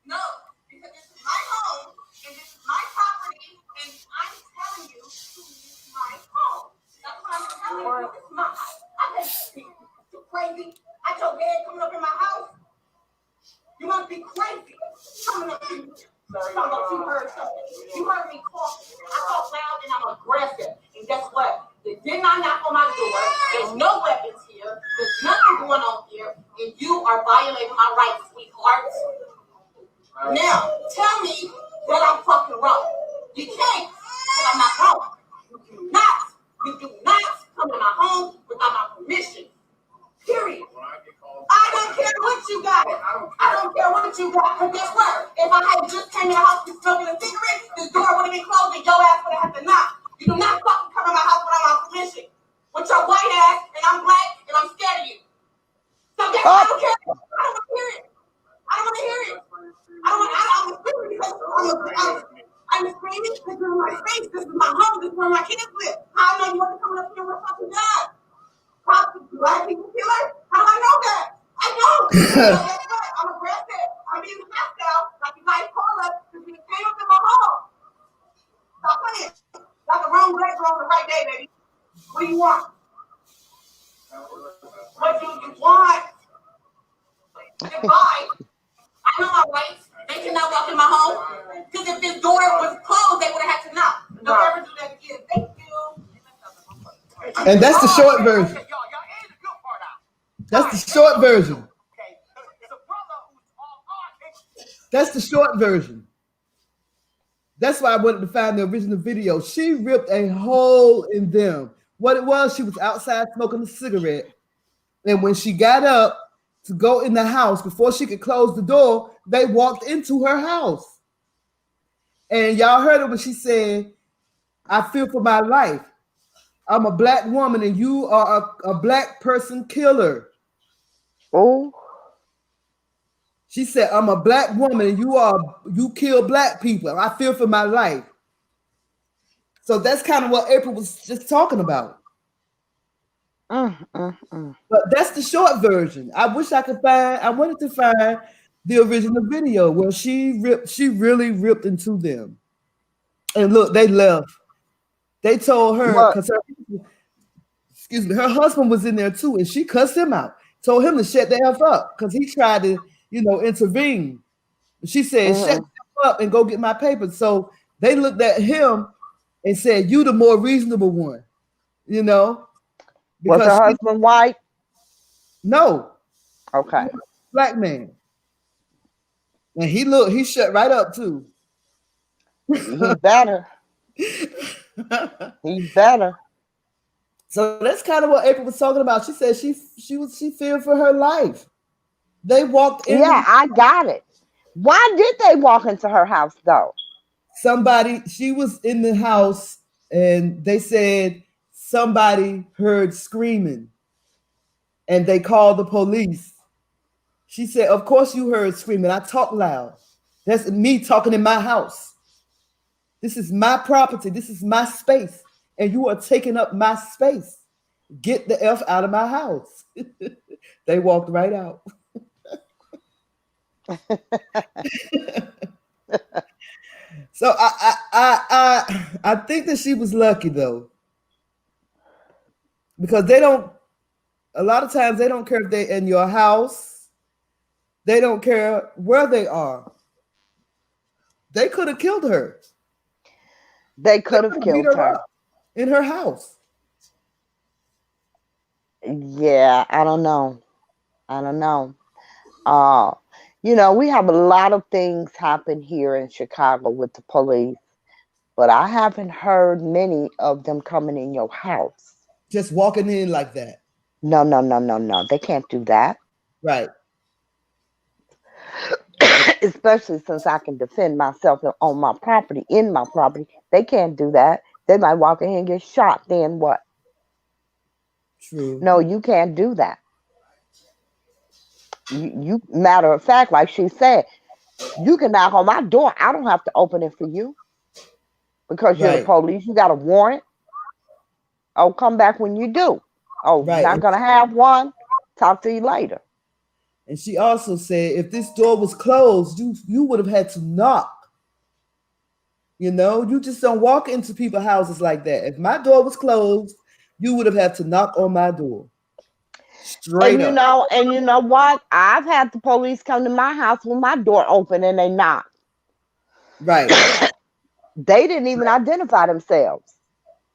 Speaker 11: No, because this is my home and this is my property, and I'm telling you, this is my home. That's what I'm telling you. This is my house. I can't see you crazy. I told Dad coming up in my house. You must be crazy. Coming up in here. You heard something. You heard me talking. I talk loud and I'm aggressive. And guess what? They did not knock on my door. There's no weapons here. There's nothing going on here. And you are violating my rights, sweetheart. Now, tell me that I'm fucking wrong. You can't, but I'm not wrong. You do not come to my home without my permission. Period. I don't care what you got. I don't care what you got. But guess what? If I had just came in the house and smoking a cigarette, this door would have been closed and your ass would have had to knock. You do not fucking come in my house without my permission. With your white ass, and I'm black, and I'm scared of you. So guess what? I don't care. I don't want to hear it. I don't want to hear it. I'm screaming because I'm screaming because you're in my face. This is my home. This is where my kids live. How I know you wasn't coming up here with a fucking gun? Probably black people killer? How do I know that? I know. I'm aggressive. I'm being hostile. Like you guys call us because you came up in my home. Stop playing. Got the wrong black girl on the right day, baby. What do you want? What do you want? Goodbye. I know my rights. They cannot walk in my home. Because if this door was closed, they would have had to knock. Don't ever do that again. Thank you.
Speaker 2: And that's the short version. That's the short version. That's the short version. That's why I wanted to find the original video. She ripped a hole in them. What it was, she was outside smoking a cigarette. And when she got up to go in the house, before she could close the door, they walked into her house. And y'all heard her when she said, I fear for my life. I'm a black woman and you are a black person killer.
Speaker 3: Oh.
Speaker 2: She said, I'm a black woman and you kill black people. I fear for my life. So that's kind of what April was just talking about. But that's the short version. I wanted to find the original video where she really ripped into them. And look, they left. They told her, because her husband was in there too, and she cussed him out, told him to shut the F up because he tried to, intervene. She said, shut the F up and go get my papers. So they looked at him and said, you the more reasonable one,
Speaker 3: Was her husband white?
Speaker 2: No.
Speaker 3: Okay.
Speaker 2: Black man. And he shut right up too.
Speaker 3: He better. He better.
Speaker 2: So that's kind of what April was talking about. She said she feared for her life. They walked in.
Speaker 3: Yeah, I got it. Why did they walk into her house though?
Speaker 2: She was in the house and they said somebody heard screaming and they called the police. She said, of course you heard screaming. I talk loud. That's me talking in my house. This is my property. This is my space. And you are taking up my space. Get the F out of my house. They walked right out. So I think that she was lucky though. Because a lot of times they don't care if they're in your house. They don't care where they are. They could have killed her.
Speaker 3: They could have killed her
Speaker 2: in her house.
Speaker 3: Yeah, I don't know. We have a lot of things happen here in Chicago with the police, but I haven't heard many of them coming in your house.
Speaker 2: Just walking in like that.
Speaker 3: No. They can't do that.
Speaker 2: Right.
Speaker 3: Especially since I can defend myself on my property, in my property. They can't do that. They might walk in here and get shot. Then what?
Speaker 2: True.
Speaker 3: No, you can't do that. You matter of fact, like she said, you can knock on my door. I don't have to open it for you because you're the police. You got a warrant. Oh, come back when you do. Oh, you're not gonna have one. Talk to you later.
Speaker 2: And she also said, if this door was closed, you would have had to knock. You just don't walk into people's houses like that. If my door was closed, you would have had to knock on my door. Straight up.
Speaker 3: And you know what? I've had the police come to my house with my door open and they knocked.
Speaker 2: Right.
Speaker 3: They didn't even identify themselves.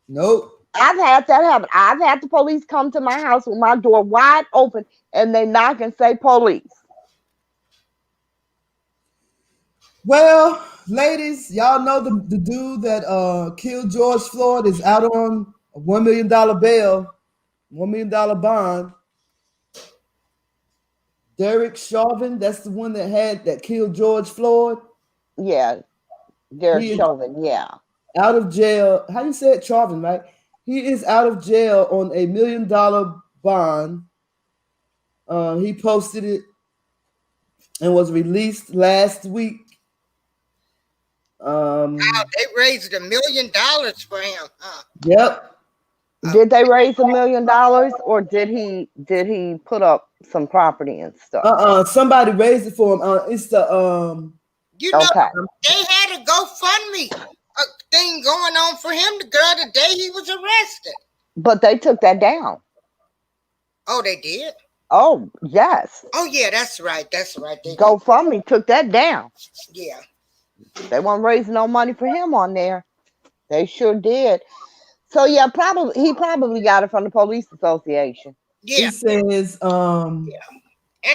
Speaker 2: Nope.
Speaker 3: I've had that happen. I've had the police come to my house with my door wide open and they knock and say police.
Speaker 2: Well, ladies, y'all know the dude that killed George Floyd is out on a $1 million bail, $1 million bond. Derek Chauvin, that's the one that killed George Floyd.
Speaker 3: Yeah, Derek Chauvin, yeah.
Speaker 2: Out of jail. How you say it, Chauvin, right? He is out of jail on a $1 million bond. He posted it and was released last week.
Speaker 1: Wow, they raised $1 million for him. Huh?
Speaker 2: Yep.
Speaker 3: Did they raise $1 million or did he put up some property and stuff?
Speaker 2: Somebody raised it for him. It's the
Speaker 1: they had a GoFundMe thing going on for him the day he was arrested.
Speaker 3: But they took that down.
Speaker 1: Oh, they did?
Speaker 3: Oh, yes.
Speaker 1: Oh, yeah, that's right. They
Speaker 3: GoFundMe took that down.
Speaker 1: Yeah.
Speaker 3: They weren't raising no money for him on there. They sure did. So yeah, he probably got it from the police association.
Speaker 1: Yeah.
Speaker 2: He says
Speaker 1: and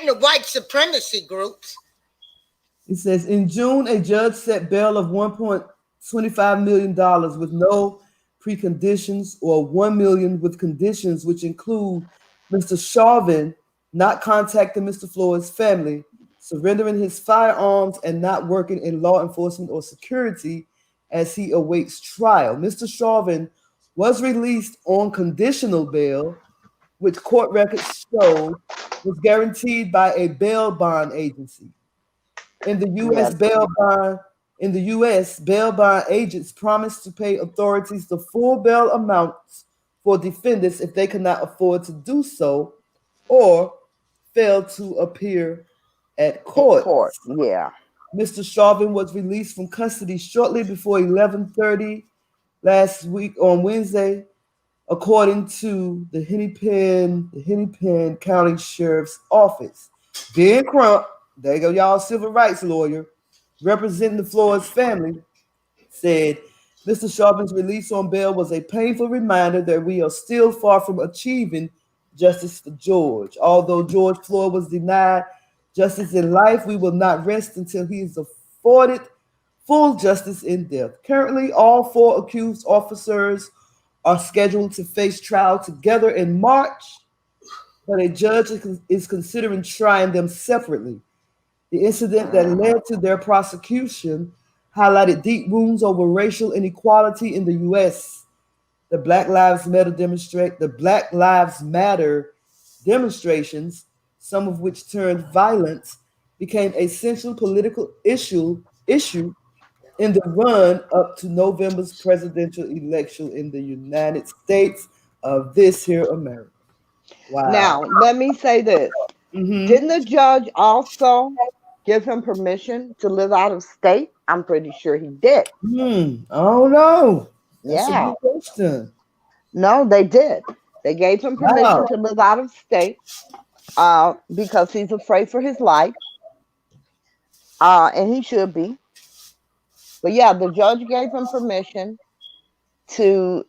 Speaker 1: the white supremacy groups.
Speaker 2: It says in June, a judge set bail of $1.2 $25 million with no preconditions, or $1 million with conditions, which include Mr. Chauvin not contacting Mr. Floyd's family, surrendering his firearms, and not working in law enforcement or security as he awaits trial. Mr. Chauvin was released on conditional bail, which court records showed was guaranteed by a bail bond agency. In the U.S., bail bond agents promised to pay authorities the full bail amounts for defendants if they could not afford to do so or fail to appear at court.
Speaker 3: Yeah.
Speaker 2: Mr. Chauvin was released from custody shortly before 11:30 last week on Wednesday, according to the Hennepin County Sheriff's Office. Ben Crump, there you go, y'all, civil rights lawyer, representing the Floyd's family, said Mr. Chauvin's release on bail was a painful reminder that we are still far from achieving justice for George. Although George Floyd was denied justice in life, we will not rest until he is afforded full justice in death. Currently, all 4 accused officers are scheduled to face trial together in March, but a judge is considering trying them separately. The incident that led to their prosecution highlighted deep wounds over racial inequality in the U.S. The Black Lives Matter demonstrations, some of which turned violent, became a central political issue in the run up to November's presidential election in the United States of this here America. Wow.
Speaker 3: Now, let me say this. Didn't the judge also give him permission to live out of state? I'm pretty sure he did.
Speaker 2: Oh, no. That's
Speaker 3: Yeah.
Speaker 2: a good question.
Speaker 3: No, they did. They gave him permission to live out of state because he's afraid for his life. And he should be. But yeah, the judge gave him permission to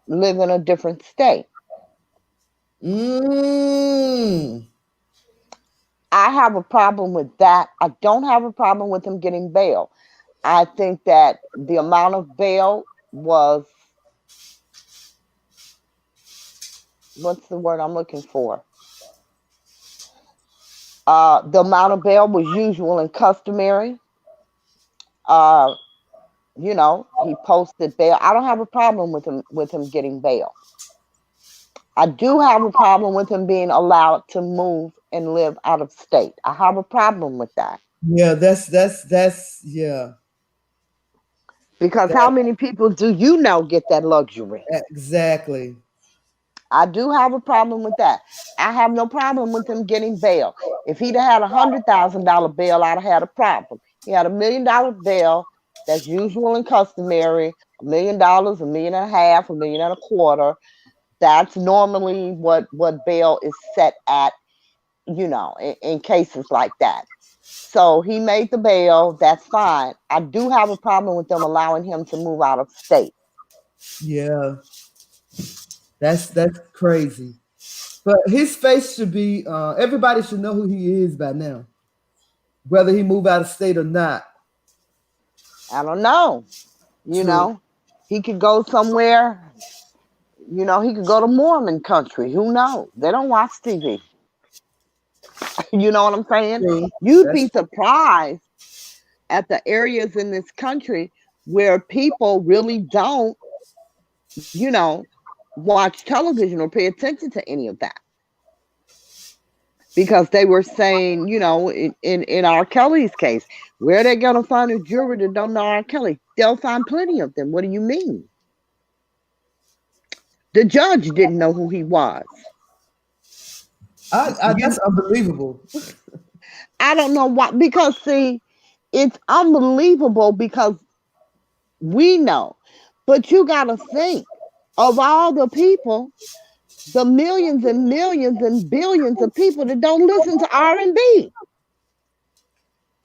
Speaker 3: live in a different state. I have a problem with that. I don't have a problem with him getting bail. I think that the amount of bail was, what's the word I'm looking for? The amount of bail was usual and customary. You know, he posted bail. I don't have a problem with him getting bail. I do have a problem with him being allowed to move and live out of state. I have a problem with that.
Speaker 2: Yeah, that's yeah.
Speaker 3: Because how many people do you know get that luxury?
Speaker 2: Exactly.
Speaker 3: I do have a problem with that. I have no problem with him getting bail. If he'd have had $100,000 bail, I'd have had a problem. He had $1 million bail. That's usual and customary. $1 million, $1.5 million, $1.25 million. That's normally what bail is set at, you know, in cases like that. So he made the bail. That's fine. I do have a problem with them allowing him to move out of state.
Speaker 2: Yeah. That's crazy. But his face should be, everybody should know who he is by now, whether he move out of state or not.
Speaker 3: I don't know. You know, he could go somewhere. You know, he could go to Mormon country. Who knows? They don't watch TV. You know what I'm saying? You'd be surprised at the areas in this country where people really don't, you know, watch television or pay attention to any of that. Because they were saying, you know, in R. Kelly's case, where are they going to find a juror that don't know R. Kelly? They'll find plenty of them. What do you mean? The judge didn't know who he was.
Speaker 2: That's unbelievable.
Speaker 3: I don't know why. Because, see, it's unbelievable because we know. But you got to think of all the people, the millions and millions and billions of people that don't listen to R&B.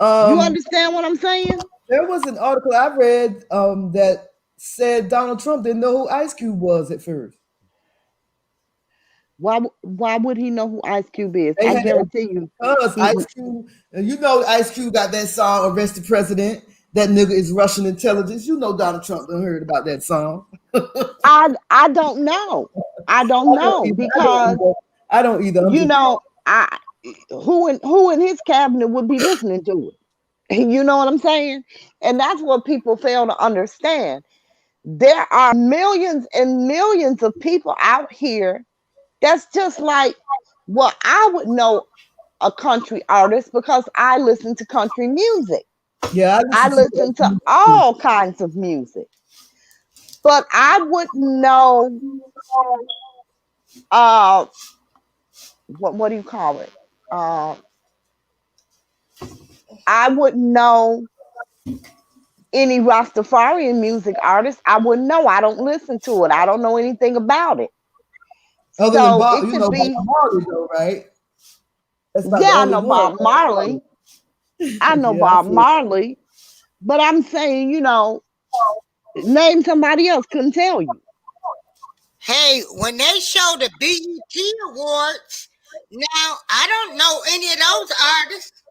Speaker 3: You understand what I'm saying?
Speaker 2: There was an article I read that said Donald Trump didn't know who Ice Cube was at first.
Speaker 3: Why would he know who Ice Cube is? I guarantee you.
Speaker 2: Because Ice Cube, you know, Ice Cube got that song "Arrest the President," that nigga is Russian intelligence. You know Donald Trump done heard about that song.
Speaker 3: I don't know. I don't know because
Speaker 2: I don't either.
Speaker 3: you know, who in his cabinet would be listening to it? You know what I'm saying? And that's what people fail to understand. There are millions and millions of people out here that's just like, well, I would know a country artist because I listen to country music.
Speaker 2: Yeah,
Speaker 3: I listen to all kinds of music. But I wouldn't know what do you call it? I wouldn't know any Rastafarian music artist. I wouldn't know. I don't listen to it. I don't know anything about it.
Speaker 2: Other
Speaker 3: So
Speaker 2: than Bob,
Speaker 3: it
Speaker 2: you
Speaker 3: could
Speaker 2: know
Speaker 3: be,
Speaker 2: Bob Marley though, right? That's about
Speaker 3: yeah, I
Speaker 2: the
Speaker 3: know
Speaker 2: only
Speaker 3: Bob
Speaker 2: one.
Speaker 3: Marley. I know
Speaker 2: Yeah,
Speaker 3: Bob
Speaker 2: I feel-
Speaker 3: Marley. But I'm saying, you know, name somebody else, couldn't tell you.
Speaker 1: Hey, when they show the BET Awards, now I don't know any of those artists.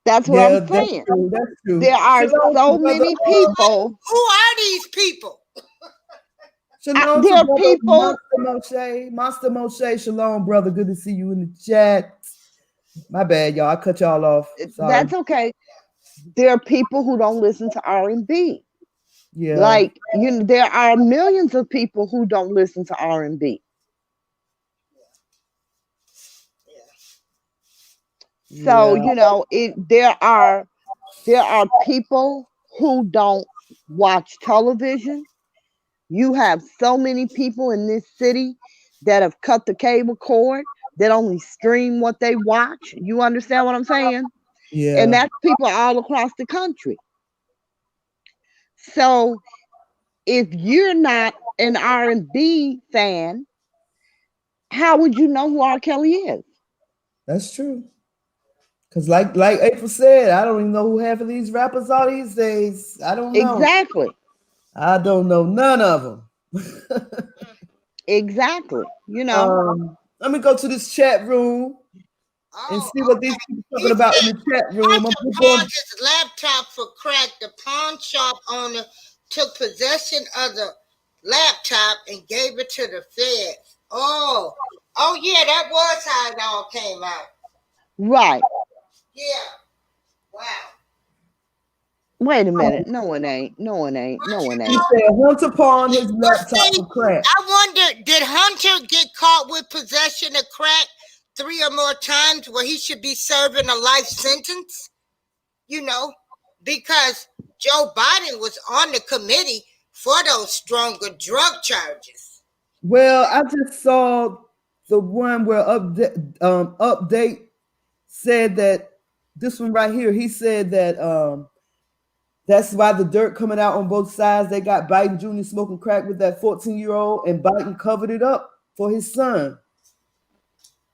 Speaker 3: That's what I'm saying.
Speaker 2: That's true. That's true.
Speaker 3: There are
Speaker 2: Shalom
Speaker 3: so
Speaker 2: to brother,
Speaker 3: many people.
Speaker 1: Who are these people?
Speaker 2: Shalom
Speaker 3: There
Speaker 2: to
Speaker 3: are
Speaker 2: brother
Speaker 3: people.
Speaker 2: Monster Moshe. Shalom, brother. Good to see you in the chat. My bad, y'all. I cut y'all off. Sorry.
Speaker 3: That's okay. There are people who don't listen to R&B.
Speaker 2: Yeah.
Speaker 3: Like, you know, there are millions of people who don't listen to R&B. So, you know, there are people who don't watch television. You have so many people in this city that have cut the cable cord that only stream what they watch. You understand what I'm saying?
Speaker 2: Yeah.
Speaker 3: And that's people all across the country. So if you're not an R&B fan, how would you know who R. Kelly is?
Speaker 2: That's true. Because like April said, I don't even know who half of these rappers are these days. I don't know.
Speaker 3: Exactly.
Speaker 2: I don't know none of them.
Speaker 3: Exactly. You know.
Speaker 2: Let me go to this chat room and see what these people talking about in the chat room.
Speaker 1: Hunter pawned his laptop for crack. The pawn shop owner took possession of the laptop and gave it to the feds. Oh yeah, that was how it all came out.
Speaker 3: Right.
Speaker 1: Yeah. Wow.
Speaker 3: Wait a minute. No, it ain't. No, it ain't. No, it ain't.
Speaker 2: He said Hunter pawned his laptop for crack.
Speaker 1: I wonder, did Hunter get caught with possession of crack 3 or more times where he should be serving a life sentence? You know, because Joe Biden was on the committee for those stronger drug charges.
Speaker 2: Well, I just saw the one where Update said that this one right here, he said that that's why the dirt coming out on both sides. They got Biden Jr. smoking crack with that 14-year-old, and Biden covered it up for his son.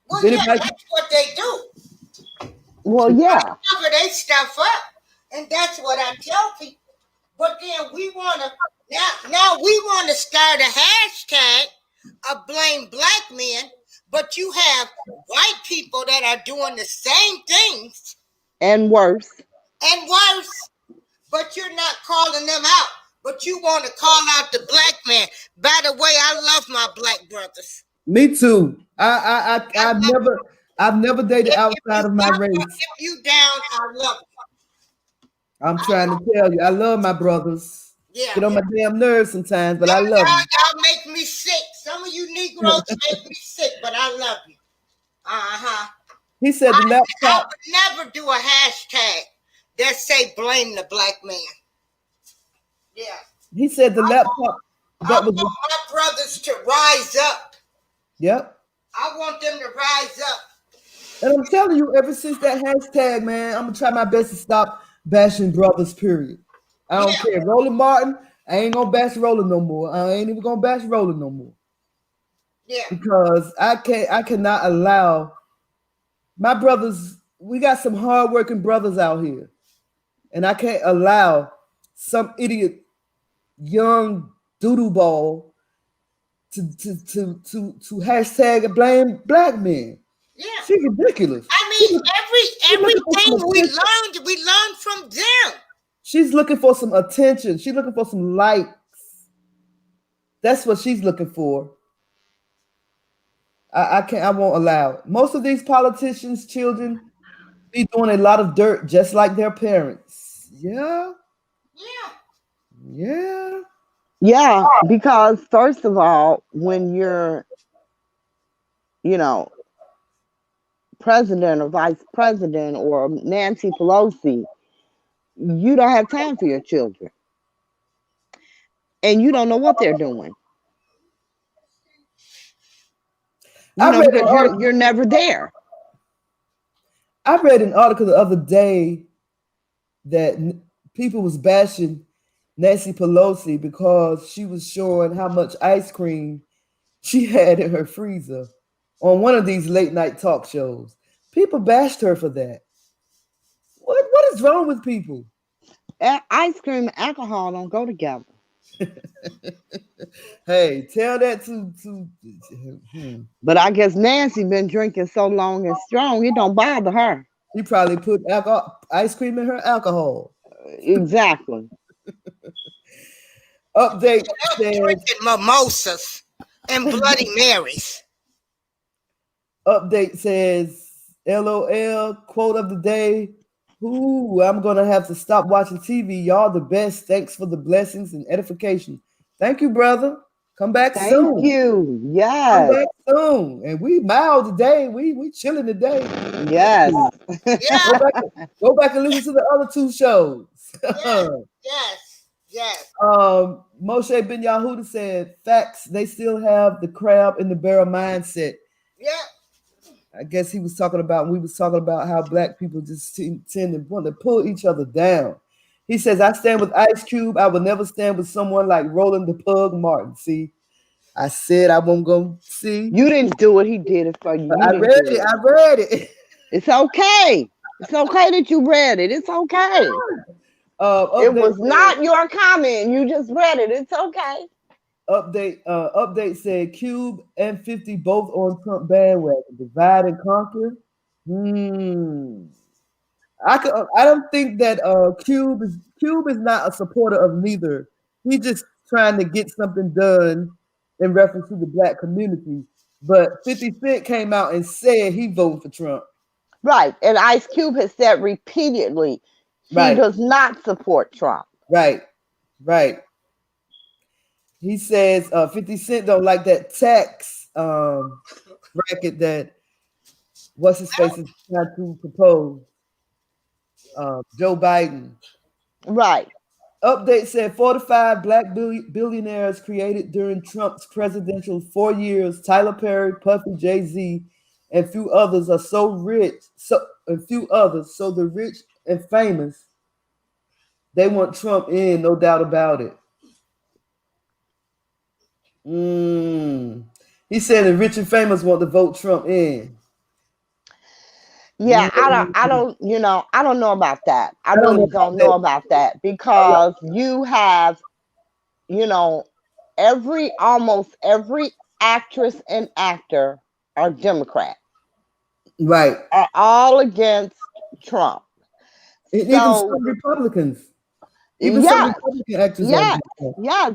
Speaker 1: Well, yeah, that's what they do.
Speaker 3: Well, yeah.
Speaker 1: They cover their stuff up, and that's what I tell people. But then we want to now we want to start a hashtag of blame black men, but you have white people that are doing the same things
Speaker 3: and worse.
Speaker 1: But you're not calling them out. But you want to call out the black man. By the way, I love my black brothers.
Speaker 2: Me too. I've never dated outside of my race.
Speaker 1: If you down, I love you.
Speaker 2: I'm trying to tell you, I love my brothers.
Speaker 1: Yeah.
Speaker 2: Get on my damn nerves sometimes, but I love them.
Speaker 1: Y'all make me sick. Some of you Negroes make me sick, but I love you.
Speaker 2: He said the laptop.
Speaker 1: I would never do a hashtag that say blame the black man. Yeah.
Speaker 2: He said the laptop.
Speaker 1: I want my brothers to rise up.
Speaker 2: Yep.
Speaker 1: I want them to rise up.
Speaker 2: And I'm telling you, ever since that hashtag, man, I'm gonna try my best to stop bashing brothers. Period. I don't care. Roland Martin, I ain't gonna bash Roland no more. I ain't even gonna bash Roland no more.
Speaker 1: Yeah.
Speaker 2: Because I cannot allow my brothers. We got some hardworking brothers out here, and I can't allow some idiot young doodle ball to hashtag blame black men.
Speaker 1: Yeah,
Speaker 2: she's ridiculous.
Speaker 1: I mean, everything we learned from them.
Speaker 2: She's looking for some attention. She's looking for some likes. That's what she's looking for. I can't. I won't allow it. Most of these politicians' children be doing a lot of dirt, just like their parents. Yeah.
Speaker 3: Yeah, because first of all, when you're, president or vice president or Nancy Pelosi, you don't have time for your children. And you don't know what they're doing. Because you're never there.
Speaker 2: I read an article the other day that people was bashing Nancy Pelosi because she was showing how much ice cream she had in her freezer on one of these late night talk shows. People bashed her for that. What is wrong with people?
Speaker 3: Ice cream and alcohol don't go together.
Speaker 2: Hey, tell that to
Speaker 3: But I guess Nancy been drinking so long and strong, it don't bother her.
Speaker 2: She probably put ice cream in her alcohol.
Speaker 3: Exactly.
Speaker 2: Update says,
Speaker 1: drinking mimosas and Bloody Marys.
Speaker 2: Update says, LOL, quote of the day. Ooh, I'm going to have to stop watching TV. Y'all the best. Thanks for the blessings and edification. Thank you, brother. Come back soon.
Speaker 3: Thank you. Yes.
Speaker 2: Come back soon. And we mild today. We chilling today.
Speaker 3: Yes.
Speaker 2: Go back and listen to the other two shows.
Speaker 1: Yes.
Speaker 2: Moshe Ben Yahuda said, facts, they still have the crab in the barrel mindset.
Speaker 1: Yeah.
Speaker 2: I guess we was talking about how black people just tend to want to pull each other down. He says, I stand with Ice Cube. I would never stand with someone like Roland the Pug Martin. See, I said I won't go see.
Speaker 3: You didn't do it. He did it for you.
Speaker 2: I read it.
Speaker 3: It's okay. It's okay that you read it. It's okay. It was not your comment. You just read it. It's okay.
Speaker 2: Update said Cube and 50 both on Trump bandwagon. Divide and conquer. I don't think that Cube is not a supporter of neither. He's just trying to get something done in reference to the black community. But 50 Cent came out and said he voted for Trump.
Speaker 3: Right. And Ice Cube has said repeatedly he does not support Trump.
Speaker 2: Right. He says 50 Cent don't like that tax bracket that what's his face is trying to propose. Joe Biden.
Speaker 3: Right.
Speaker 2: Update said 45 black billionaires created during Trump's presidential 4 years. Tyler Perry, Puffy, Jay-Z, and few others are so rich. So the rich and famous, they want Trump in, no doubt about it. He said the rich and famous want to vote Trump in.
Speaker 3: Yeah, I don't know about that. I really don't know about that because you have, almost every actress and actor are Democrat.
Speaker 2: Right.
Speaker 3: Are all against Trump.
Speaker 2: Even some Republicans. Even some Republican actors.
Speaker 3: Yes.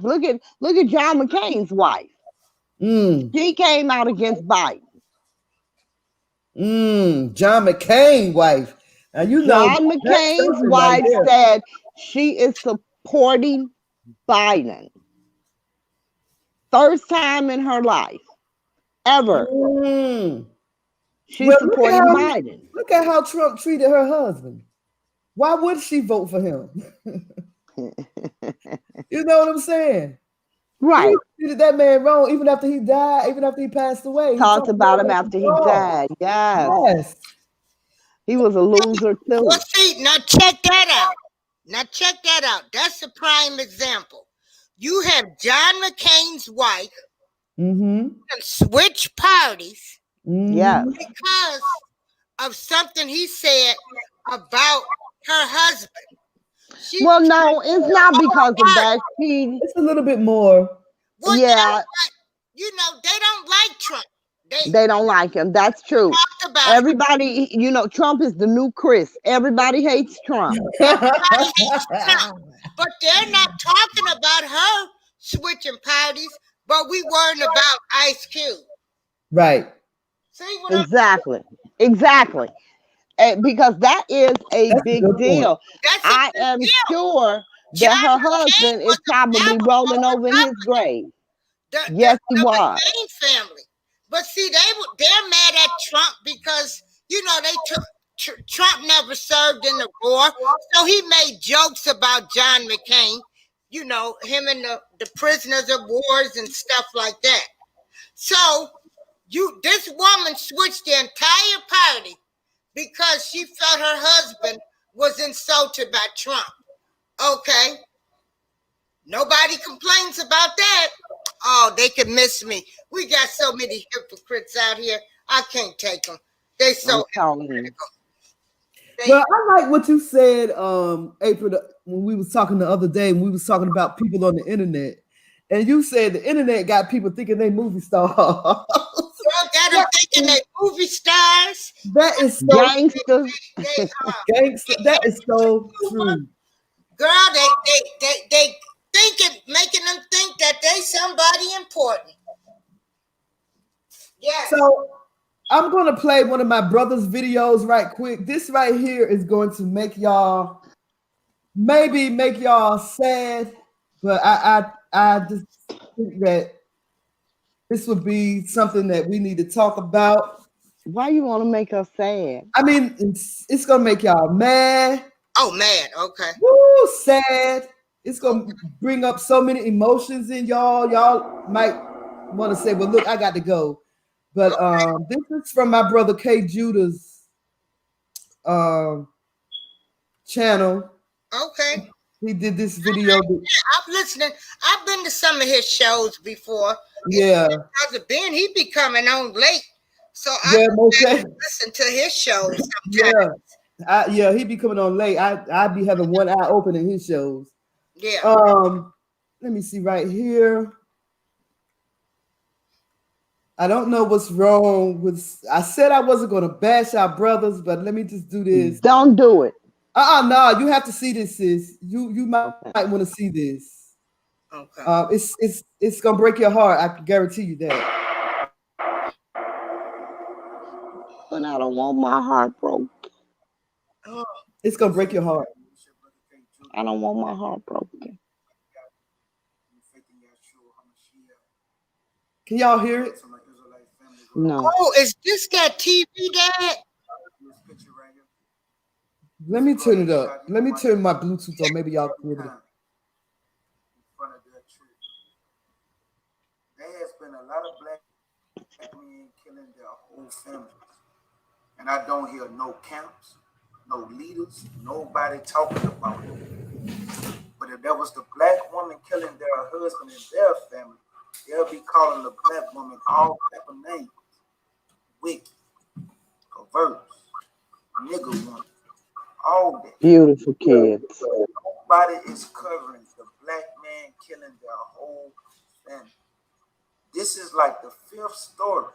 Speaker 3: Look at John McCain's wife. She came out against Biden.
Speaker 2: John McCain's wife. Now
Speaker 3: John McCain's wife said she is supporting Biden. First time in her life ever. She's supporting Biden.
Speaker 2: Look at how Trump treated her husband. Why would she vote for him? You know what I'm saying?
Speaker 3: Right.
Speaker 2: He treated that man wrong even after he died, even after he passed away.
Speaker 3: Talked about him after he died. Yes. He was a loser too.
Speaker 1: Well, see, now check that out. That's a prime example. You have John McCain's wife and switch parties because of something he said about her husband.
Speaker 3: No, it's not because of that.
Speaker 2: It's a little bit more.
Speaker 1: Well, they don't like Trump.
Speaker 3: They don't like him. That's true.
Speaker 1: Talked about
Speaker 3: Everybody, you know, Trump is the new Chris. Everybody hates Trump.
Speaker 1: everybody hates Trump. But they're not talking about her switching parties, but we worrying about Ice Cube.
Speaker 2: Right.
Speaker 1: See what I'm
Speaker 3: Exactly. Exactly. Because that is a
Speaker 2: That's a
Speaker 3: big
Speaker 2: good point.
Speaker 3: deal.
Speaker 1: That's a
Speaker 3: I
Speaker 1: big
Speaker 3: am
Speaker 1: deal.
Speaker 3: sure that
Speaker 1: John
Speaker 3: her
Speaker 1: McCain
Speaker 3: husband
Speaker 1: was
Speaker 3: is probably
Speaker 1: never
Speaker 3: rolling
Speaker 1: a
Speaker 3: over in his
Speaker 1: Republican.
Speaker 3: grave.
Speaker 1: The
Speaker 3: Yes, he was.
Speaker 1: McCain family. But see, they're mad at Trump because you know they took Trump never served in the war, so he made jokes about John McCain. You know him and the prisoners of wars and stuff like that. So this woman switched the entire party because she felt her husband was insulted by Trump. Okay. Nobody complains about that. Oh, they can miss me. We got so many hypocrites out here. I can't take them. They so
Speaker 3: I'm telling you.
Speaker 1: hypocritical.
Speaker 2: Well, I like what you said, April, when we was talking the other day, when we was talking about people on the internet. And you said the internet got people thinking they movie stars.
Speaker 1: Girl, got them thinking they movie stars.
Speaker 2: That is so
Speaker 3: Gangsters.
Speaker 2: gangster. That is so true.
Speaker 1: Girl, they thinking, making them think that they somebody important. Yes.
Speaker 2: So I'm going to play one of my brother's videos right quick. This right here is going to make y'all, maybe make y'all sad, but I just think that this would be something that we need to talk about.
Speaker 3: Why you want to make us sad?
Speaker 2: I mean, it's going to make y'all mad.
Speaker 1: Oh, mad. Okay.
Speaker 2: Woo, sad. It's going to bring up so many emotions in y'all. Y'all might want to say, well, look, I got to go. But this is from my brother K. Judah's channel.
Speaker 1: Okay.
Speaker 2: He did this video.
Speaker 1: I'm listening. I've been to some of his shows before.
Speaker 2: Yeah.
Speaker 1: Because of Ben, he be coming on late. So
Speaker 2: Yeah,
Speaker 1: I listen to his shows sometimes.
Speaker 2: Yeah, he be coming on late. I be having one eye open in his shows.
Speaker 1: Yeah.
Speaker 2: Let me see right here. I don't know what's wrong with. I said I wasn't going to bash our brothers, but let me just do this.
Speaker 3: Don't do it.
Speaker 2: No, you have to see this, sis. You might want to see this.
Speaker 1: Okay.
Speaker 2: It's gonna break your heart. I can guarantee you that.
Speaker 3: But I don't want my heart broken.
Speaker 2: It's gonna break your heart.
Speaker 3: I don't want my heart broken.
Speaker 2: Can y'all hear it?
Speaker 3: No.
Speaker 1: Oh, is this got TV, Dad?
Speaker 2: Let me turn it up. Let me turn my Bluetooth on. Maybe y'all can hear it.
Speaker 10: There has been a lot of black men killing their whole families. And I don't hear no camps, no leaders, nobody talking about it. But if there was the black woman killing their husband and their family, they'll be calling the black woman all type of names. Wicked, perverse, nigger woman, all that.
Speaker 3: Beautiful kids.
Speaker 10: Nobody is covering the black man killing their whole family. This is like the 5th story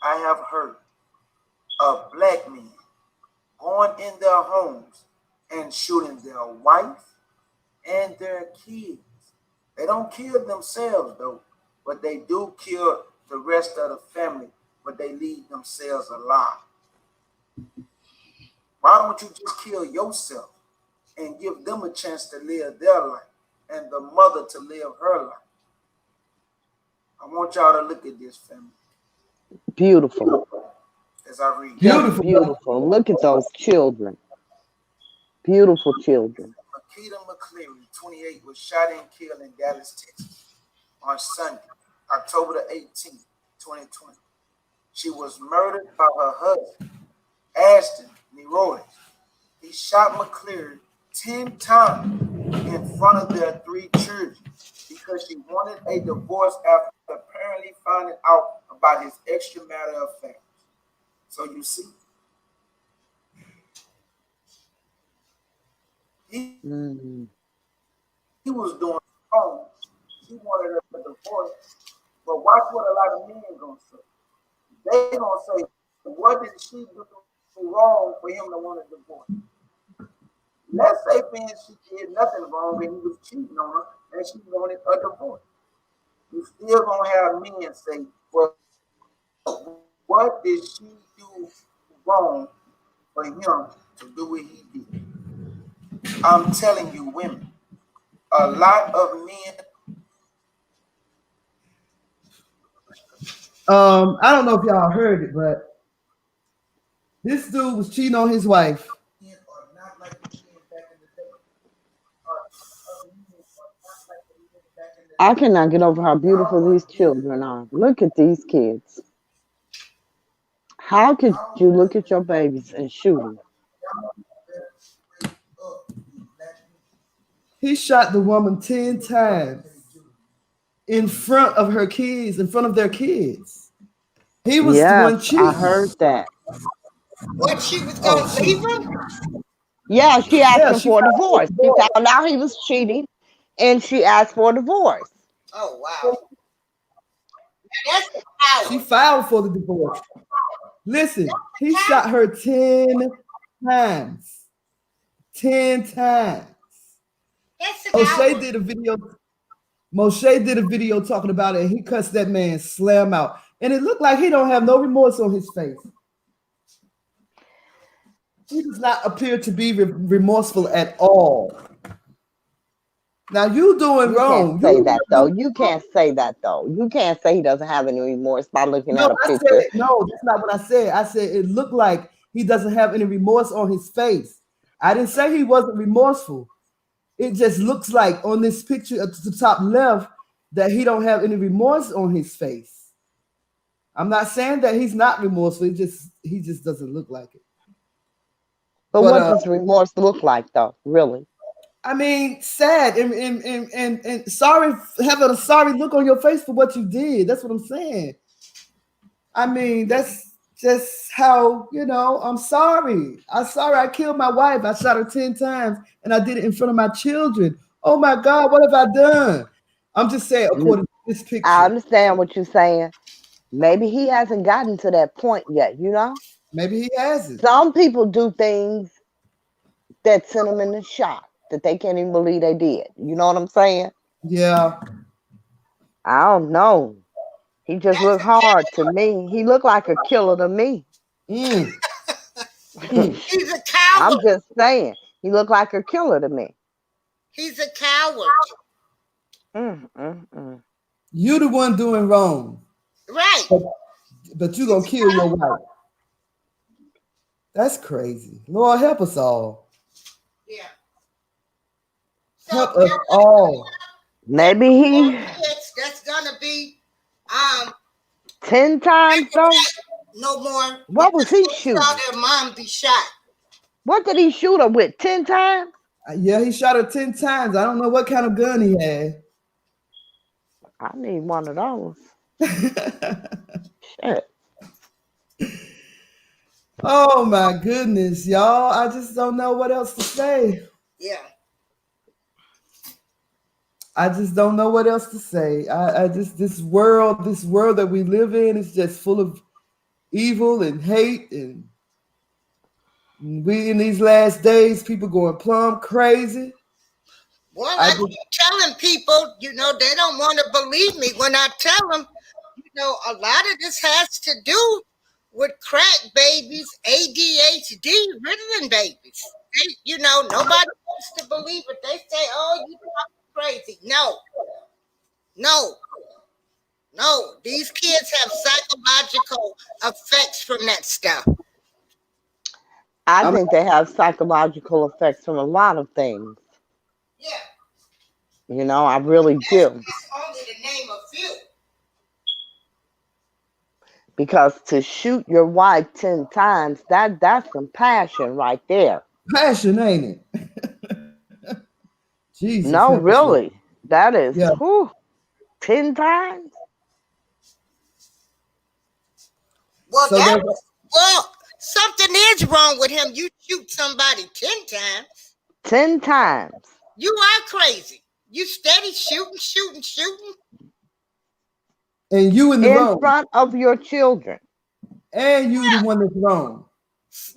Speaker 10: I have heard of black men going in their homes and shooting their wife and their kids. They don't kill themselves though, but they do kill the rest of the family, but they leave themselves alive. Why don't you just kill yourself and give them a chance to live their life and the mother to live her life? I want y'all to look at this, family.
Speaker 3: Beautiful.
Speaker 10: As I read.
Speaker 3: Beautiful. Beautiful. Look at those children. Beautiful children.
Speaker 10: Makita McCleary, 28, was shot and killed in Dallas, Texas on Sunday, October the 18th, 2020. She was murdered by her husband, Ashton Neroy. He shot McCleary 10 times in front of their 3 children because she wanted a divorce after apparently finding out about his extramarital affairs. So you see, he was doing wrong. He wanted a divorce. But watch what a lot of men gonna say. They gonna say, What did she do wrong for him to want a divorce? Let's say, man, she did nothing wrong and he was cheating on her and she wanted a divorce. You still gonna have men say, well, what did she do wrong for him to do what he did? I'm telling you, women, a lot of men.
Speaker 2: I don't know if y'all heard it, but this dude was cheating on his wife.
Speaker 3: I cannot get over how beautiful these children are. Look at these kids. How could you look at your babies and shoot them?
Speaker 2: He shot the woman 10 times in front of her kids, in front of their kids. He was the one cheating.
Speaker 3: I heard that.
Speaker 1: What, she was going to leave him?
Speaker 3: Yeah, she asked him for a divorce. She found out he was cheating, and she asked for a divorce.
Speaker 1: Oh, wow. That's the power.
Speaker 2: She filed for the divorce. Listen, he shot her 10 times. 10 times. Moshe did a video. Moshe did a video talking about it, and he cussed that man slam out. And it looked like he don't have no remorse on his face. He does not appear to be remorseful at all. Now you doing wrong.
Speaker 3: You can't say that though. You can't say that though. You can't say he doesn't have any remorse by looking at a picture.
Speaker 2: No, that's not what I said. I said it looked like he doesn't have any remorse on his face. I didn't say he wasn't remorseful. It just looks like on this picture at the top left that he don't have any remorse on his face. I'm not saying that he's not remorseful. He just doesn't look like it.
Speaker 3: But what does remorse look like though? Really?
Speaker 2: I mean, sad and sorry, having a sorry look on your face for what you did. That's what I'm saying. I mean, that's just how, I'm sorry. I'm sorry I killed my wife. I shot her 10 times and I did it in front of my children. Oh my God, what have I done? I'm just saying, according to this picture.
Speaker 3: I understand what you're saying. Maybe he hasn't gotten to that point yet,
Speaker 2: Maybe he hasn't.
Speaker 3: Some people do things that send them in the shock that they can't even believe they did. You know what I'm saying?
Speaker 2: Yeah.
Speaker 3: I don't know. He just looked hard to me. He looked like a killer to me.
Speaker 1: He's a coward.
Speaker 3: I'm just saying. He looked like a killer to me.
Speaker 1: He's a coward.
Speaker 2: You the one doing wrong.
Speaker 1: Right.
Speaker 2: But you gonna kill your wife. That's crazy. Lord, help us all.
Speaker 1: Yeah.
Speaker 2: Help us all.
Speaker 3: Maybe he.
Speaker 1: That's gonna be
Speaker 3: 10 times though.
Speaker 1: No more.
Speaker 3: What was he shooting?
Speaker 1: Saw their mom be shot.
Speaker 3: What did he shoot her with? 10 times?
Speaker 2: Yeah, he shot her 10 times. I don't know what kind of gun he had.
Speaker 3: I need one of those. Shit.
Speaker 2: Oh my goodness, y'all. I just don't know what else to say.
Speaker 1: Yeah.
Speaker 2: I just don't know what else to say. I just this world that we live in is just full of evil and hate, and we in these last days, people going plumb crazy.
Speaker 1: Well, I keep telling people, they don't want to believe me when I tell them, a lot of this has to do with crack babies, ADHD, Ritalin babies. Nobody wants to believe it. They say, "Oh, you crazy." No. These kids have psychological effects from that stuff.
Speaker 3: I think they have psychological effects from a lot of things.
Speaker 1: Yeah.
Speaker 3: I really do.
Speaker 1: That's only to name a few.
Speaker 3: Because to shoot your wife 10 times, that's some passion right there.
Speaker 2: Passion, ain't it? Jesus.
Speaker 3: No, really. That is 10 times.
Speaker 1: Well, something is wrong with him. You shoot somebody 10 times.
Speaker 3: 10 times.
Speaker 1: You are crazy. You steady shooting.
Speaker 2: And you in the wrong.
Speaker 3: In front of your children.
Speaker 2: And you the one that's wrong.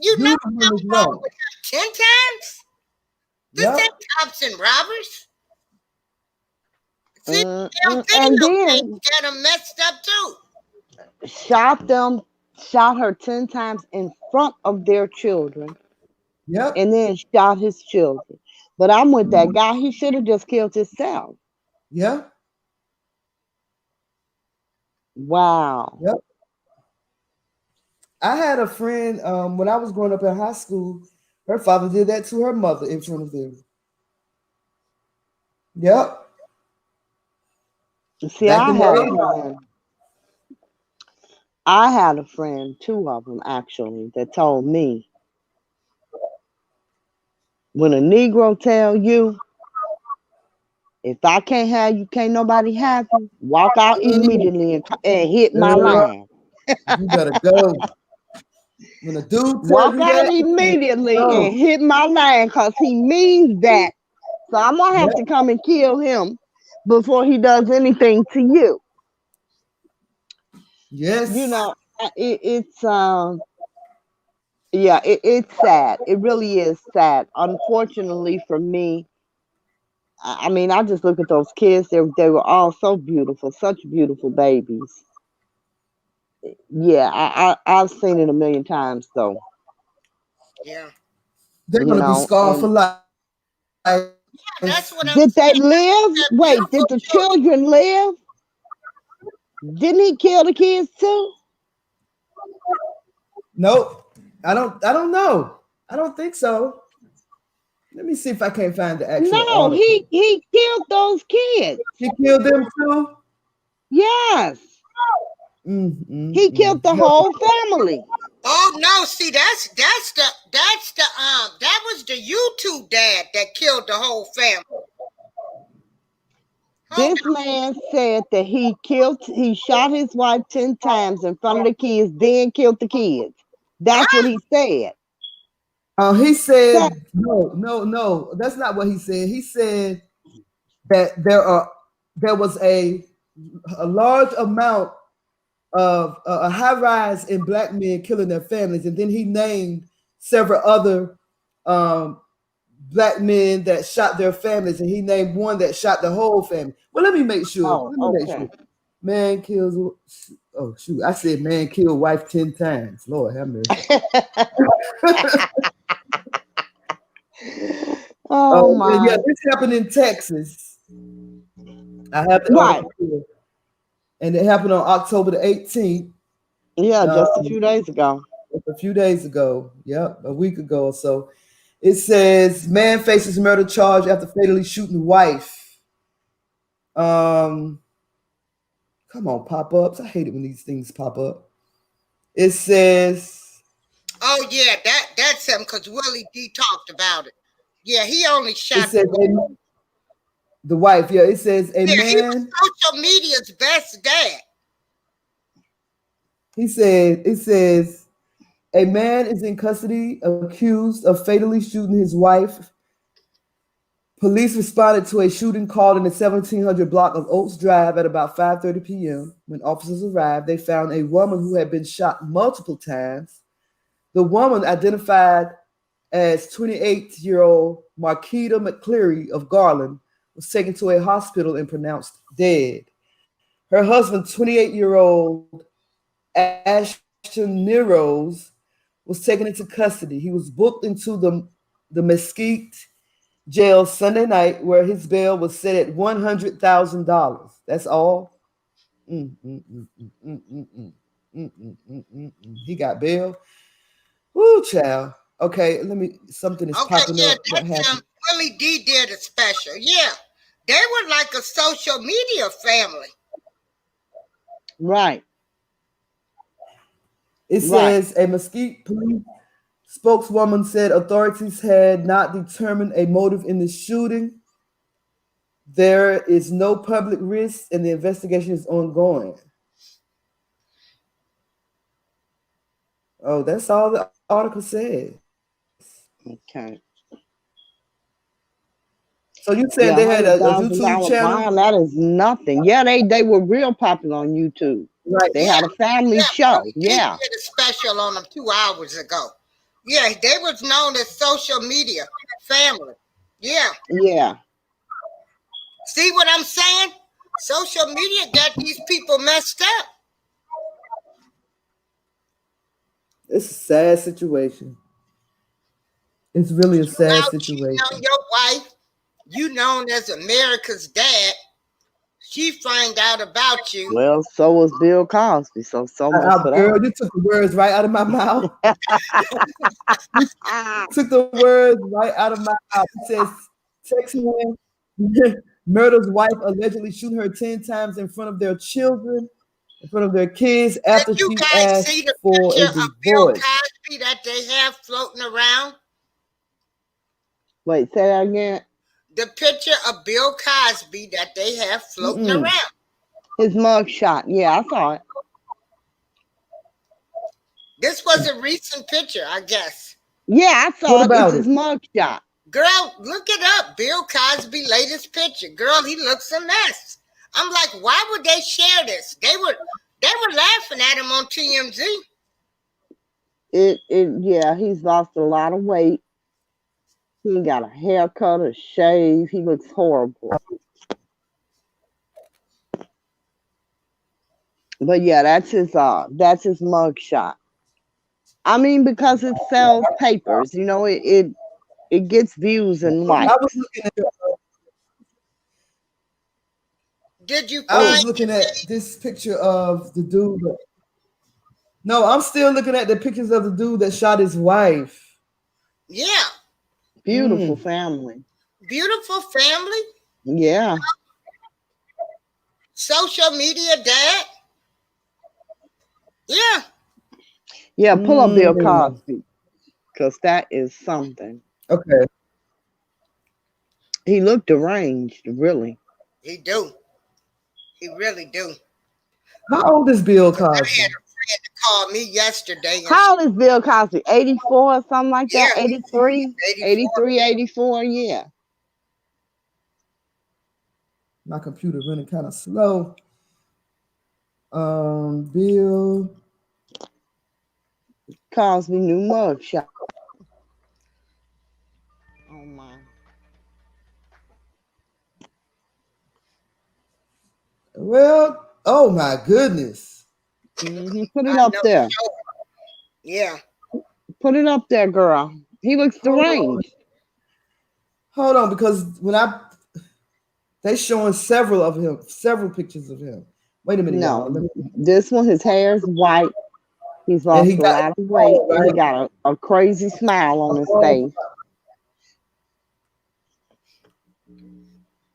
Speaker 1: You
Speaker 2: You
Speaker 1: know
Speaker 2: the one that's
Speaker 1: I'm
Speaker 2: wrong.
Speaker 1: wrong with her 10 times? This
Speaker 2: Yep.
Speaker 1: ain't cops and robbers. See,
Speaker 3: And
Speaker 1: video
Speaker 3: then
Speaker 1: got them messed up too.
Speaker 3: shot her 10 times in front of their children,
Speaker 2: Yep.
Speaker 3: and then shot his children. But I'm with that guy. He should have just killed himself.
Speaker 2: Yeah.
Speaker 3: Wow.
Speaker 2: Yep. I had a friend when I was growing up in high school. Her father did that to her mother in front of them. Yep.
Speaker 3: See,
Speaker 2: Back in the 80s.
Speaker 3: I had a friend, two of them actually, that told me, when a Negro tell you, if I can't have you, can't nobody have you, walk out immediately and hit my line.
Speaker 2: You better go. When a dude tell
Speaker 3: Walk
Speaker 2: you
Speaker 3: out
Speaker 2: that,
Speaker 3: immediately
Speaker 2: go.
Speaker 3: and hit my line, because he means that. So I'm going to have to come and kill him before he does anything to you.
Speaker 2: Yes.
Speaker 3: You know, it's sad. It really is sad. Unfortunately for me, I mean, I just look at those kids. They were all so beautiful, such beautiful babies. Yeah, I've seen it a million times though.
Speaker 1: Yeah.
Speaker 2: They're gonna be scarred for life.
Speaker 1: Yeah, that's what I'm
Speaker 3: Did they
Speaker 1: saying.
Speaker 3: live? Wait, did the children live? Didn't he kill the kids too?
Speaker 2: Nope. I don't know. I don't think so. Let me see if I can't find the actual
Speaker 3: No,
Speaker 2: article.
Speaker 3: he killed those kids.
Speaker 2: He killed them too?
Speaker 3: Yes. He killed the whole family.
Speaker 1: Oh no, see that was the YouTube dad that killed the whole family.
Speaker 3: This man said that he shot his wife 10 times in front of the kids, then killed the kids. That's what he said.
Speaker 2: He said no. That's not what he said. He said that there was a large amount of a high rise in black men killing their families, and then he named several other black men that shot their families, and he named one that shot the whole family. Well, let me make sure. Make sure. Man kills. Oh shoot! I said man killed wife 10 times. Lord have mercy.
Speaker 3: Oh my!
Speaker 2: Yeah, this happened in Texas. I have it
Speaker 3: right.
Speaker 2: Here. And it happened on October the 18th.
Speaker 3: Yeah, just a few days ago.
Speaker 2: A few days ago. Yep, a week ago or so. It says man faces murder charge after fatally shooting wife. Come on, pop-ups. I hate it when these things pop up. It says,
Speaker 1: oh yeah, that's him, because Willie D talked about it. Yeah, he only shot
Speaker 2: it says the wife. Yeah, it says a man.
Speaker 1: He was social media's best dad.
Speaker 2: It says a man is in custody accused of fatally shooting his wife. Police responded to a shooting called in the 1700 block of Oaks Drive at about 5:30 p.m. When officers arrived, they found a woman who had been shot multiple times. The woman, identified as 28-year-old Marquita McCleary of Garland, was taken to a hospital and pronounced dead. Her husband, 28-year-old Ashton Neros, was taken into custody. He was booked into the Mesquite jail Sunday night, where his bail was set at $100,000. That's all. He got bail. Woo, child. Okay, something is popping up. What happened?
Speaker 1: Willie D did a special. Yeah, they were like a social media family.
Speaker 3: Right.
Speaker 2: It says a Mesquite police spokeswoman said authorities had not determined a motive in the shooting. There is no public risk and the investigation is ongoing. Oh, that's all the article said.
Speaker 3: Okay.
Speaker 2: So you said they had a YouTube channel?
Speaker 3: Wow, that is nothing. Yeah, they were real popular on YouTube.
Speaker 2: Right.
Speaker 3: They had a family show. Yeah.
Speaker 1: He did a special on them 2 hours ago. Yeah, they was known as social media family. Yeah.
Speaker 3: Yeah.
Speaker 1: See what I'm saying? Social media got these people messed up.
Speaker 2: It's a sad situation. It's really a sad
Speaker 1: Out cheating
Speaker 2: situation.
Speaker 1: on your wife, you known as America's dad. She find out about you.
Speaker 3: Well, so was Bill Cosby. So much for
Speaker 2: Girl,
Speaker 3: that.
Speaker 2: you took the words right out of my mouth. Took the words right out of my mouth. It says, sex man murders wife, allegedly shooting her 10 times in front of their children, in front of their kids after
Speaker 1: Did you
Speaker 2: she
Speaker 1: guys
Speaker 2: asked
Speaker 1: see the
Speaker 2: for a
Speaker 1: picture of Bill
Speaker 2: divorce.
Speaker 1: Cosby that they have floating around?
Speaker 3: Wait, say that again.
Speaker 1: The picture of Bill Cosby that they have floating around.
Speaker 3: His mugshot. Yeah, I saw it.
Speaker 1: This was a recent picture, I guess.
Speaker 3: Yeah, I saw
Speaker 2: What
Speaker 3: it.
Speaker 2: about
Speaker 3: It's his mugshot.
Speaker 1: Girl, look it up. Bill Cosby latest picture. Girl, he looks a mess. I'm like, why would they share this? They were laughing at him on TMZ.
Speaker 3: Yeah, he's lost a lot of weight. He ain't got a haircut or shave. He looks horrible. But yeah, that's his mugshot. I mean, because it sells papers, you know, it gets views and likes.
Speaker 2: I was looking at
Speaker 1: Did you
Speaker 2: I was
Speaker 1: find
Speaker 2: looking at this picture of the dude. No, I'm still looking at the pictures of the dude that shot his wife.
Speaker 1: Yeah.
Speaker 3: Beautiful family.
Speaker 1: Beautiful family.
Speaker 3: Yeah.
Speaker 1: Social media dad. Yeah.
Speaker 3: Yeah, pull up Bill Cosby. Because that is something.
Speaker 2: Okay.
Speaker 3: He looked deranged, really.
Speaker 1: He do. He really do.
Speaker 2: How old is Bill
Speaker 1: I
Speaker 2: Cosby?
Speaker 1: had a friend to call me yesterday.
Speaker 3: How old is Bill Cosby? 84 or something like that?
Speaker 1: Yeah,
Speaker 3: 83?
Speaker 1: 84.
Speaker 3: 83, 84, yeah.
Speaker 2: My computer running kind of slow. Bill
Speaker 3: Cosby new mugshot. Oh my.
Speaker 2: Well, oh my goodness.
Speaker 3: Put it up there.
Speaker 1: Sure. Yeah.
Speaker 3: Put it up there, girl. He looks deranged.
Speaker 2: Hold on, because when they showing several pictures of him. Wait a minute, y'all.
Speaker 3: No, this one, his hair is white. He's lost a lot of weight, and he got a crazy smile on his face.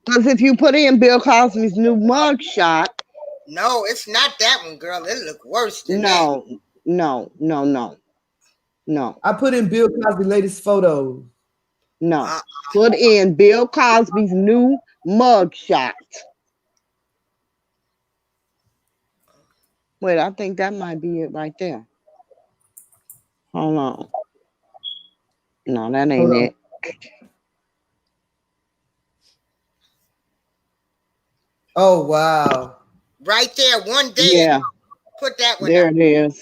Speaker 3: Because if you put in Bill Cosby's new mugshot,
Speaker 1: no, it's not that one, girl. It look worse than that.
Speaker 3: No.
Speaker 2: I put in Bill Cosby's latest photos.
Speaker 3: No. Put in Bill Cosby's new mugshot. Wait, I think that might be it right there. Hold on. No, that ain't it.
Speaker 2: Oh, wow.
Speaker 1: Right there, one day.
Speaker 3: Yeah.
Speaker 1: Put that one
Speaker 3: There
Speaker 1: up.
Speaker 3: it is.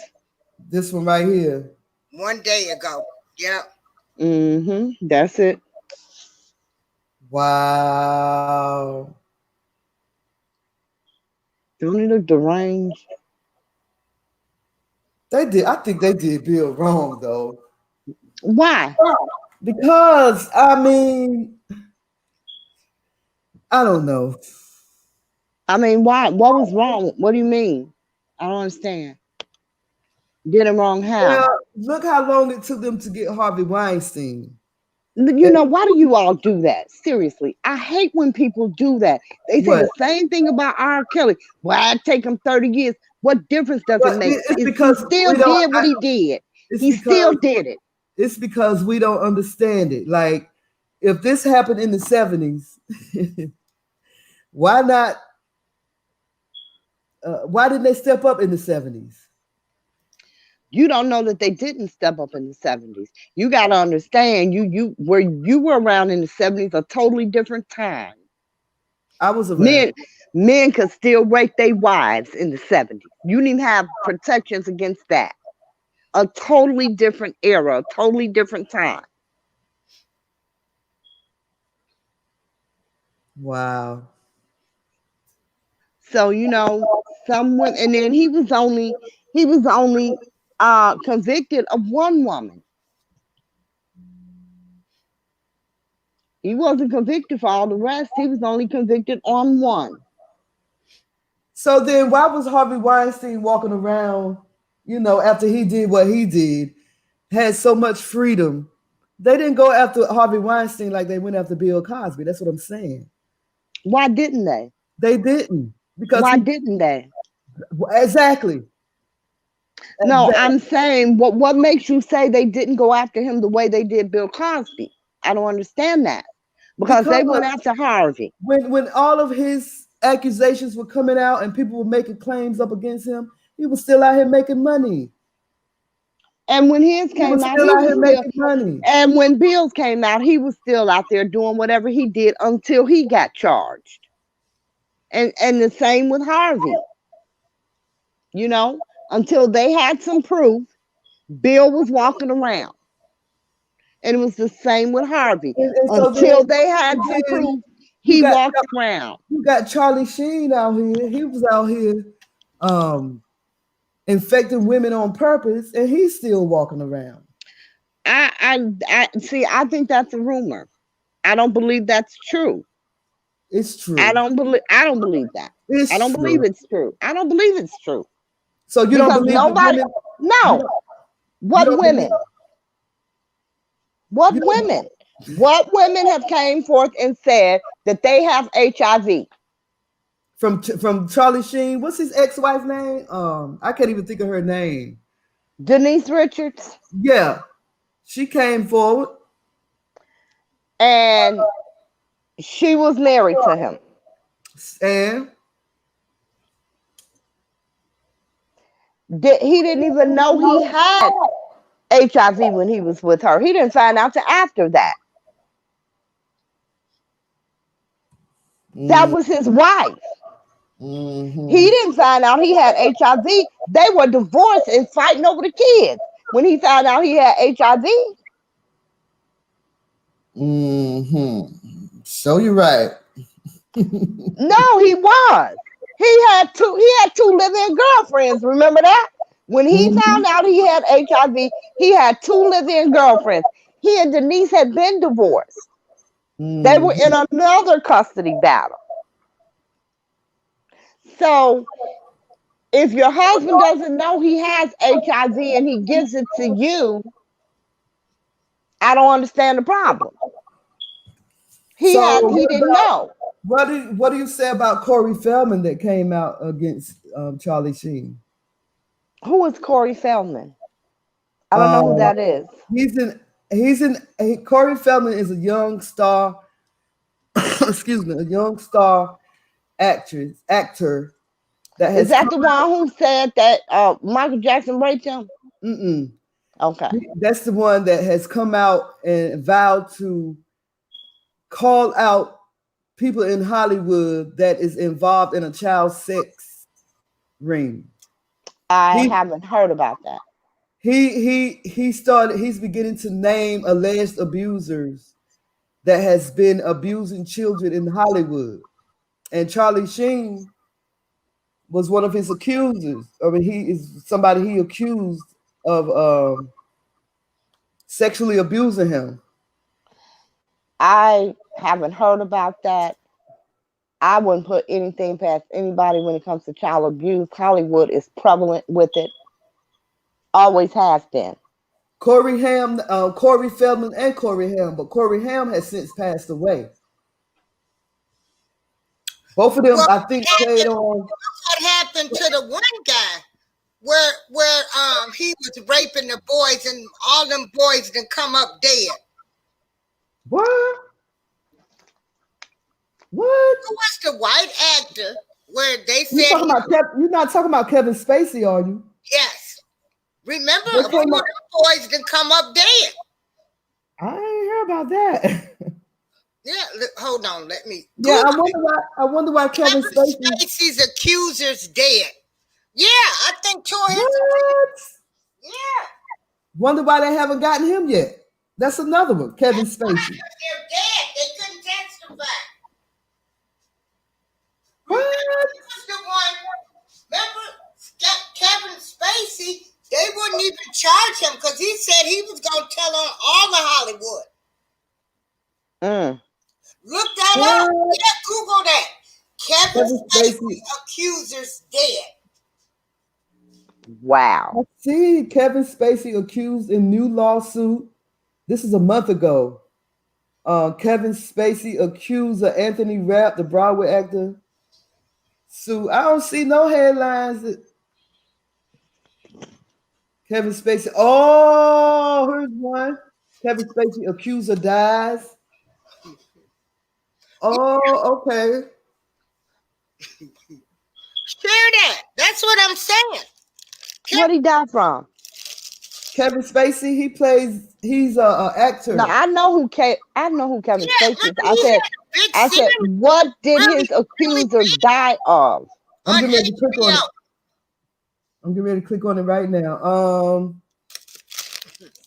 Speaker 2: This one right here.
Speaker 1: 1 day ago. Yeah.
Speaker 3: That's it.
Speaker 2: Wow.
Speaker 3: Don't he look deranged?
Speaker 2: I think they did Bill wrong, though.
Speaker 3: Why?
Speaker 2: Because, I mean, I don't know.
Speaker 3: I mean, why? What was wrong? What do you mean? I don't understand. Did it wrong how?
Speaker 2: Well, look how long it took them to get Harvey Weinstein.
Speaker 3: You know, why do you all do that? Seriously, I hate when people do that. They say the same thing about R. Kelly. Why it take him 30 years? What difference does it make?
Speaker 2: It's because
Speaker 3: he still did what he did. He still did it.
Speaker 2: It's because we don't understand it. Like, if this happened in the 70s, why not? Why didn't they step up in the 70s?
Speaker 3: You don't know that they didn't step up in the 70s. You got to understand, you were around in the 70s, a totally different time.
Speaker 2: I was around.
Speaker 3: Men could still rape their wives in the 70s. You didn't even have protections against that. a totally different era, a totally different time.
Speaker 2: Wow.
Speaker 3: So, you know, someone, and then he was only convicted of one woman. He wasn't convicted for all the rest. He was only convicted on one.
Speaker 2: So then why was Harvey Weinstein walking around, you know, after he did what he did, had so much freedom? They didn't go after Harvey Weinstein like they went after Bill Cosby. That's what I'm saying.
Speaker 3: Why didn't they?
Speaker 2: They didn't. Because
Speaker 3: why didn't they?
Speaker 2: Exactly.
Speaker 3: No, I'm saying what makes you say they didn't go after him the way they did Bill Cosby? I don't understand that. Because they went after Harvey.
Speaker 2: When all of his accusations were coming out and people were making claims up against him, he was still out here making money.
Speaker 3: And when his came out, he was still
Speaker 2: making money.
Speaker 3: And when Bill's came out, he was still out there doing whatever he did until he got charged. And the same with Harvey. You know, until they had some proof, Bill was walking around. And it was the same with Harvey. Until they had some proof, he walked around.
Speaker 2: You got Charlie Sheen out here. He was out here infecting women on purpose, and he's still walking around.
Speaker 3: I see, I think that's a rumor. I don't believe that's true.
Speaker 2: It's true.
Speaker 3: I don't believe that. I don't believe it's true. I don't believe it's true.
Speaker 2: So you don't believe
Speaker 3: nobody? No. What women? What women? What women have came forth and said that they have HIV?
Speaker 2: From Charlie Sheen, what's his ex-wife's name? I can't even think of her name.
Speaker 3: Denise Richards.
Speaker 2: Yeah, she came forward,
Speaker 3: and she was married to him.
Speaker 2: And
Speaker 3: he didn't even know he had HIV when he was with her. He didn't find out till after that. That was his wife.
Speaker 2: Mm-hmm.
Speaker 3: He didn't find out he had HIV. They were divorced and fighting over the kids when he found out he had HIV.
Speaker 2: Mm-hmm. So you're right.
Speaker 3: No, he was. He had two live-in girlfriends. Remember that? When he found out he had HIV, he had two live-in girlfriends. He and Denise had been divorced. They were in another custody battle. So if your husband doesn't know he has HIV and he gives it to you, I don't understand the problem. He didn't know.
Speaker 2: What do you say about Corey Feldman that came out against Charlie Sheen?
Speaker 3: Who is Corey Feldman? I don't know who that is.
Speaker 2: Corey Feldman is a young star. Excuse me, a young star actor. That has.
Speaker 3: Is that the one who said that Michael Jackson raped him?
Speaker 2: Mm-mm.
Speaker 3: Okay.
Speaker 2: That's the one that has come out and vowed to call out people in Hollywood that is involved in a child sex ring.
Speaker 3: I haven't heard about that.
Speaker 2: He's beginning to name alleged abusers that has been abusing children in Hollywood. And Charlie Sheen was one of his accusers. I mean, he is somebody he accused of sexually abusing him.
Speaker 3: I haven't heard about that. I wouldn't put anything past anybody when it comes to child abuse. Hollywood is prevalent with it. Always has been.
Speaker 2: Corey Feldman and Corey Haim, but Corey Haim has since passed away. Both of them, I think, played on.
Speaker 1: What happened to the one guy where he was raping the boys and all them boys didn't come up dead?
Speaker 2: What?
Speaker 1: Who was the white actor where they said
Speaker 2: you're not talking about Kevin Spacey, are you?
Speaker 1: Yes. Remember, a few of them boys didn't come up dead.
Speaker 2: I ain't hear about that.
Speaker 1: Yeah, hold on, let me.
Speaker 2: Yeah, I wonder why Kevin
Speaker 1: Spacey's accusers dead. Yeah, I think two of his.
Speaker 2: What?
Speaker 1: Yeah.
Speaker 2: Wonder why they haven't gotten him yet. That's another one. Kevin Spacey.
Speaker 1: They're dead. They couldn't testify.
Speaker 2: What?
Speaker 1: This was the one. Remember, Kevin Spacey. They wouldn't even charge him because he said he was going to tell on all of Hollywood. Look that up. Yeah, Google that. Kevin Spacey accusers dead.
Speaker 3: Wow.
Speaker 2: Let's see. Kevin Spacey accused in new lawsuit. This is a month ago. Kevin Spacey accused of Anthony Rapp, the Broadway actor. So I don't see no headlines. Kevin Spacey. Oh, here's one. Kevin Spacey accuser dies. Oh, okay.
Speaker 1: Share that. That's what I'm saying.
Speaker 3: What he died from?
Speaker 2: Kevin Spacey. He's a actor.
Speaker 3: No, I know who Kevin Spacey is.
Speaker 1: but he had
Speaker 3: I said, what did his accusers die of?
Speaker 2: I'm getting ready to click on it. I'm getting ready to click on it right now.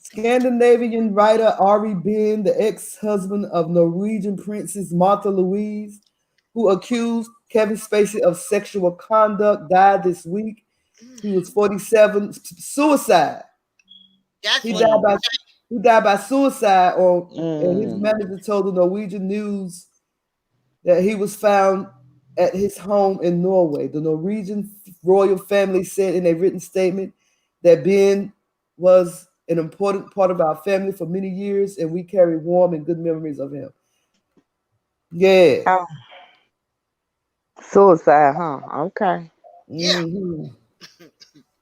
Speaker 2: Scandinavian writer Ari Behn, the ex-husband of Norwegian princess Martha Louise, who accused Kevin Spacey of sexual conduct, died this week. He was 47. Suicide. He died by suicide. And his manager told the Norwegian News that he was found at his home in Norway. The Norwegian royal family said in a written statement that Ben was an important part of our family for many years, and we carry warm and good memories of him. Yeah.
Speaker 3: Oh. Suicide, huh? Okay.
Speaker 1: Yeah.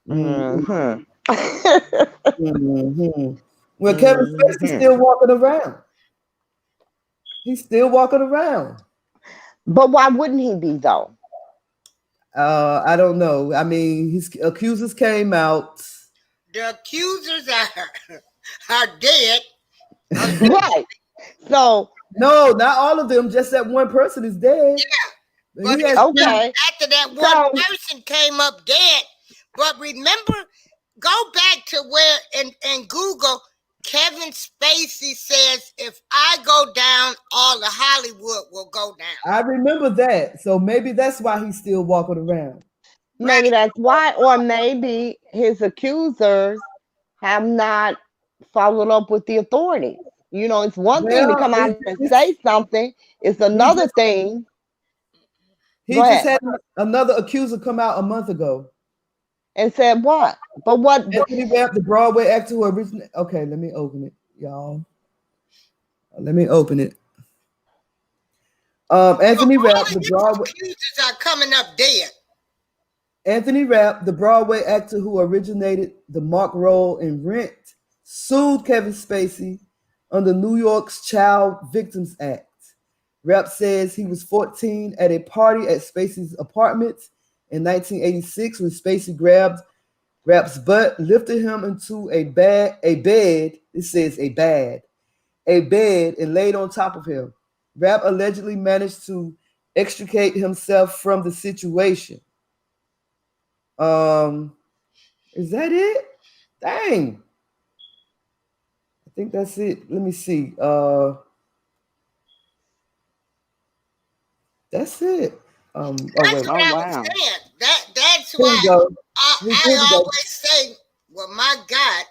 Speaker 2: Well, Kevin Spacey's still walking around. He's still walking around.
Speaker 3: But why wouldn't he be though?
Speaker 2: I don't know. I mean, his accusers came out.
Speaker 1: The accusers are dead.
Speaker 3: Right. So
Speaker 2: no, not all of them. Just that one person is dead.
Speaker 1: Yeah. But
Speaker 3: okay.
Speaker 1: After that one person came up dead. But remember, go back to where in Google, Kevin Spacey says, if I go down, all of Hollywood will go down.
Speaker 2: I remember that. So maybe that's why he's still walking around.
Speaker 3: Maybe that's why, or maybe his accusers have not followed up with the authorities. You know, it's one thing to come out and say something. It's another thing.
Speaker 2: He just had another accuser come out a month ago.
Speaker 3: And said what? But what?
Speaker 2: Anthony Rapp, the Broadway actor who originated. Okay, let me open it, y'all. Let me open it. Anthony Rapp, the Broadway
Speaker 1: accusers are coming up dead.
Speaker 2: Anthony Rapp, the Broadway actor who originated the Mark role in Rent, sued Kevin Spacey under New York's Child Victims Act. Rapp says he was 14 at a party at Spacey's apartment in 1986 when Spacey grabbed Rapp's butt, lifted him into a bed. It says a bed, and laid on top of him. Rapp allegedly managed to extricate himself from the situation. Is that it? Dang. I think that's it. Let me see. That's it.
Speaker 1: That's what I was saying. That's why I always say, well, my God,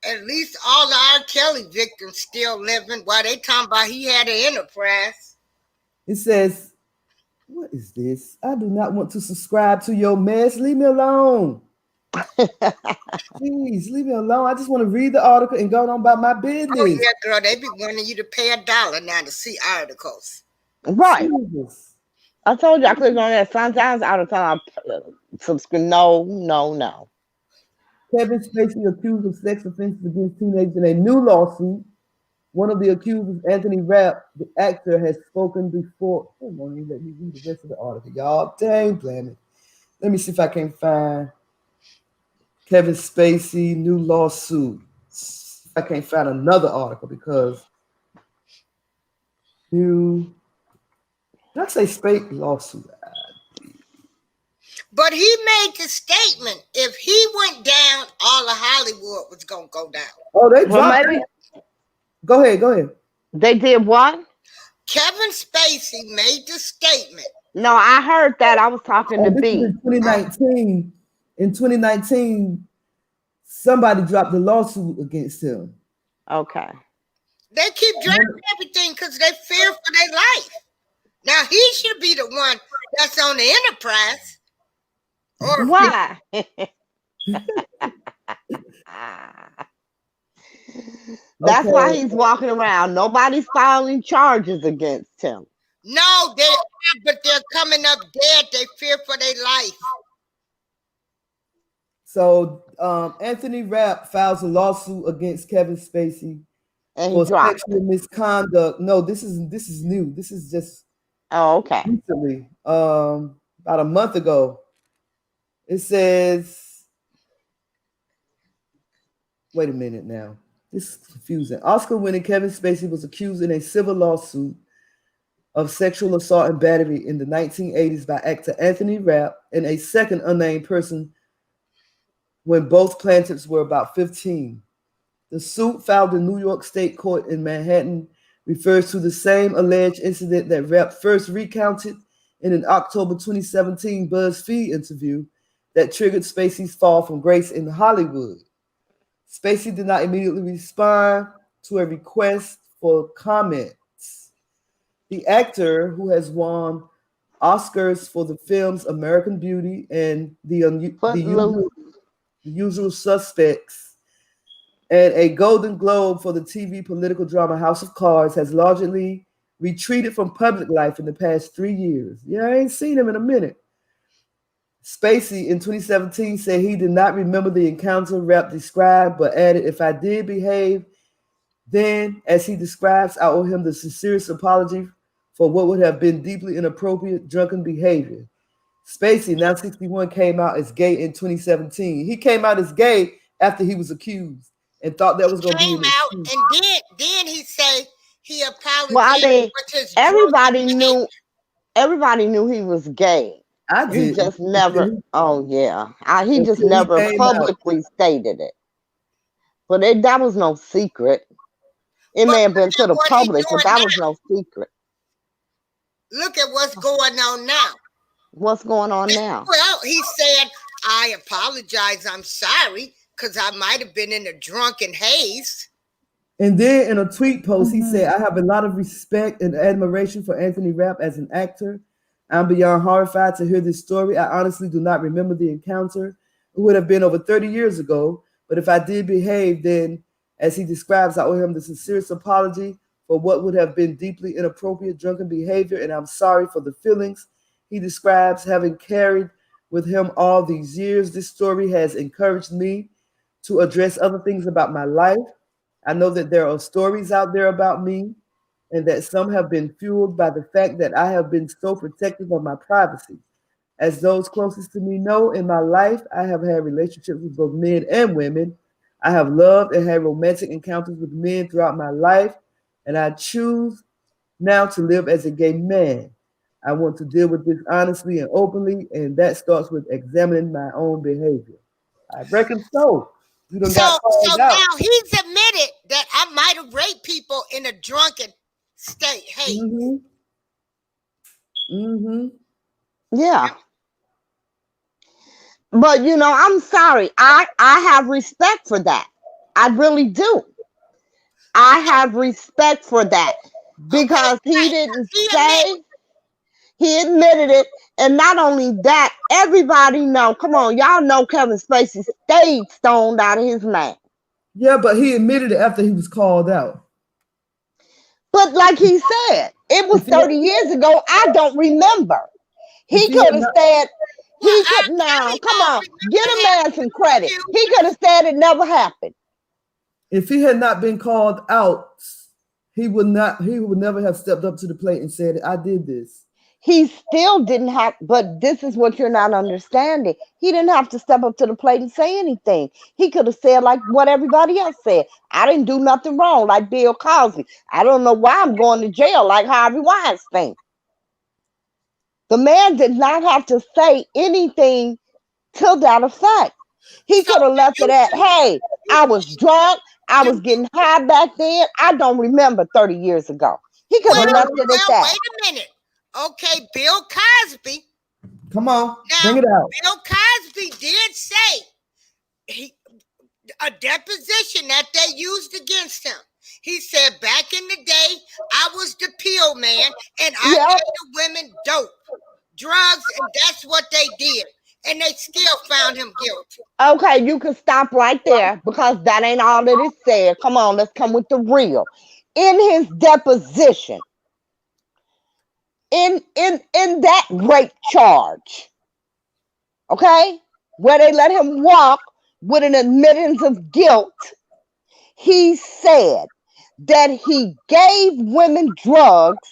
Speaker 1: at least all the R. Kelly victims still living while they talking about he had an enterprise.
Speaker 2: It says, what is this? I do not want to subscribe to your mess. Leave me alone. Please, leave me alone. I just want to read the article and go on about my business.
Speaker 1: Oh, yeah, girl, they be wanting you to pay $1 now to see articles.
Speaker 3: Right. Jesus. I told you I clicked on that sometimes out of time. Subscribe. No.
Speaker 2: Kevin Spacey accused of sex offenses against teenagers in a new lawsuit. One of the accusers, Anthony Rapp, the actor, has spoken before. Hold on, let me read the rest of the article, y'all. Dang, damn it. Let me see if I can find Kevin Spacey new lawsuit. I can't find another article because did I say Spacey lawsuit?
Speaker 1: But he made the statement: if he went down, all of Hollywood was gonna go down.
Speaker 2: Oh, they
Speaker 3: Well,
Speaker 2: dropped
Speaker 3: maybe
Speaker 2: it. Go ahead.
Speaker 3: they did what?
Speaker 1: Kevin Spacey made the statement.
Speaker 3: No, I heard that. I was talking to
Speaker 2: This
Speaker 3: B.
Speaker 2: is in 2019. In 2019, somebody dropped a lawsuit against him.
Speaker 3: Okay.
Speaker 1: They keep dropping everything because they fear for their life. Now he should be the one that's on the Enterprise. Or
Speaker 3: Why? That's why he's walking around. Nobody's filing charges against him.
Speaker 1: no, they are, but they're coming up dead. They fear for their life.
Speaker 2: So Anthony Rapp files a lawsuit against Kevin Spacey
Speaker 3: And
Speaker 2: for
Speaker 3: he dropped
Speaker 2: sexual misconduct. No, this is new. This is just
Speaker 3: okay.
Speaker 2: recently, about a month ago. It says, wait a minute now. This is confusing. Oscar-winning Kevin Spacey was accused in a civil lawsuit of sexual assault and battery in the 1980s by actor Anthony Rapp and a second unnamed person when both plaintiffs were about 15. The suit filed in New York State Court in Manhattan refers to the same alleged incident that Rapp first recounted in an October 2017 BuzzFeed interview that triggered Spacey's fall from grace in Hollywood. Spacey did not immediately respond to a request for comments. The actor, who has won Oscars for the films American Beauty and The Usual Suspects, and a Golden Globe for the TV political drama House of Cards, has largely retreated from public life in the past 3 years. Yeah, I ain't seen him in a minute. Spacey in 2017 said he did not remember the encounter Rapp described, but added, "If I did behave, then, as he describes, I owe him the sincerest apology for what would have been deeply inappropriate drunken behavior." Spacey, now 61, came out as gay in 2017. He came out as gay after he was accused and thought that was going to be
Speaker 1: Came
Speaker 2: an
Speaker 1: out
Speaker 2: excuse.
Speaker 1: and then he say he apologized.
Speaker 3: Well, I mean,
Speaker 1: for his
Speaker 3: everybody knew he was gay.
Speaker 2: I
Speaker 3: He
Speaker 2: did.
Speaker 3: just never. Oh yeah, he just
Speaker 2: Until he
Speaker 3: never
Speaker 2: came out.
Speaker 3: publicly stated it. But that was no secret. It may have been to the
Speaker 1: what he
Speaker 3: public, but
Speaker 1: doing
Speaker 3: that
Speaker 1: now.
Speaker 3: was no secret.
Speaker 1: Look at what's going on now.
Speaker 3: What's going on now?
Speaker 1: Well, he said, "I apologize. I'm sorry because I might have been in a drunken haze."
Speaker 2: And then in a tweet post, he said, "I have a lot of respect and admiration for Anthony Rapp as an actor. I'm beyond horrified to hear this story. I honestly do not remember the encounter. It would have been over 30 years ago. But if I did behave, then, as he describes, I owe him the sincerest apology for what would have been deeply inappropriate drunken behavior. And I'm sorry for the feelings he describes having carried with him all these years. This story has encouraged me to address other things about my life. I know that there are stories out there about me, and that some have been fueled by the fact that I have been so protective of my privacy. As those closest to me know, in my life, I have had relationships with both men and women. I have loved and had romantic encounters with men throughout my life, and I choose now to live as a gay man. I want to deal with this honestly and openly, and that starts with examining my own behavior." I reckon so. You done got called
Speaker 1: So
Speaker 2: out.
Speaker 1: now he's admitted that I might have raped people in a drunken state. Hey,
Speaker 3: Yeah. But I'm sorry. I have respect for that. I really do. I have respect for that because he didn't say, he admitted it. And not only that, everybody know, come on, y'all know Kevin Spacey stayed stoned out of his mind.
Speaker 2: Yeah, but he admitted it after he was called out.
Speaker 3: But like he said, it was 30 years ago. I don't remember. He could have said, come on, get a man some credit. He could have said it never happened.
Speaker 2: If he had not been called out, he would never have stepped up to the plate and said, "I did this."
Speaker 3: He still didn't have, but this is what you're not understanding. He didn't have to step up to the plate and say anything. He could have said like what everybody else said. "I didn't do nothing wrong," like Bill Cosby. "I don't know why I'm going to jail," like Harvey Weinstein. The man did not have to say anything to that effect. He
Speaker 1: So
Speaker 3: could have left it at, hey, I was drunk. I
Speaker 1: you
Speaker 3: was getting high back then. I don't remember 30 years ago. He could have left it at that.
Speaker 1: wait a minute. Okay, Bill Cosby.
Speaker 2: Come on,
Speaker 1: Now,
Speaker 2: bring it out.
Speaker 1: Bill Cosby did say a deposition that they used against him. He said, back in the day, I was the pill man, and I
Speaker 3: Yep.
Speaker 1: gave the women dope, drugs, and that's what they did. And they still found him guilty.
Speaker 3: Okay, you can stop right there because that ain't all that it said. Come on, let's come with the real. In his deposition, in that rape charge, okay, where they let him walk with an admittance of guilt, he said that he gave women drugs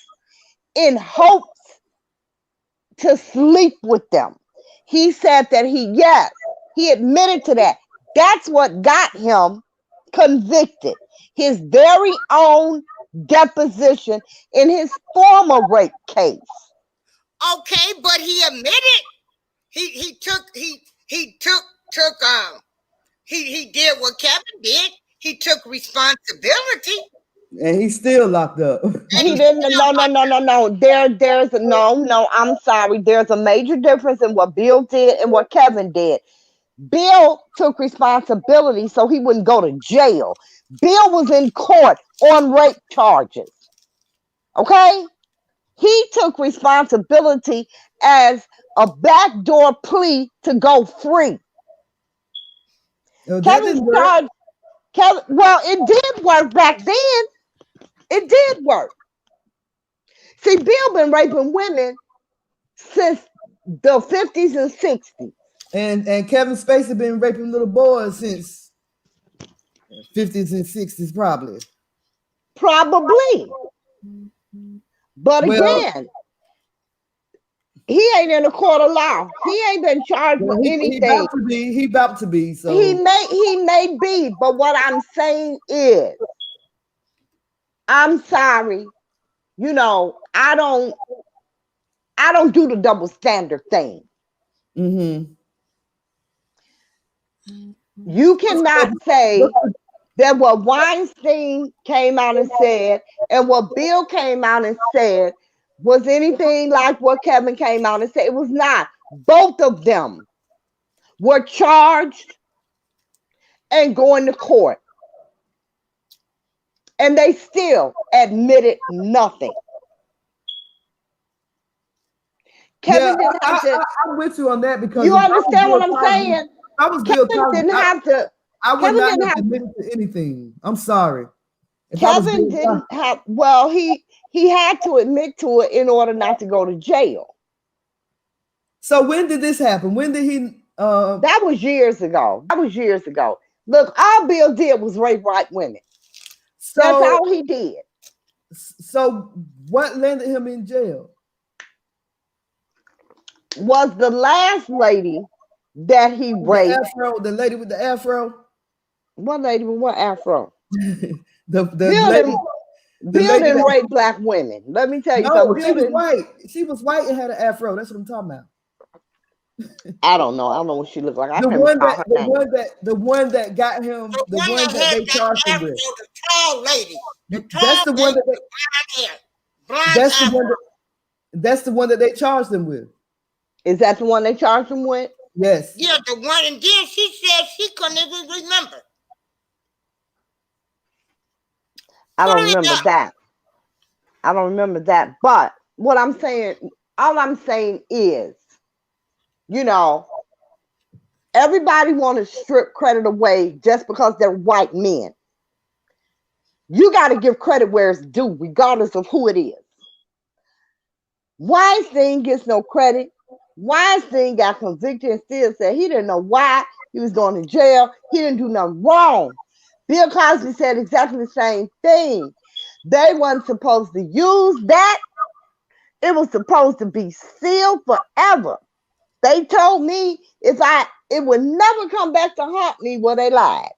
Speaker 3: in hopes to sleep with them. He said that he admitted to that. That's what got him convicted. His very own deposition in his former rape case.
Speaker 1: Okay, but he admitted he did what Kevin did. He took responsibility.
Speaker 2: And he's still locked up.
Speaker 3: He didn't. No. There's no. I'm sorry. There's a major difference in what Bill did and what Kevin did. Bill took responsibility so he wouldn't go to jail. Bill was in court on rape charges. Okay? He took responsibility as a backdoor plea to go free. Kevin's charge. Well, it did work back then. It did work. See, Bill been raping women since the 50s and 60s.
Speaker 2: And Kevin Spacey been raping little boys since 50s and 60s, probably.
Speaker 3: But again, he ain't in a court of law. He ain't been charged with anything.
Speaker 2: He about to be. So
Speaker 3: he may be. But what I'm saying is, I'm sorry. You know, I don't do the double standard thing.
Speaker 2: Mm-hmm.
Speaker 3: You cannot say that what Weinstein came out and said and what Bill came out and said was anything like what Kevin came out and said. It was not. Both of them were charged and going to court. And they still admitted nothing. Kevin didn't have to.
Speaker 2: I'm with you on that because
Speaker 3: you understand what I'm saying?
Speaker 2: I was Bill Cosby.
Speaker 3: Didn't have to.
Speaker 2: I would not have admitted to anything. I'm sorry.
Speaker 3: Kevin didn't have. Well, he had to admit to it in order not to go to jail.
Speaker 2: So when did this happen? When did he?
Speaker 3: That was years ago. Look, all Bill did was rape white women.
Speaker 2: So,
Speaker 3: that's all he did.
Speaker 2: So what landed him in jail?
Speaker 3: Was the last lady that he raped.
Speaker 2: The lady with the afro?
Speaker 3: What lady with what afro?
Speaker 2: Bill
Speaker 3: didn't rape black women. Let me tell you something.
Speaker 2: She was white. She was white and had an afro. That's what I'm talking about.
Speaker 3: I don't know. I don't know what she looked like.
Speaker 2: The one that got him. The one that they charged him with.
Speaker 1: The tall lady.
Speaker 2: That's the one that That's the one that they charged him with.
Speaker 3: Is that the one they charged him with?
Speaker 2: Yes.
Speaker 1: Yeah, the one, and then she said she couldn't even remember.
Speaker 3: I don't remember that. But what I'm saying, all I'm saying is, you know, everybody want to strip credit away just because they're white men. You got to give credit where it's due, regardless of who it is. Weinstein gets no credit. Weinstein got convicted and still said he didn't know why he was going to jail. He didn't do nothing wrong. Bill Cosby said exactly the same thing. They weren't supposed to use that. It was supposed to be sealed forever. They told me it would never come back to haunt me. Well, they lied.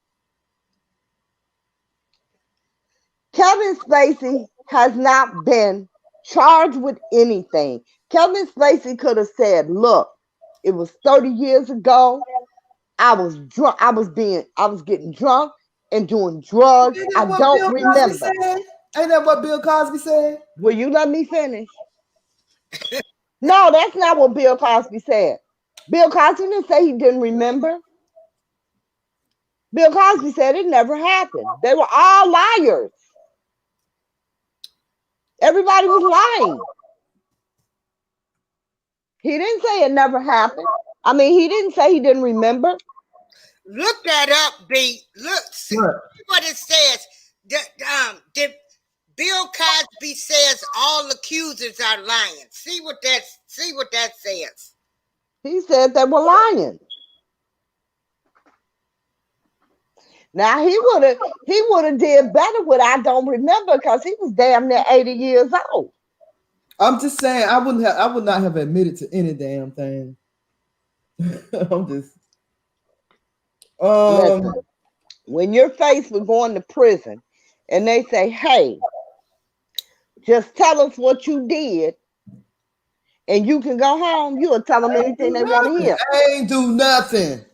Speaker 3: Kevin Spacey has not been charged with anything. Kevin Spacey could have said, look, it was 30 years ago. I was drunk. I was getting drunk and doing drugs.
Speaker 2: Ain't
Speaker 3: I
Speaker 2: that what
Speaker 3: don't
Speaker 2: Bill Cosby
Speaker 3: remember.
Speaker 2: said? Ain't that what Bill Cosby said?
Speaker 3: Will you let me finish? No, that's not what Bill Cosby said. Bill Cosby didn't say he didn't remember. Bill Cosby said it never happened. They were all liars. Everybody was lying. He didn't say it never happened. I mean, he didn't say he didn't remember.
Speaker 1: Look that up, B. Look, see what it says. Bill Cosby says all accusers are lying. See what that says.
Speaker 3: He said they were lying. Now he would have did better with I don't remember because he was damn near 80 years old.
Speaker 2: I'm just saying I would not have admitted to any damn thing. I'm just
Speaker 3: Listen, when you're faced with going to prison and they say, hey, just tell us what you did and you can go home, you'll tell them anything they want to hear.
Speaker 2: I ain't do nothing.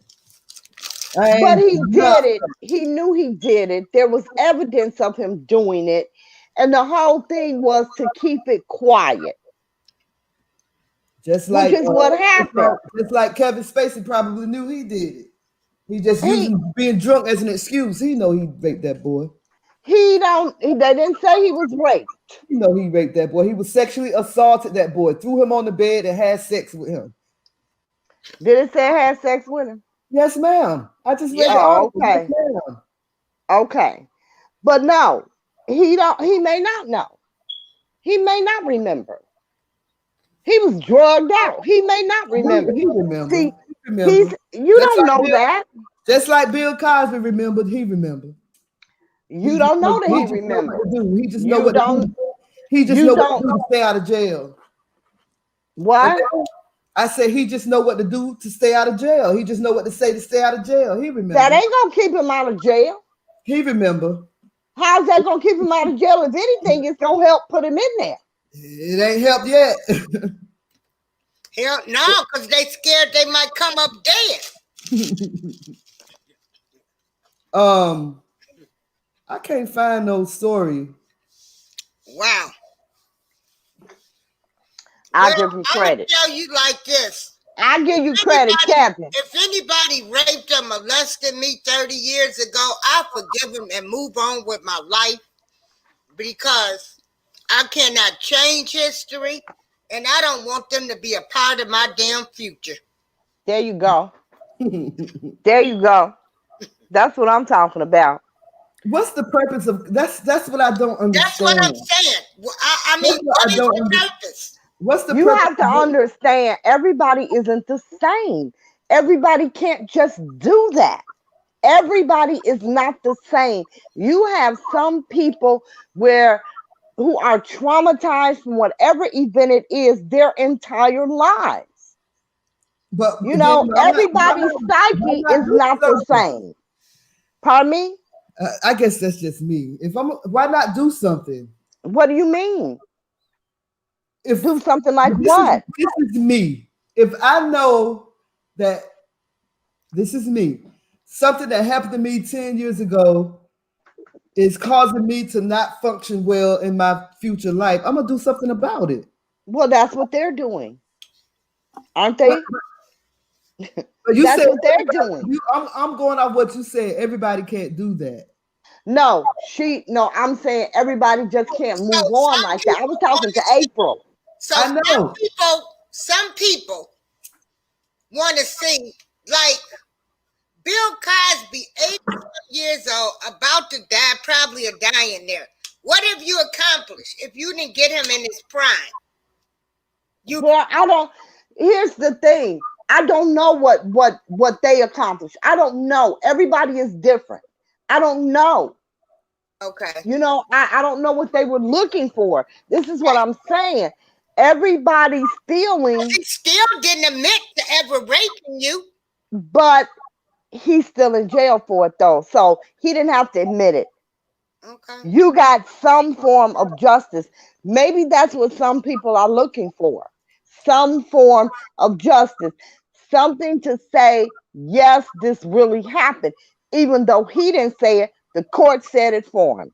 Speaker 3: But he did it. He knew he did it. There was evidence of him doing it. And the whole thing was to keep it quiet.
Speaker 2: Just like
Speaker 3: which is what happened.
Speaker 2: Just like Kevin Spacey probably knew he did it. He just used being drunk as an excuse. He know he raped that boy.
Speaker 3: They didn't say he was raped.
Speaker 2: You know he raped that boy. He was sexually assaulted that boy, threw him on the bed and had sex with him.
Speaker 3: Did it say had sex with him?
Speaker 2: Yes, ma'am. I just read
Speaker 3: okay. Okay. But no, he may not know. He may not remember. He was drugged out. He may not remember.
Speaker 2: He remembered.
Speaker 3: See,
Speaker 2: you
Speaker 3: don't know that.
Speaker 2: Just like Bill Cosby remembered, he remembered.
Speaker 3: You don't know that he remembered.
Speaker 2: He just know what to do. He just know what to do to stay out of jail.
Speaker 3: What?
Speaker 2: Okay? I said he just know what to do to stay out of jail. He just know what to say to stay out of jail. He remember.
Speaker 3: That ain't gonna keep him out of jail.
Speaker 2: He remember.
Speaker 3: How's that gonna keep him out of jail? If anything, it's gonna help put him in there.
Speaker 2: It ain't helped yet.
Speaker 1: Hell no, because they scared they might come up dead.
Speaker 2: I can't find no story.
Speaker 1: Wow.
Speaker 3: I'll give you credit.
Speaker 1: I'll tell you like this.
Speaker 3: I'll give you credit, Captain.
Speaker 1: If anybody raped or molested me 30 years ago, I'll forgive him and move on with my life because I cannot change history and I don't want them to be a part of my damn future.
Speaker 3: There you go. There you go. That's what I'm talking about.
Speaker 2: What's the purpose of that's what I don't understand.
Speaker 1: That's what I'm saying. I mean, what is the purpose?
Speaker 2: What's the
Speaker 3: you
Speaker 2: purpose
Speaker 3: have to understand everybody isn't the same. Everybody can't just do that. Everybody is not the same. You have some people who are traumatized from whatever event it is their entire lives.
Speaker 2: But
Speaker 3: you know, everybody's psyche is not the same. Pardon me?
Speaker 2: I guess that's just me. Why not do something?
Speaker 3: What do you mean? Do something like what?
Speaker 2: This is me. If I know that this is me, something that happened to me 10 years ago is causing me to not function well in my future life, I'm gonna do something about it.
Speaker 3: Well, that's what they're doing, aren't they?
Speaker 2: But you
Speaker 3: that's
Speaker 2: said
Speaker 3: what they're doing.
Speaker 2: I'm going off what you said. Everybody can't do that.
Speaker 3: No, I'm saying everybody just can't move on like that. I was talking to April.
Speaker 1: So some people want to see, like Bill Cosby, 80 years old, about to die, probably a dying there. What have you accomplished if you didn't get him in his prime?
Speaker 3: Here's the thing. I don't know what they accomplished. I don't know. Everybody is different. I don't know.
Speaker 1: Okay.
Speaker 3: You know, I don't know what they were looking for. This is what I'm saying. Everybody's feeling.
Speaker 1: He still didn't admit to ever raping you.
Speaker 3: But he's still in jail for it, though. So he didn't have to admit it.
Speaker 1: Okay.
Speaker 3: You got some form of justice. Maybe that's what some people are looking for. some form of justice, something to say, yes, this really happened, even though he didn't say it, the court said it for him.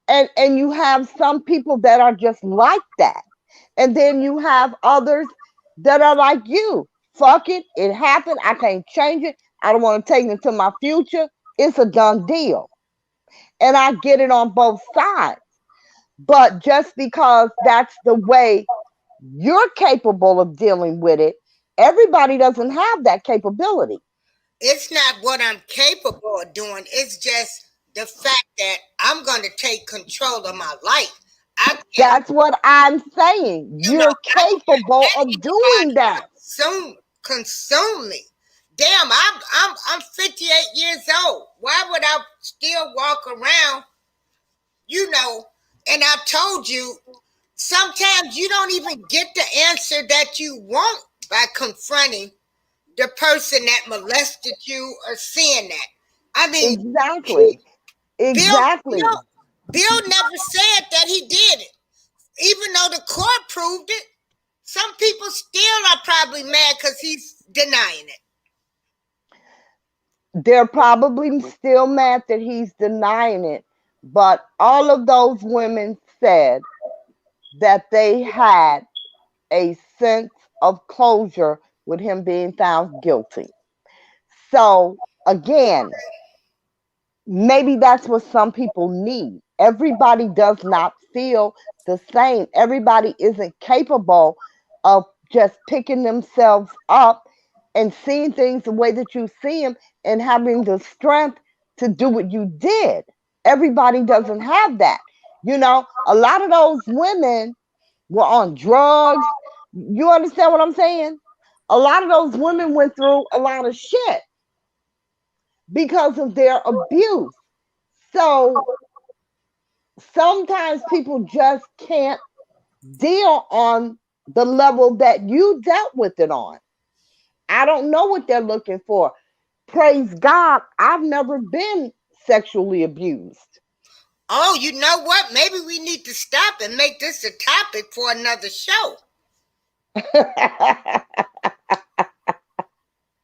Speaker 3: And you have some people that are just like that. And then you have others that are like you. Fuck it, it happened. I can't change it. I don't want to take it into my future. It's a done deal. And I get it on both sides. But just because that's the way you're capable of dealing with it, everybody doesn't have that capability.
Speaker 1: It's not what I'm capable of doing. It's just the fact that I'm going to take control of my life.
Speaker 3: That's what I'm saying. You're capable of doing that.
Speaker 1: Consume me. Damn, I'm 58 years old. Why would I still walk around? You know, and I told you, sometimes you don't even get the answer that you want by confronting the person that molested you or seeing that. I mean,
Speaker 3: exactly.
Speaker 1: Bill never said that he did it, even though the court proved it. Some people still are probably mad because he's denying it.
Speaker 3: They're probably still mad that he's denying it, but all of those women said that they had a sense of closure with him being found guilty. So again, maybe that's what some people need. Everybody does not feel the same. Everybody isn't capable of just picking themselves up and seeing things the way that you see them and having the strength to do what you did. Everybody doesn't have that. You know, a lot of those women were on drugs. You understand what I'm saying? A lot of those women went through a lot of shit because of their abuse. So sometimes people just can't deal on the level that you dealt with it on. I don't know what they're looking for. Praise God, I've never been sexually abused.
Speaker 1: Oh, you know what? Maybe we need to stop and make this a topic for another show.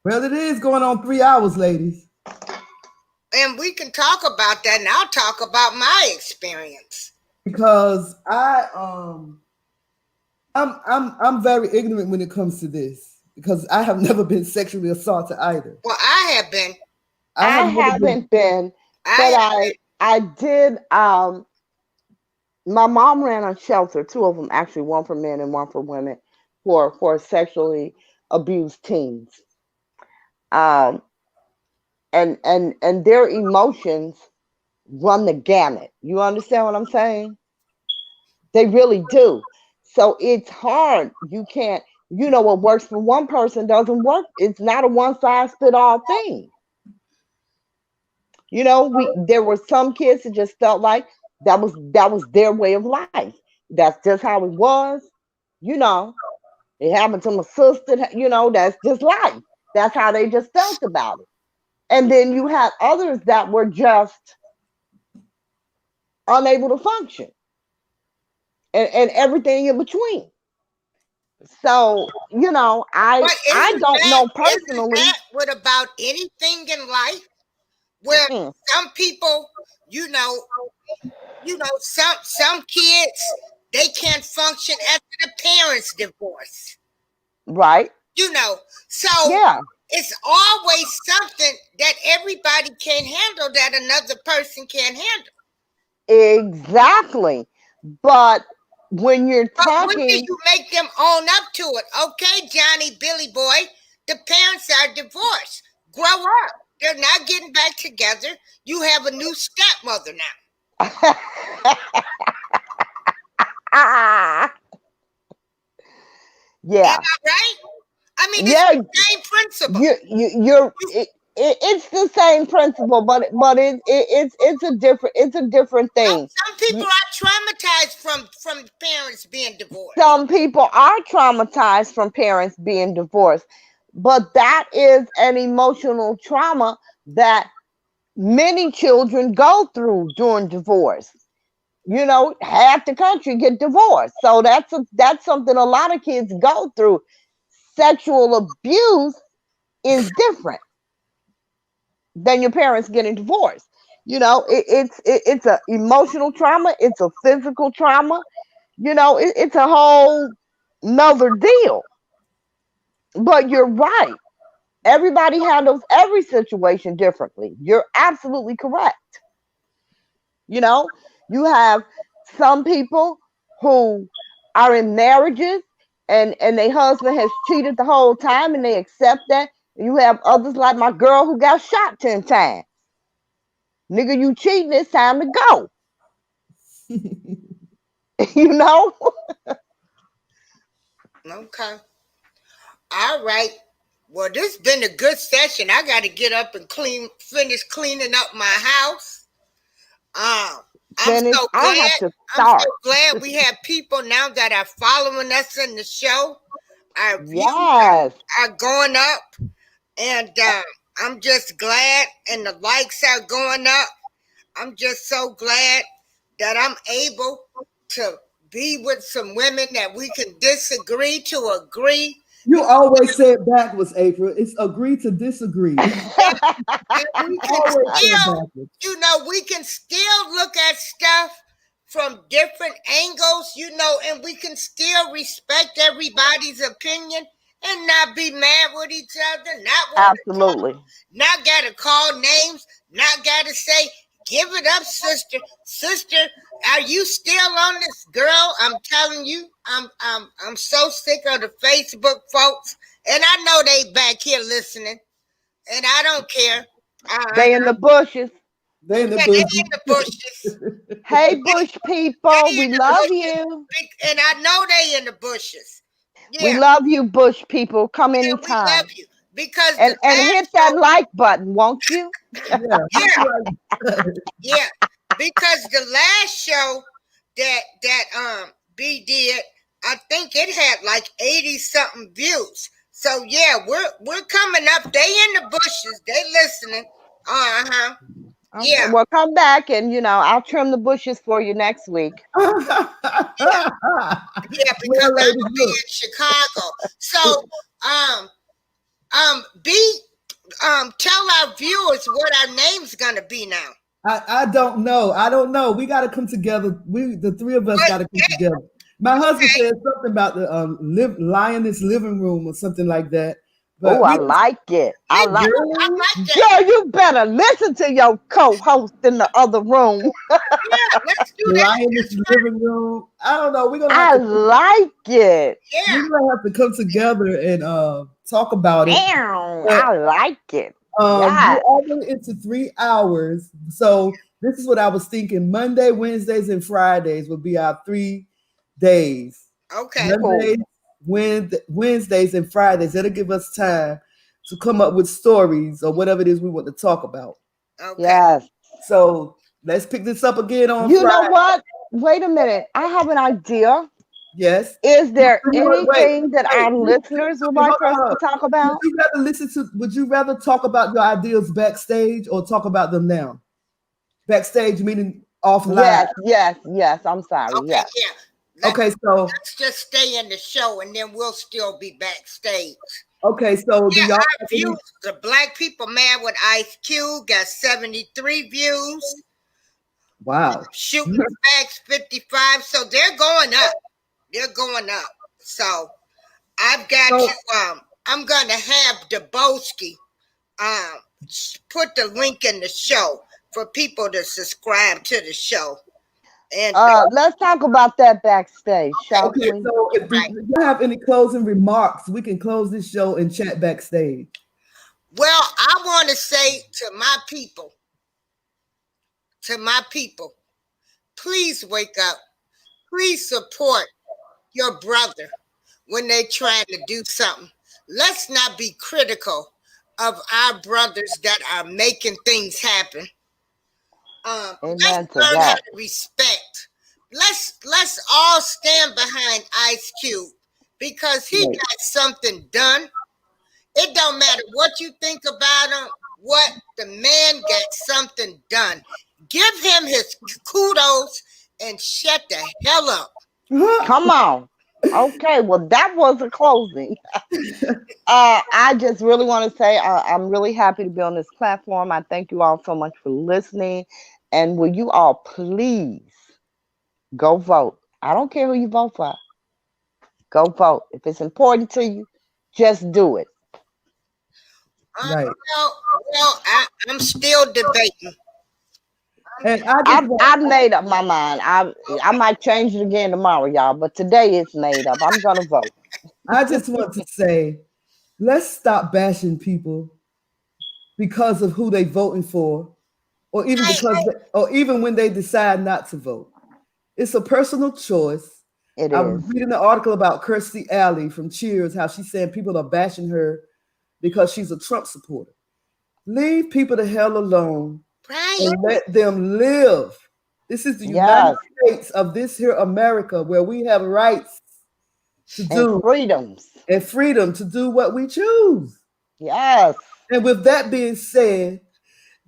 Speaker 2: Well, it is going on 3 hours, ladies.
Speaker 1: And we can talk about that, and I'll talk about my experience.
Speaker 2: Because I'm very ignorant when it comes to this, because I have never been sexually assaulted either.
Speaker 1: Well, I have been.
Speaker 3: I haven't been, but I did. My mom ran a shelter, two of them actually, one for men and one for women, for sexually abused teens. And their emotions run the gamut. You understand what I'm saying? They really do. So it's hard. You can't, you know, what works for one person doesn't work. It's not a one size fit all thing. You know, there were some kids that just felt like that was their way of life. That's just how it was. You know, it happened to my sister. You know, that's just life. That's how they just felt about it. And then you had others that were just unable to function, and everything in between. So, you know, I don't know personally.
Speaker 1: Isn't that what about anything in life? Where some people, you know, some kids, they can't function after the parents divorce.
Speaker 3: Right.
Speaker 1: You know, so
Speaker 3: yeah,
Speaker 1: it's always something that everybody can't handle that another person can't handle.
Speaker 3: Exactly. But when you're talking,
Speaker 1: when do you make them own up to it? Okay, Johnny, Billy boy, the parents are divorced. Grow up. They're not getting back together. You have a new stepmother now.
Speaker 3: Yeah.
Speaker 1: Am I right? I mean, it's the same principle.
Speaker 3: It's the same principle, but it's a different thing.
Speaker 1: Some people are traumatized from parents being divorced.
Speaker 3: Some people are traumatized from parents being divorced, but that is an emotional trauma that many children go through during divorce. You know, half the country get divorced. So that's something a lot of kids go through. Sexual abuse is different than your parents getting divorced. You know, it's a emotional trauma, it's a physical trauma. You know, it's a whole nother deal. But you're right. Everybody handles every situation differently. You're absolutely correct. You know, you have some people who are in marriages and their husband has cheated the whole time and they accept that. You have others like my girl who got shot 10 times. Nigga, you cheating, it's time to go. You know?
Speaker 1: Okay. All right. Well, this has been a good session. I got to get up and finish cleaning up my house. I'm so glad.
Speaker 3: I have to
Speaker 1: I'm
Speaker 3: start.
Speaker 1: so glad we have people now that are following us in the show. Our views
Speaker 3: Yes.
Speaker 1: are going up, and I'm just glad, and the likes are going up. I'm just so glad that I'm able to be with some women that we can disagree to agree.
Speaker 2: You always say it backwards, April. It's agree to disagree.
Speaker 1: And we can
Speaker 2: Always say it
Speaker 1: still,
Speaker 2: backwards.
Speaker 1: you know, we can still look at stuff from different angles, you know, and we can still respect everybody's opinion and not be mad with each other,
Speaker 3: Absolutely.
Speaker 1: not gotta call names, not gotta say, give it up, sister. Sister, are you still on this? Girl, I'm telling you, I'm so sick of the Facebook folks, and I know they back here listening, and I don't care.
Speaker 3: They in the bushes.
Speaker 2: They in the
Speaker 1: They in the bushes.
Speaker 3: Hey, bush people, we love you.
Speaker 1: And I know they in the bushes. Yeah.
Speaker 3: We love you, bush people. Come
Speaker 1: Yeah,
Speaker 3: anytime.
Speaker 1: we love you. Because
Speaker 3: and hit that like button, won't you?
Speaker 1: Yeah. Because the last show that B did, I think it had like 80 something views. So yeah, we're coming up. They in the bushes. They listening.
Speaker 3: Okay,
Speaker 1: yeah.
Speaker 3: Well, come back and I'll trim the bushes for you next week.
Speaker 1: Yeah, because I will be in Chicago. So tell our viewers what our name's gonna be now.
Speaker 2: I don't know. We got to come together. The three of us got to come together. My husband said something about the Lioness living room or something like that.
Speaker 3: Oh, I like it. I like it. Girl, you better listen to your co-host in the other room.
Speaker 1: Yeah, let's do that.
Speaker 2: Lioness living room. I don't know.
Speaker 3: I like it.
Speaker 1: Yeah.
Speaker 2: We're gonna have to come together and talk about it.
Speaker 3: I like it.
Speaker 2: We're only into 3 hours. So this is what I was thinking. Monday, Wednesdays, and Fridays would be our 3 days.
Speaker 1: Okay.
Speaker 2: Mondays, Wednesdays, and Fridays. That'll give us time to come up with stories or whatever it is we want to talk about.
Speaker 1: Okay.
Speaker 3: Yes.
Speaker 2: So let's pick this up again on
Speaker 3: You
Speaker 2: Friday.
Speaker 3: know what? Wait a minute. I have an idea.
Speaker 2: Yes.
Speaker 3: Is there anything that our listeners would like for us to talk about?
Speaker 2: Would you rather talk about your ideas backstage or talk about them now? Backstage meaning offline.
Speaker 3: Yes. I'm sorry.
Speaker 1: Okay,
Speaker 3: yes.
Speaker 1: Yeah.
Speaker 2: So
Speaker 1: let's just stay in the show and then we'll still be backstage.
Speaker 2: Okay, so do y'all
Speaker 1: our views, the Black People Mad with Ice Cube got 73 views.
Speaker 2: Wow.
Speaker 1: Shooting the Facts 55. So they're going up. They're going up. So I've got you. I'm gonna have Debowski put the link in the show for people to subscribe to the show. And
Speaker 3: let's talk about that backstage, shall we?
Speaker 2: So if you have any closing remarks, we can close this show and chat backstage.
Speaker 1: Well, I want to say to my people, please wake up. Please support your brother when they're trying to do something. Let's not be critical of our brothers that are making things happen. Let's learn how to respect. Let's all stand behind Ice Cube because he got something done. It don't matter what you think about him. What the man got something done. Give him his kudos and shut the hell up.
Speaker 3: Come on. Okay, well, that was a closing. I just really want to say I'm really happy to be on this platform. I thank you all so much for listening. And will you all please go vote? I don't care who you vote for. Go vote. If it's important to you, just do it.
Speaker 2: Right.
Speaker 1: Well, I'm still debating.
Speaker 2: And
Speaker 3: I've made up my mind. I might change it again tomorrow, y'all, but today it's made up. I'm gonna vote.
Speaker 2: I just want to say, let's stop bashing people because of who they voting for, or even when they decide not to vote. It's a personal choice. I was reading an article about Kirstie Alley from Cheers, how she's saying people are bashing her because she's a Trump supporter. Leave people the hell alone.
Speaker 1: Right.
Speaker 2: And let them live. This is the United States of this here America, where we have rights to do
Speaker 3: and
Speaker 2: freedom to do what we choose.
Speaker 3: Yes.
Speaker 2: And with that being said,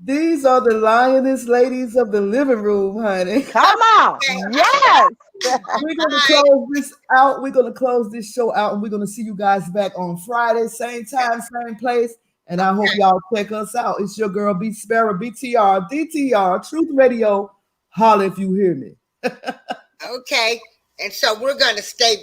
Speaker 2: these are the lioness ladies of the living room, honey.
Speaker 3: Come on. Yes.
Speaker 2: We're going to close this out. We're going to close this show out, and we're going to see you guys back on Friday, same time, same place. And I hope y'all check us out. It's your girl, B Sparrow, BTR, DTR, Truth Radio. Holla if you hear me.
Speaker 1: Okay. And so we're going to stay